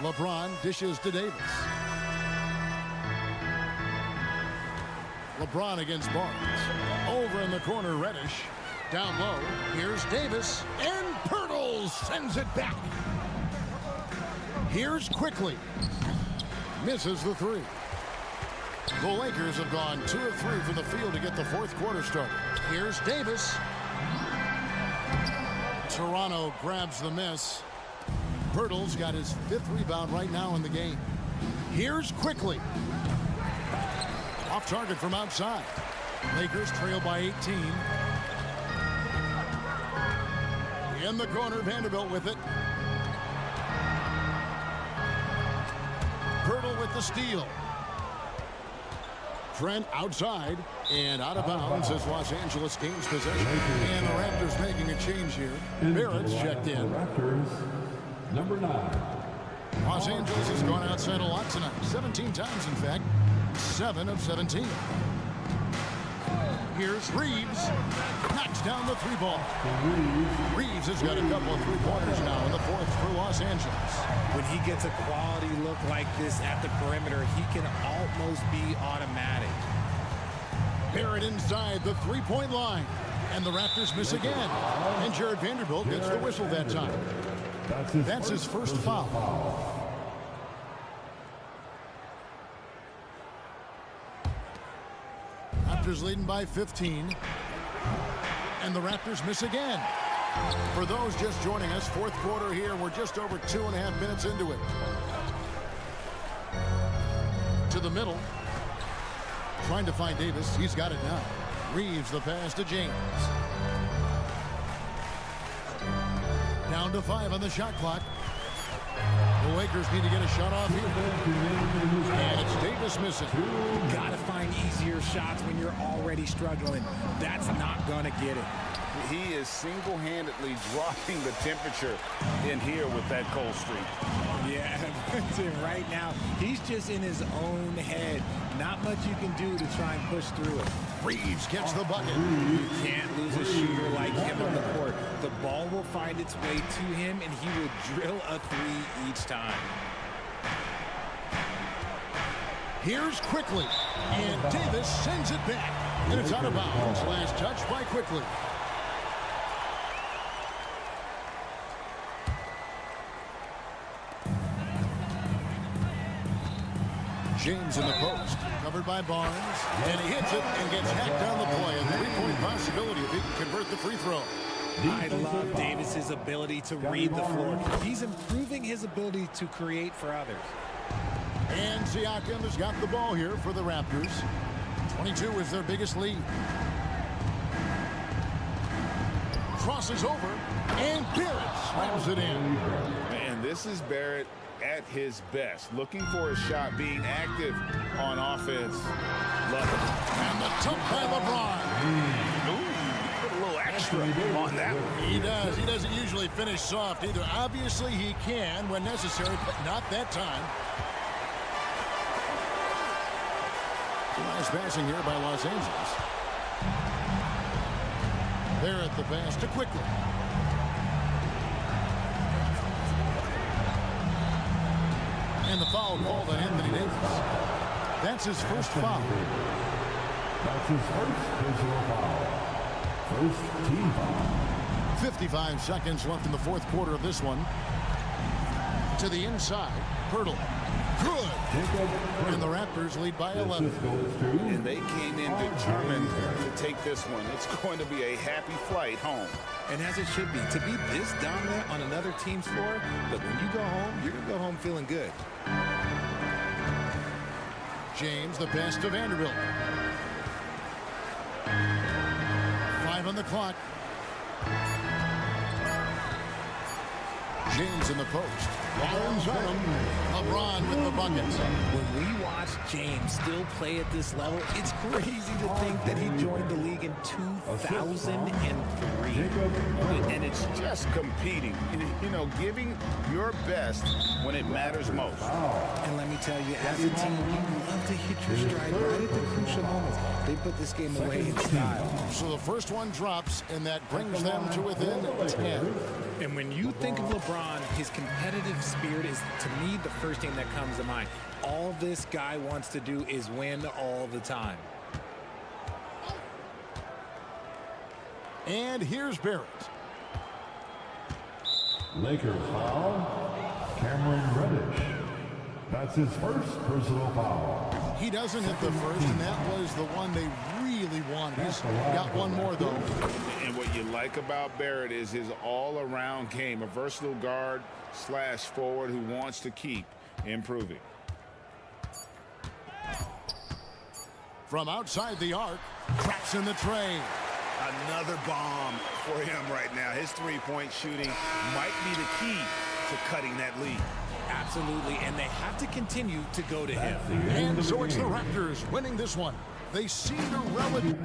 LeBron dishes to Davis. LeBron against Barnes. Over in the corner, Reddish. Down low, here's Davis. And Pirtle sends it back. Here's Quickly. Misses the 3. The Lakers have gone 2 of 3 from the field to get the fourth quarter started. Here's Davis. Toronto grabs the miss. Pirtle's got his 5th rebound right now in the game. Here's Quickly. Off target from outside. Lakers trail by 18. In the corner, Vanderbilt with it. Pirtle with the steal. Trent outside and out of bounds as Los Angeles gains possession. And the Raptors making a change here. Barrett's checked in. Raptors, number 9. Los Angeles has gone outside a lot tonight. 17 times, in fact. 7 of 17. Here's Reeves. Knocks down the 3-ball. Reeves has got a couple of 3-pointers now in the fourth for Los Angeles. When he gets a quality look like this at the perimeter, he can almost be automatic. Barrett inside the 3-point line. And the Raptors miss again. And Jared Vanderbilt gets the whistle that time. That's his first foul. Raptors leading by 15. And the Raptors miss again. For those just joining us, fourth quarter here. We're just over 2.5 minutes into it. To the middle. Trying to find Davis. He's got it now. Reeves the pass to James. Down to 5 on the shot clock. The Lakers need to get a shot off here. And it's Davis missing. Gotta find easier shots when you're already struggling. That's not gonna get it. He is single-handedly dropping the temperature in here with that cold streak. Yeah, right now, he's just in his own head. Not much you can do to try and push through it. Reeves gets the bucket. You can't lose a shooter like him on the court. The ball will find its way to him, and he will drill a 3 each time. Here's Quickly. And Davis sends it back. And it's out of bounds. Last touch by Quickly. James in the post, covered by Barnes, and he hits it and gets hacked down the play. A 3-point possibility if he can convert the free throw. I love Davis's ability to read the floor. He's improving his ability to create for others. And Siakam has got the ball here for the Raptors. 22 is their biggest lead. Crosses over, and Barrett slams it in. Man, this is Barrett at his best. Looking for a shot, being active on offense. Love it. And the tip by LeBron. Ooh, put a little extra on that one. He does. He doesn't usually finish soft either. Obviously, he can when necessary, but not that time. Nice passing here by Los Angeles. Barrett the pass to And the foul called on Anthony Davis. That's his first foul. That's his first personal foul. First team foul. 55 seconds left in the fourth quarter of this one. To the inside, Pirtle. Good. And the Raptors lead by 11. And they came in determined to take this one. It's going to be a happy flight home. And as it should be, to be this dominant on another team's floor, but when you go home, you're going to go home feeling good. James, the pass to Vanderbilt. 5 on the clock. James in the post. Barnes on him. LeBron with the buckets. When we watch James still play at this level, it's crazy to think that he joined the league in 2003. And it's just competing, you know, giving your best when it matters most. And let me tell you, as a team, you love to hit your stride right at the crucial moments. They put this game away in style. So the first one drops, and that brings them to within 10. And when you think of LeBron, his competitive spirit is, to me, the first thing that comes to mind. All this guy wants to do is win all the time. And here's Barrett. Lakers foul. Cameron Reddish. That's his first personal foul. He doesn't hit the first, and that was the one they really wanted. He's got one more, though. And what you like about Barrett is his all-around game, a versatile guard / forward who wants to keep improving. From outside the arc, cracks in the tray. Another bomb for him right now. His three-point shooting might be the key to cutting that lead. Absolutely, and they have to continue to go to him. And so it's the Raptors winning this one. They see the relative.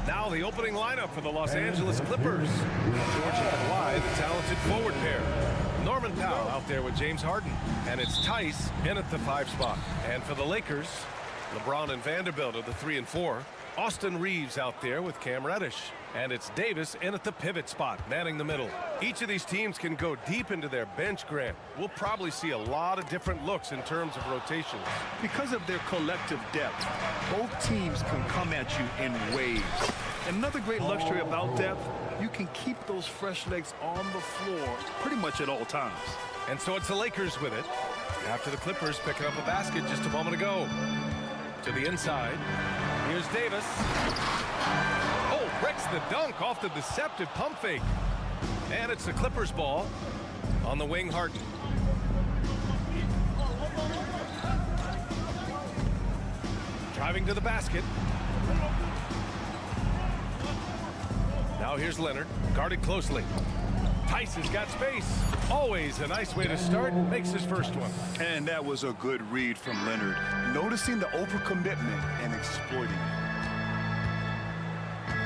Now the opening lineup for the Los Angeles Clippers. George and Kawhi, the talented forward pair. Norman Powell out there with James Harden. And it's Tice in at the 5 spot. And for the Lakers, LeBron and Vanderbilt are the 3 and 4. Austin Reeves out there with Cam Reddish. And it's Davis in at the pivot spot, manning the middle. Each of these teams can go deep into their bench, Grant. We'll probably see a lot of different looks in terms of rotations. Because of their collective depth, both teams can come at you in waves. Another great luxury about depth, you can keep those fresh legs on the floor pretty much at all times. And so it's the Lakers with it, after the Clippers picking up a basket just a moment ago. To the inside, here's Davis. Oh, breaks the dunk off the deceptive pump fake. And it's the Clippers ball on the wing, Harden. Driving to the basket. Now here's Leonard, guarded closely. Tice has got space. Always a nice way to start. Makes his first one. And that was a good read from Leonard. Noticing the overcommitment and exploiting it.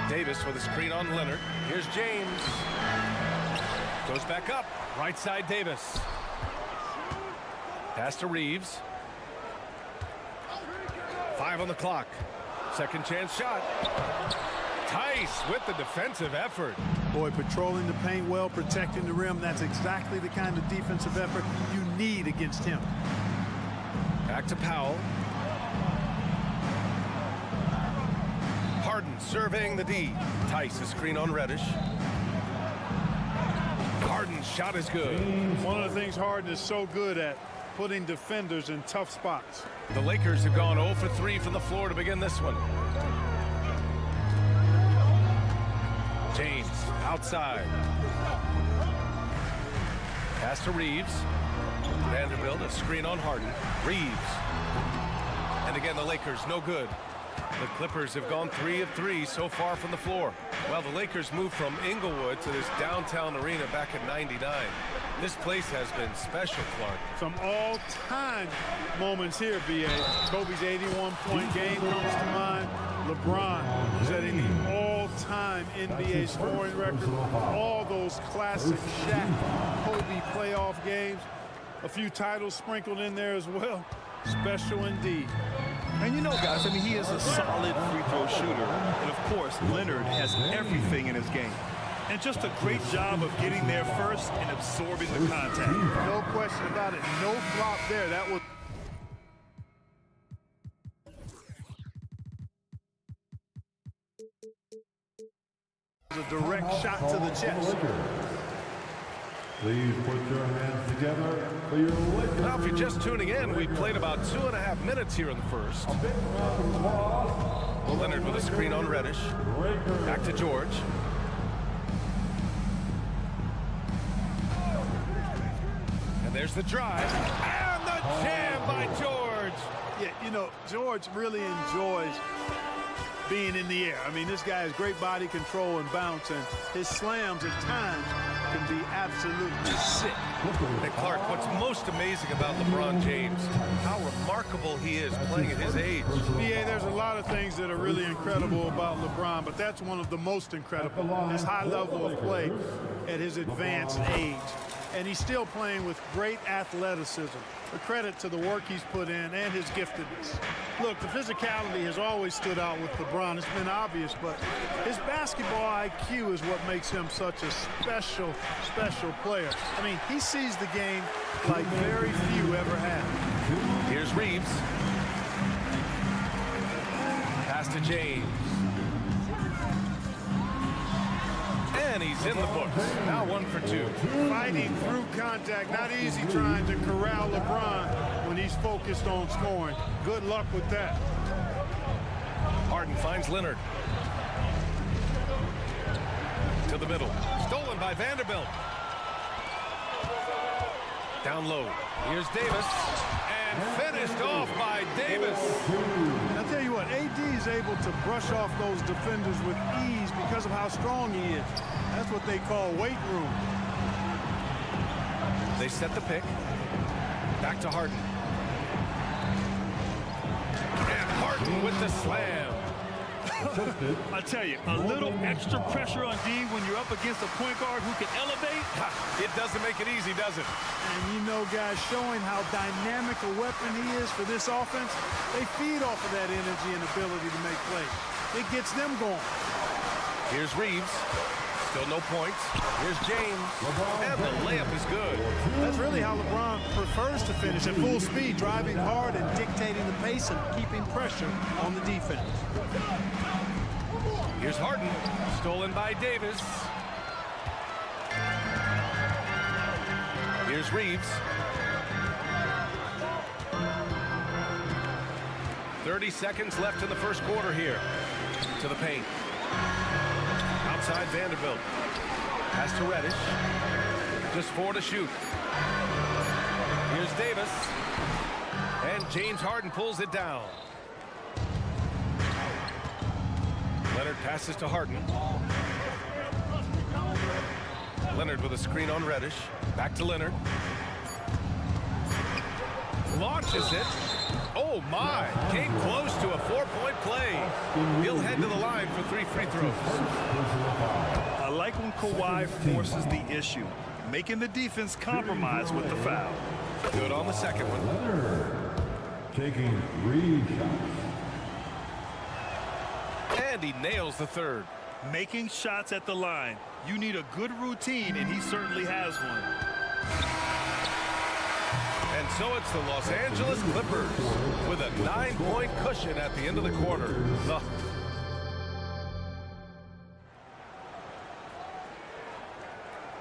Davis with a screen on Leonard. Here's James. Goes back up. Right side Davis. Pass to Reeves. 5 on the clock. Second chance shot. Tice with the defensive effort. Boy, patrolling the paint well, protecting the rim. That's exactly the kind of defensive effort you need against him. Back to Powell. Harden surveying the D. Tice a screen on Reddish. Harden's shot is good. One of the things Harden is so good at, putting defenders in tough spots. The Lakers have gone 0 for 3 from the floor to begin this one. James outside. Pass to Reeves. Vanderbilt a screen on Harden. Reeves. And again the Lakers no good. The Clippers have gone 3 of 3 so far from the floor. Well, the Lakers moved from Inglewood to this downtown arena back in '99. This place has been special, Clark. Some all-time moments here, B.A. Kobe's 81-point game comes to mind. LeBron setting the all-time NBA scoring record. All those classic Shaq, Kobe playoff games. A few titles sprinkled in there as well. Special indeed. And you know, guys, I mean, he is a solid free throw shooter. And, of course, Leonard has everything in his game. And just a great job of getting there first and absorbing the contact. No question about it. No flop there. That was... a direct shot to the chest. Please put your hands together for your Lakers. Now, if you're just tuning in, we've played about 2.5 minutes here in the first. Leonard with a screen on Reddish. Back to George. And there's the drive. And the jam by George. Yeah, you know, George really enjoys being in the air. I mean, this guy has great body control and bounce, and his slams at times can be absolutely sick. Hey, Clark, what's most amazing about LeBron James, how remarkable he is playing at his age. Yeah, there's a lot of things that are really incredible about LeBron, but that's one of the most incredible, his high level of play at his advanced age. And he's still playing with great athleticism. A credit to the work he's put in and his giftedness. Look, the physicality has always stood out with LeBron. It's been obvious, but his basketball IQ is what makes him such a special, special player. I mean, he sees the game like very few ever have. Here's Reeves. Pass to James. And he's in the books. Now 1 for 2. Fighting through contact. Not easy trying to corral LeBron when he's focused on scoring. Good luck with that. Harden finds Leonard. To the middle. Stolen by Vanderbilt. Down low. Here's Davis. And finished off by Davis. I'll tell you what, AD is is able to brush off those defenders with ease because of how strong he is. That's what they call weight room. They set the pick. Back to Harden. And Harden with the slam. I tell you, a little extra pressure on D when you're up against a point guard who can elevate. It doesn't make it easy, does it? And you know, guys, showing how dynamic a weapon he is for this offense, they feed off of that energy and ability to make plays. It gets them going. Here's Reeves. Still no points. Here's James. And the layup is good. That's really how LeBron prefers to finish, at full speed, driving hard and dictating the pace and keeping pressure on the defense. Here's Harden. Stolen by Davis. Here's Reeves. 30 seconds left in the first quarter here. To the paint. Outside Vanderbilt. Pass to Reddish. Just 4 to shoot. Here's Davis. And James Harden pulls it down. Leonard passes to Harden. Leonard with a screen on Reddish. Back to Leonard. Launches it. Oh my, came close to a 4-point play. He'll head to the line for 3 free throws. I like when Kawhi forces the issue, making the defense compromise with the foul. Good on the second one. Taking 3 shots. And he nails the third. Making shots at the line. You need a good routine, and he certainly has one. And so it's the Los Angeles Clippers with a 9-point cushion at the end of the quarter.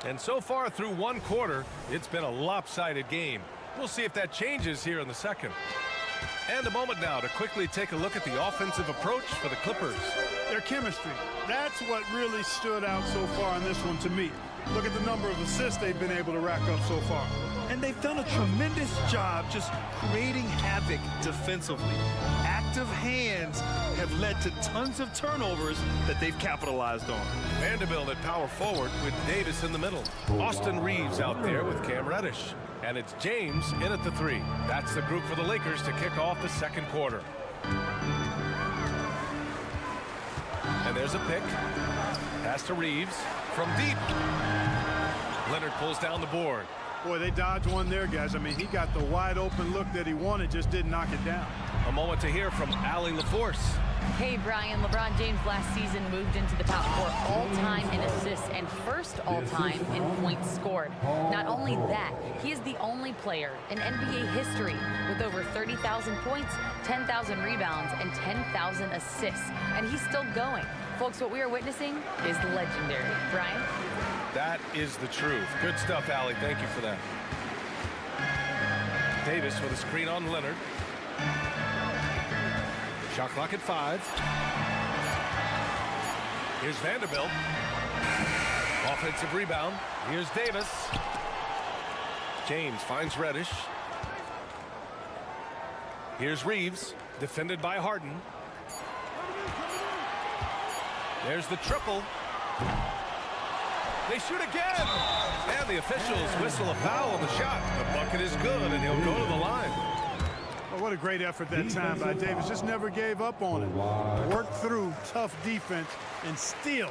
And so far through one quarter, it's been a lopsided game. We'll see if that changes here in the second. And a moment now to quickly take a look at the offensive approach for the Clippers. Their chemistry. That's what really stood out so far in this one to me. Look at the number of assists they've been able to rack up so far. And they've done a tremendous job just creating havoc defensively. Active hands have led to tons of turnovers that they've capitalized on. Vanderbilt at power forward with Davis in the middle. Austin Reeves out there with Cam Reddish. And it's James in at the 3. That's the group for the Lakers to kick off the second quarter. And there's a pick. Pass to Reeves from deep. Leonard pulls down the board. Boy, they dodged one there, guys. I mean, he got the wide open look that he wanted, just didn't knock it down. A moment to hear from Allie LaForce. Hey, Brian, LeBron James last season moved into the top 4 all-time in assists and first all-time in points scored. Not only that, he is the only player in NBA history with over 30,000 points, 10,000 rebounds, and 10,000 assists. And he's still going. Folks, what we are witnessing is legendary. Brian? That is the truth. Good stuff, Allie. Thank you for that. Davis with a screen on Leonard. Shot clock at 5. Here's Vanderbilt. Offensive rebound. Here's Davis. James finds Reddish. Here's Reeves, defended by Harden. There's the triple. They shoot again. And the officials whistle a foul on the shot. The bucket is good, and he'll go to the line. Well, what a great effort that time by Davis. Just never gave up on it. Worked through tough defense and still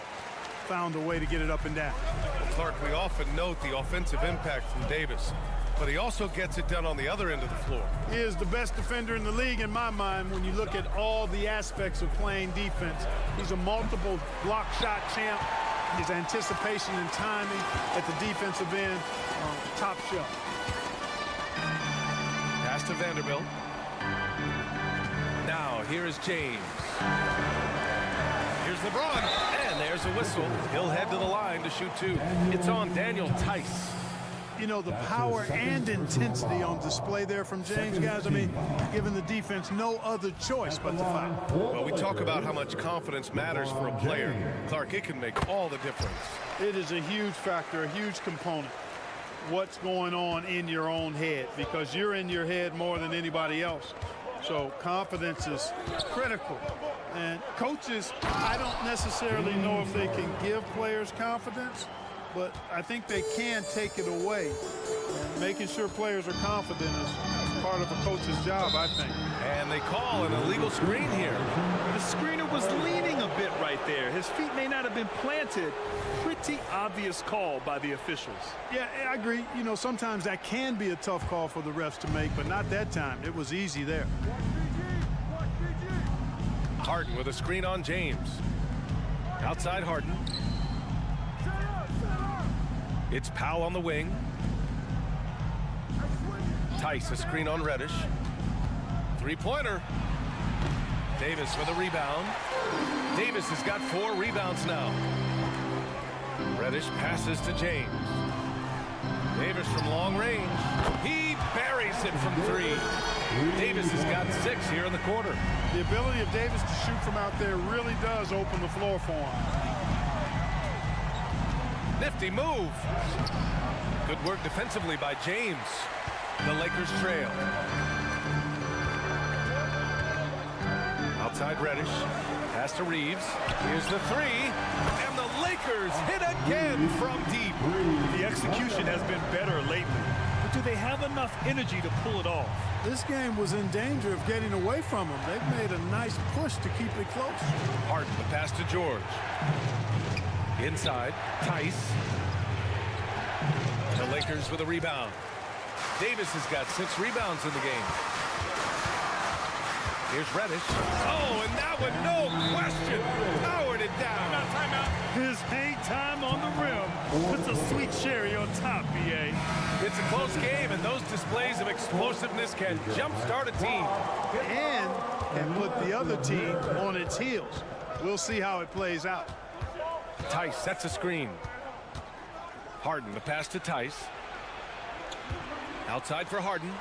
found a way to get it up and down. Well, Clark, we often note the offensive impact from Davis, but he also gets it done on the other end of the floor. He is the best defender in the league in my mind when you look at all the aspects of playing defense. He's a multiple block shot champ. His anticipation and timing at the defensive end, top shelf. Pass to Vanderbilt. Now, here is James. Here's LeBron, and there's a whistle. He'll head to the line to shoot 2. It's on Daniel Tice. You know, the power and intensity on display there from James, guys. I mean, giving the defense no other choice but to foul. Well, we talk about how much confidence matters for a player. Clark, it can make all the difference. It is a huge factor, a huge component. What's going on in your own head, because you're in your head more than anybody else. So confidence is critical. And coaches, I don't necessarily know if they can give players confidence, but I think they can take it away. And making sure players are confident is part of a coach's job, I think. And they call an illegal screen here. The screener was leaning a bit right there. His feet may not have been planted. Pretty obvious call by the officials. Yeah, I agree. You know, sometimes that can be a tough call for the refs to make, but not that time. It was easy there. Harden with a screen on James. Outside Harden. It's Powell on the wing. Tice, a screen on Reddish. Three-pointer. Davis with a rebound. Davis has got 4 rebounds now. Reddish passes to James. Davis from long range. He buries it from 3. Davis has got 6 here in the quarter. The ability of Davis to shoot from out there really does open the floor for him. Nifty move. Good work defensively by James. The Lakers trail. Outside Reddish. Pass to Reeves. Here's the 3. And the Lakers hit again from deep. The execution has been better lately. But do they have enough energy to pull it off? This game was in danger of getting away from them. They've made a nice push to keep it close. Harden, the pass to George. Inside, Tice. The Lakers with a rebound. Davis has got 6 rebounds in the game. Here's Reddish. Oh, and that one, no question, powered it down. Timeout. His hang time on the rim puts a sweet cherry on top, BA. It's a close game, and those displays of explosiveness can jumpstart a team. And put the other team on its heels. We'll see how it plays out. Tice sets a screen. Harden, the pass to Tice. Outside for Harden.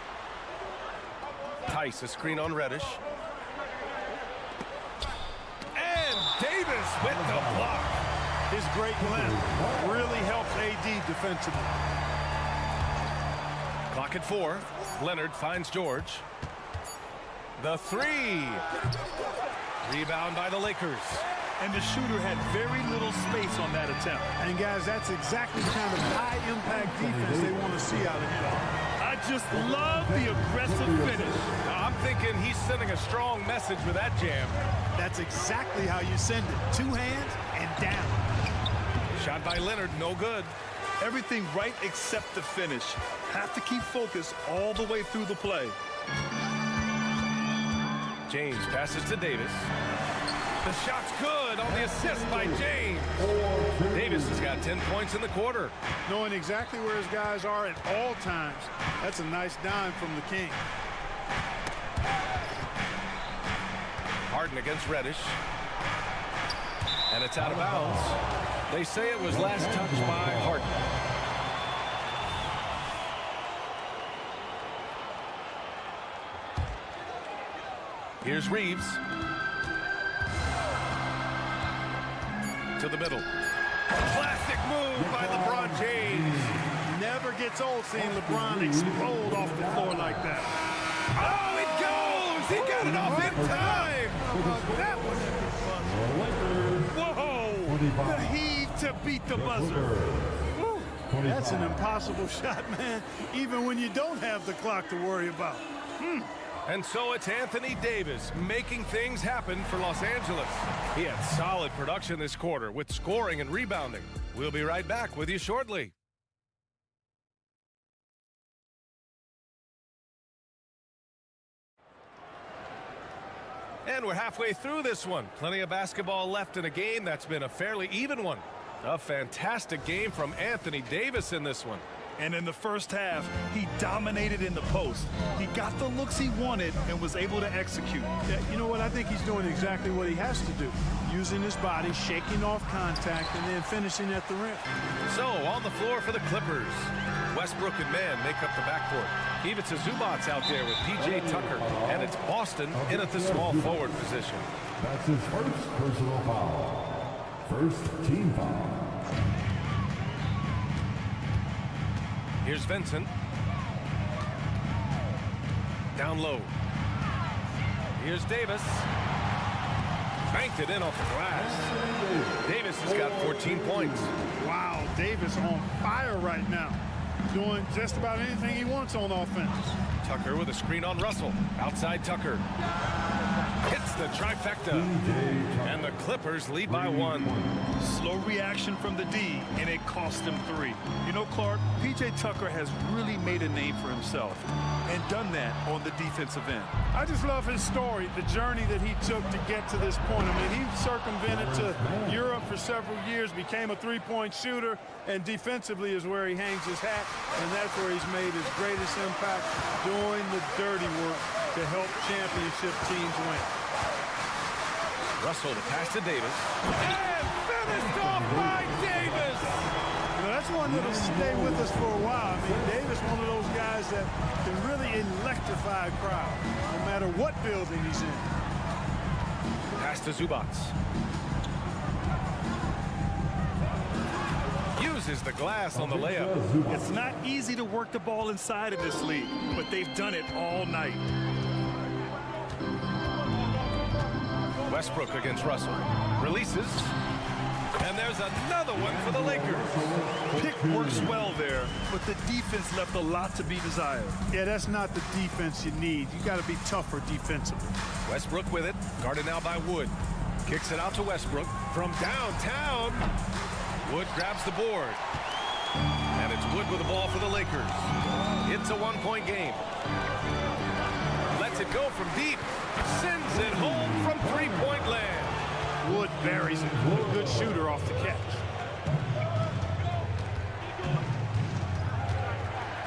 Tice, a screen on Reddish. And Davis with the block. His great length really helps AD defensively. Clock at 4. Leonard finds George. The 3. Rebound by the Lakers. And the shooter had very little space on that attempt. And guys, that's exactly the kind of high-impact defense they want to see out of him. I just love the aggressive finish. I'm thinking he's sending a strong message with that jam. That's exactly how you send it. 2 hands and down. Shot by Leonard, no good. Everything right except the finish. Have to keep focus all the way through the play. James passes to Davis. The shot's good on the assist by James. Davis has got 10 points in the quarter. Knowing exactly where his guys are at all times. That's a nice dime from the King. Harden against Reddish. And it's out of bounds. They say it was last touched by Harden. Here's Reeves. To the middle. Classic move by LeBron James. Never gets old seeing LeBron explode off the floor like that. Oh, it goes! He got it off in time! That was Whoa! The heave to beat the buzzer. Woo. That's an impossible shot, man, even when you don't have the clock to worry about. And so it's Anthony Davis making things happen for Los Angeles. He had solid production this quarter with scoring and rebounding. We'll be right back with you shortly. And we're halfway through this one. Plenty of basketball left in a game that's been a fairly even one. A fantastic game from Anthony Davis in this one. And in the first half, he dominated in the post. He got the looks he wanted and was able to execute. Yeah, you know what? I think he's doing exactly what he has to do. Using his body, shaking off contact, and then finishing at the rim. So, on the floor for the Clippers. Westbrook and Mann make up the backcourt. Ivica Zubac's out there with P.J. Tucker. And it's Boston in at the small forward position. That's his first personal foul. First team foul. Here's Vincent. Down low. Here's Davis. Banked it in off the glass. Davis has got 14 points. Wow, Davis on fire right now. Doing just about anything he wants on offense. Tucker with a screen on Russell. Outside Tucker. Hits the trifecta. And the Clippers lead by 1. Slow reaction from the D, and it cost him 3. You know, Clark, P.J. Tucker has really made a name for himself and done that on the defensive end. I just love his story, the journey that he took to get to this point. I mean, he circumvented to Europe for several years, became a three-point shooter, and defensively is where he hangs his hat, and that's where he's made his greatest impact, doing the dirty work to help championship teams win. Russell, the pass to Davis. And finished off by Davis! You know, that's one that'll stay with us for a while. I mean, Davis, one of those guys that can really electrify a crowd, no matter what building he's in. Pass to Zubac. Uses the glass on the layup. It's not easy to work the ball inside of this league, but they've done it all night. Westbrook against Russell. Releases. And there's another one for the Lakers. Pick works well there, but the defense left a lot to be desired. Yeah, that's not the defense you need. You got to be tougher defensively. Westbrook with it. Guarded now by Wood. Kicks it out to Westbrook. From downtown. Wood grabs the board. And it's Wood with the ball for the Lakers. It's a one-point game. Lets it go from deep. Sends it home from three-point land. Wood buries it. A good shooter off the catch.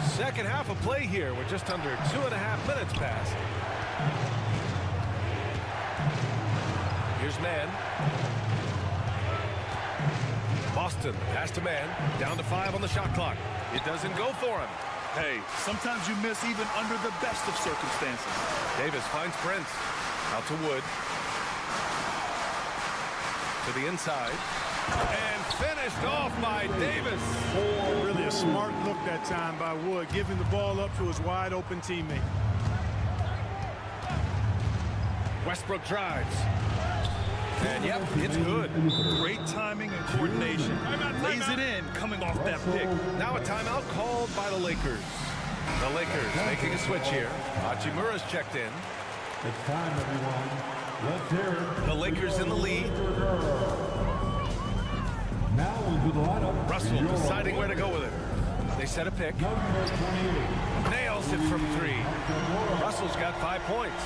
Second half of play here. We're just under 2.5 minutes past. Here's Man. Boston, pass to Man. Down to 5 on the shot clock. It doesn't go for him. Hey, sometimes you miss even under the best of circumstances. Davis finds Prince. Out to Wood. To the inside. And finished off by Davis. Really a smart look that time by Wood, giving the ball up to his wide open teammate. Westbrook drives. And yep, it's good. Great timing and coordination. Lays it in coming off that pick. Now a timeout called by the Lakers. The Lakers making a switch here. Hachimura's checked in. It's time, everyone. Let's hear it. The Lakers in the lead. Now into the lineup. Russell deciding where to go with it. They set a pick. Nails it from 3. Russell's got 5 points.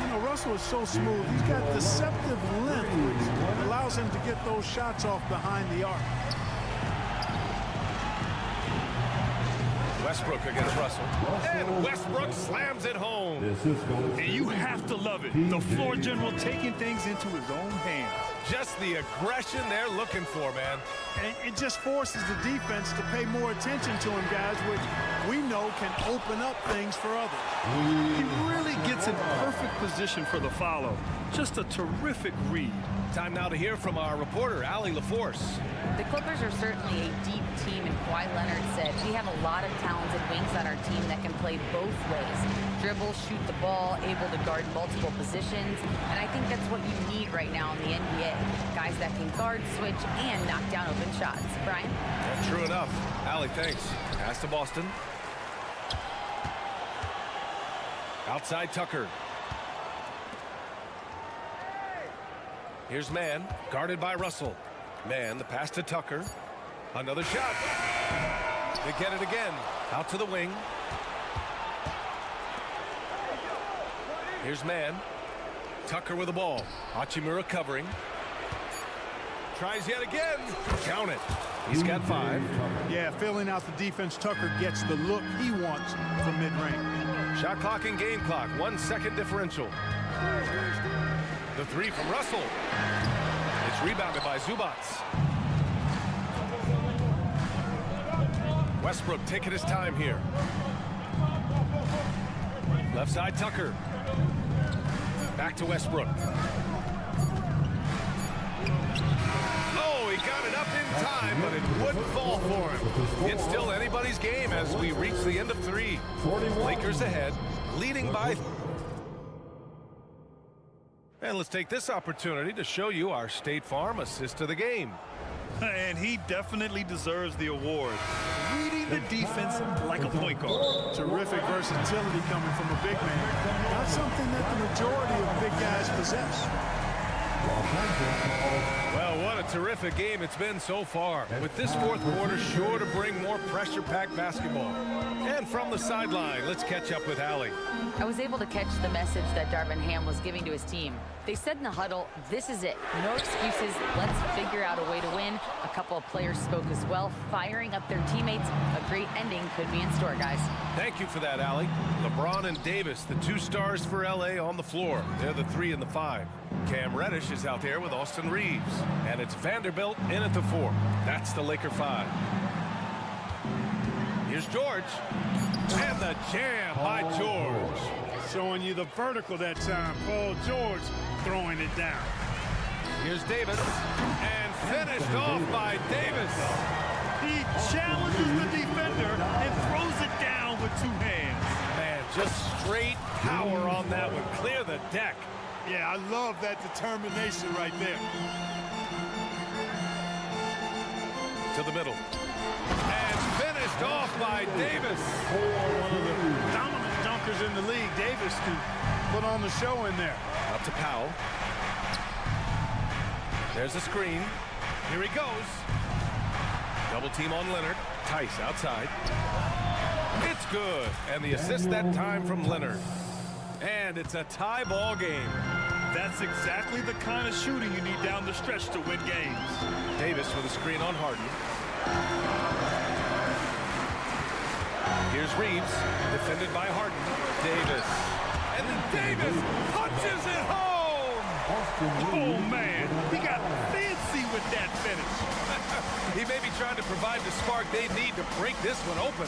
You know, Russell is so smooth. He's got deceptive length, which allows him to get those shots off behind the arc. Westbrook against Russell. And Westbrook slams it home. And you have to love it. The floor general taking things into his own hands. Just the aggression they're looking for, man. And it just forces the defense to pay more attention to him, guys, which we know can open up things for others. He really gets in perfect position for the follow. Just a terrific read. Time now to hear from our reporter, Allie LaForce. The Clippers are certainly a deep team, and Kawhi Leonard said, we have a lot of talented wings on our team that can play both ways. Dribble, shoot the ball, able to guard multiple positions, and I think that's what you need right now in the NBA. Guys that can guard, switch, and knock down open shots. Brian? Yeah, true enough. Allie, thanks. Pass to Boston. Outside Tucker. Here's Man, guarded by Russell. Man, the pass to Tucker. Another shot. They get it again. Out to the wing. Here's Man. Tucker with the ball. Hachimura covering. Tries yet again. Count it. He's got 5. Yeah, filling out the defense, Tucker gets the look he wants from mid-range. Shot clock and game clock. 1 second differential. The 3 from Russell. It's rebounded by Zubac. Westbrook taking his time here. Left side Tucker. Back to Westbrook. Oh, he got it up in time, but it wouldn't fall for him. It's still anybody's game as we reach the end of 3. Lakers ahead, leading by... And let's take this opportunity to show you our State Farm assist of the game. And he definitely deserves the award. Reading the defense like a point guard. Terrific versatility coming from a big man. Not something that the majority of big guys possess. Well, what a terrific game it's been so far. With this fourth quarter sure to bring more pressure-packed basketball. And from the sideline, let's catch up with Allie. I was able to catch the message that Darvin Ham was giving to his team. They said in the huddle, this is it. No excuses. Let's figure out a way to win. A couple of players spoke as well, firing up their teammates. A great ending could be in store, guys. Thank you for that, Allie. LeBron and Davis, the 2 stars for LA on the floor. They're the 3 and the 5. Cam Reddish is out there with Austin Reeves. And it's Vanderbilt in at the 4. That's the Laker 5. Here's George. And the jam by George. Showing you the vertical that time. Paul George throwing it down. Here's Davis. And finished off by Davis. He challenges the defender and throws it down with 2 hands. Man, just straight power on that one. Clear the deck. Yeah, I love that determination right there. To the middle. And finished off by Davis. One of the dominant dunkers in the league. Davis can put on the show in there. Up to Powell. There's a screen. Here he goes. Double team on Leonard. Tice outside. It's good. And the assist that time from Leonard. And it's a tie ball game. That's exactly the kind of shooting you need down the stretch to win games. Davis with a screen on Harden. Here's Reeves, defended by Harden. Davis. And then Davis punches it home! Oh, man. He got fancy with that finish. He may be trying to provide the spark they need to break this one open.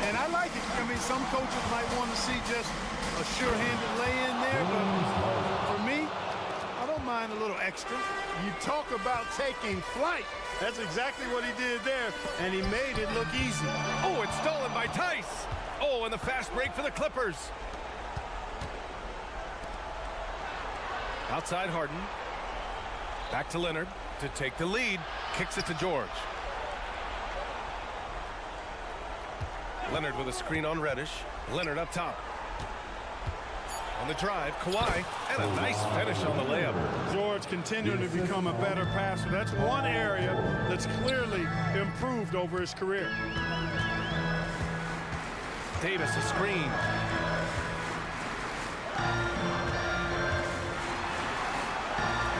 And I like it. I mean, some coaches might want to see just a sure-handed lay-in there, but for me, I don't mind a little extra. You talk about taking flight. That's exactly what he did there, and he made it look easy. Oh, it's stolen by Tice. Oh, and the fast break for the Clippers. Outside Harden. Back to Leonard to take the lead. Kicks it to George. Leonard with a screen on Reddish. Leonard up top. On the drive, Kawhi, and a nice finish on the layup. George continuing to become a better passer. That's one area that's clearly improved over his career. Davis a screen.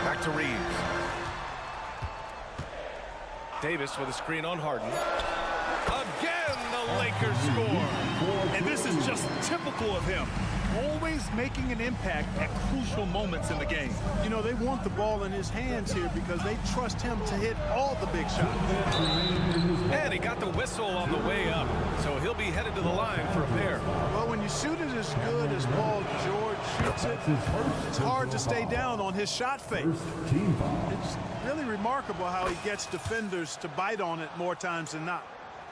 Back to Reeves. Davis with a screen on Harden. Again, the Lakers score. And this is just typical of him. Always making an impact at crucial moments in the game. You know, they want the ball in his hands here because they trust him to hit all the big shots. And he got the whistle on the way up, so he'll be headed to the line for a pair. Well, when you shoot it as good as Paul George shoots it, it's hard to stay down on his shot fake. It's really remarkable how he gets defenders to bite on it more times than not.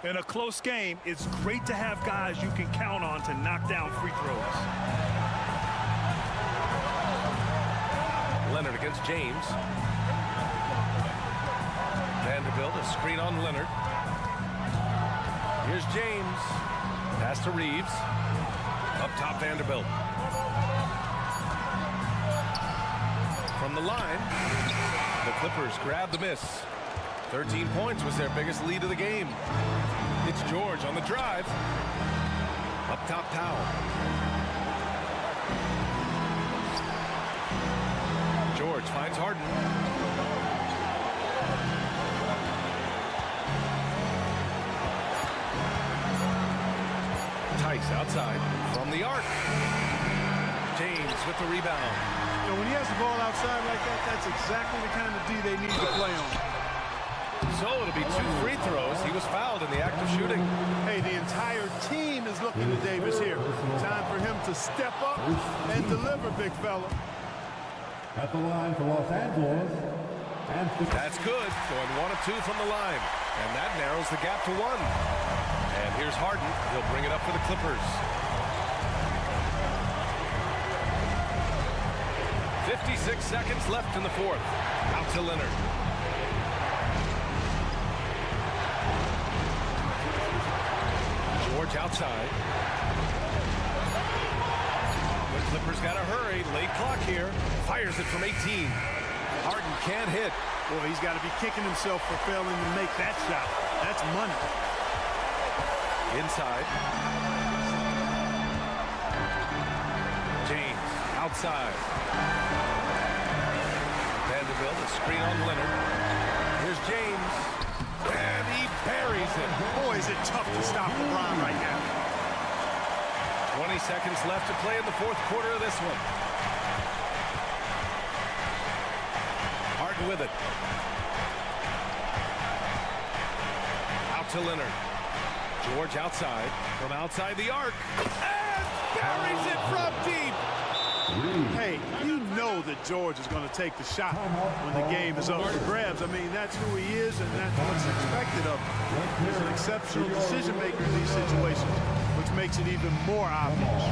In a close game, it's great to have guys you can count on to knock down free throws. Leonard against James. Vanderbilt, a screen on Leonard. Here's James. Pass to Reeves. Up top, Vanderbilt. From the line, the Clippers grab the miss. 13 points was their biggest lead of the game. It's George on the drive. Up top, Powell. George finds Harden. Tice outside from the arc. James with the rebound. You know, when he has the ball outside like that, that's exactly the kind of D they need to play on. So it'll be 2 free throws. He was fouled in the act of shooting. Hey, the entire team is looking to Davis here. Time for him to step up and deliver, big fella. At the line for Los Angeles. And that's good. Going 1 of 2 from the line. And that narrows the gap to 1. And here's Harden. He'll bring it up for the Clippers. 56 seconds left in the fourth. Out to Leonard. George outside. The Clippers got to hurry. Late clock here. Fires it from 18. Harden can't hit. Boy, he's got to be kicking himself for failing to make that shot. That's money. Inside. James outside. Vanderbilt, a screen on Leonard. Here's James. And he buries it. Boy, is it tough to stop LeBron right now. 20 seconds left to play in the fourth quarter of this one. Harden with it. Out to Leonard. George outside. From outside the arc. And buries it from deep. Hey, you know that George is going to take the shot when the game is up for grabs. I mean, that's who he is, and that's what's expected of him. He's an exceptional decision maker in these situations, which makes it even more obvious.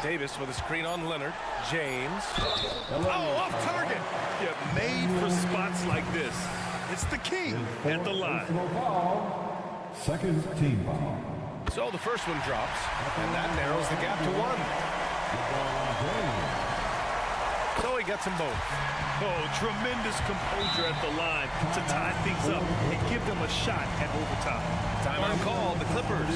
Davis with a screen on Leonard. James. Oh, off target. Yeah, made for spots like this. It's the king at the line. Second team foul. So the first one drops, and that narrows the gap to 1. So he gets them both. Oh, tremendous composure at the line to tie things up and give them a shot at overtime. Timeout called, the Clippers.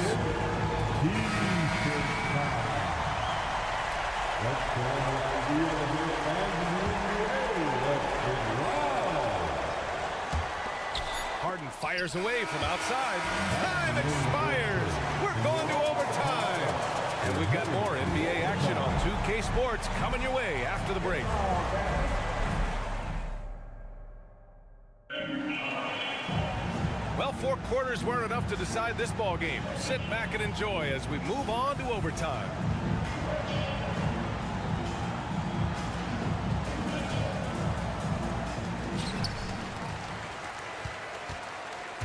Harden fires away from outside. Time expires. We're going to overtime. And we've got more NBA action on 2K Sports coming your way after the break. Well, 4 quarters weren't enough to decide this ball game. Sit back and enjoy as we move on to overtime.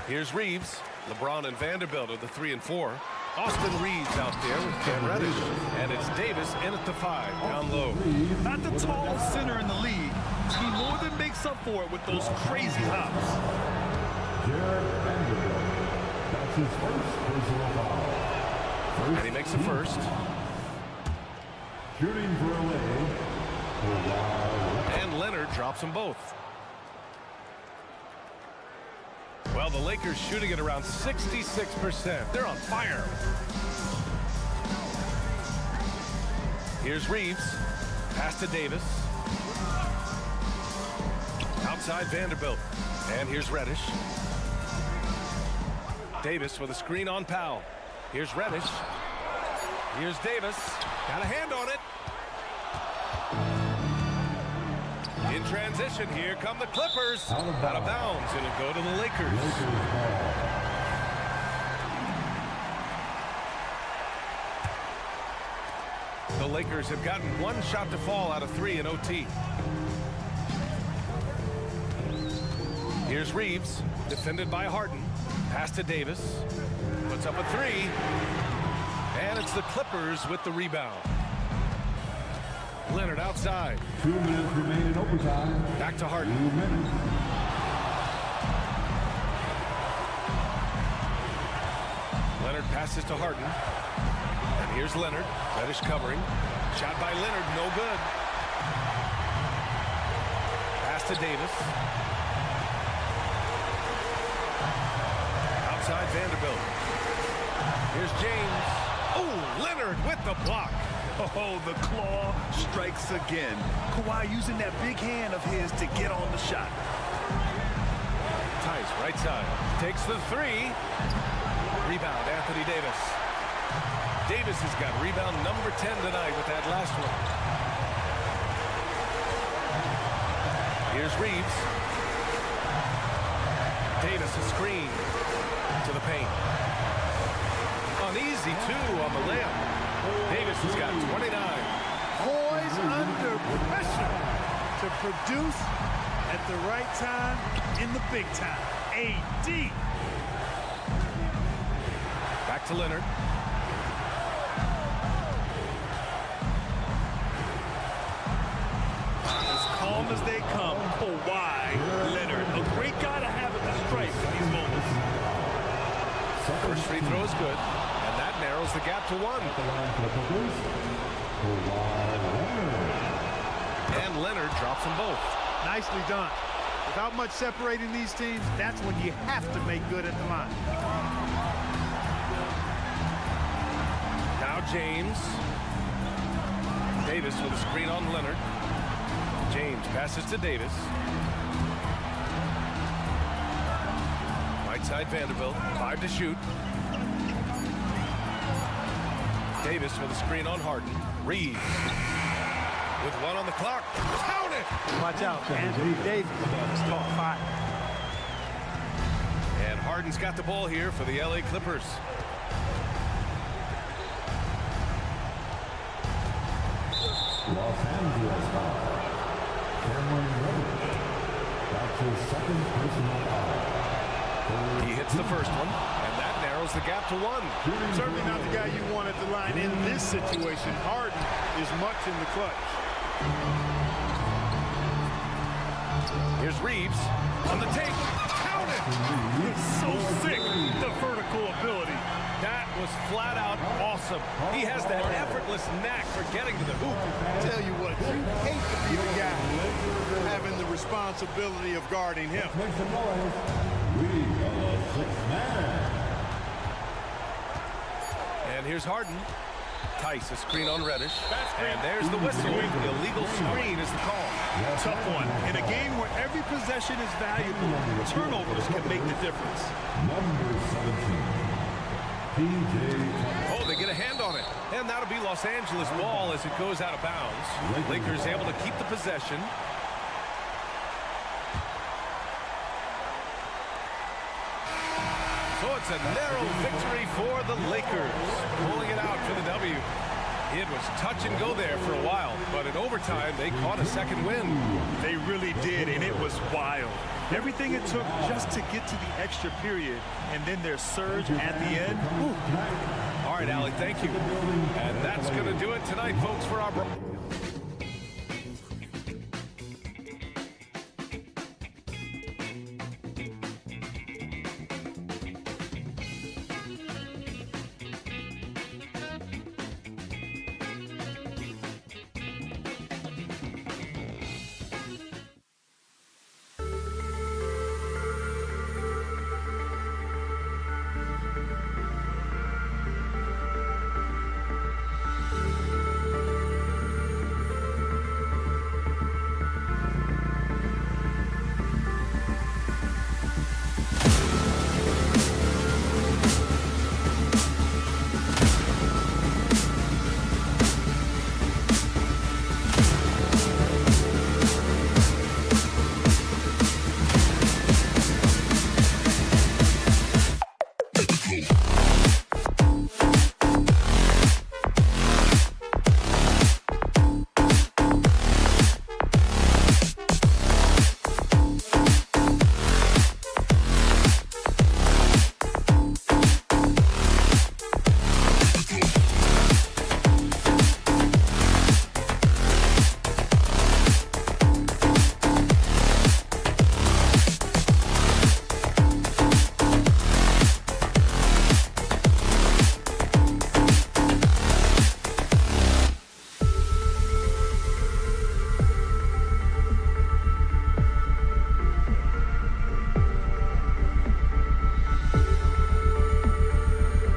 Here's Reeves. LeBron and Vanderbilt are the 3 and 4. Austin Reeves out there with Cam Reddish. And it's Davis in at the 5, down low. Not the tallest center in the league. He more than makes up for it with those crazy hops. That's his first personal foul. And he makes the first. Shooting for LA. And Leonard drops them both. Well, the Lakers shooting at around 66%. They're on fire. Here's Reeves. Pass to Davis. Outside Vanderbilt. And here's Reddish. Davis with a screen on Powell. Here's Reddish. Here's Davis. Got a hand on it. In transition, here come the Clippers. Out of bounds. It'll go to the Lakers. The Lakers have gotten 1 shot to fall out of 3 in OT. Here's Reeves, defended by Harden. Pass to Davis. Puts up a 3. And it's the Clippers with the rebound. Leonard outside. 2 minutes remain in overtime. Back to Harden. 2 minutes. Leonard passes to Harden. And here's Leonard. Reddish covering. Shot by Leonard, no good. Pass to Davis. Outside Vanderbilt. Here's James. Oh, Leonard with the block. Oh, the claw strikes again. Kawhi using that big hand of his to get on the shot. Tice, right side. Takes the 3. Rebound, Anthony Davis. Davis has got rebound number 10 tonight with that last one. Here's Reeves. Davis a screen to the paint. Uneasy, too, on the layup. Davis has got 29. Poised under pressure to produce at the right time in the big time. AD. Back to Leonard. First free throw is good, and that narrows the gap to 1. And Leonard drops them both. Nicely done. Without much separating these teams, that's when you have to make good at the line. Now James. Davis with a screen on Leonard. James passes to Davis. Right side Vanderbilt, 5 to shoot. Davis with a screen on Harden. Reeves with 1 on the clock. Count it! Watch out, Anthony Davis. It's called 5. And Harden's got the ball here for the LA Clippers. Los Angeles foul. Cameron Reddish. That's his second personal foul. He hits the first one, and that narrows the gap to 1. Certainly not the guy you want at the line in this situation. Harden is much in the clutch. Here's Reeves on the take. Count it! It's so sick, the vertical ability. That was flat out awesome. He has that effortless knack for getting to the hoop. Tell you what, you hate to be the guy having the responsibility of guarding him. Make some noise. We are the sixth man. And here's Harden. Tice, a screen on Reddish. And there's the whistle. Illegal screen is the call. Tough one. In a game where every possession is valuable, turnovers can make the difference. Number 17. Oh, they get a hand on it. And that'll be Los Angeles ball as it goes out of bounds. Lakers able to keep the possession. So it's a narrow victory for the Lakers. Pulling it out for the W. It was touch and go there for a while, but in overtime, they caught a second win. They really did, and it was wild. Everything it took just to get to the extra period, and then their surge at the end. Whew. All right, Allie, thank you. And that's going to do it tonight, folks, for our...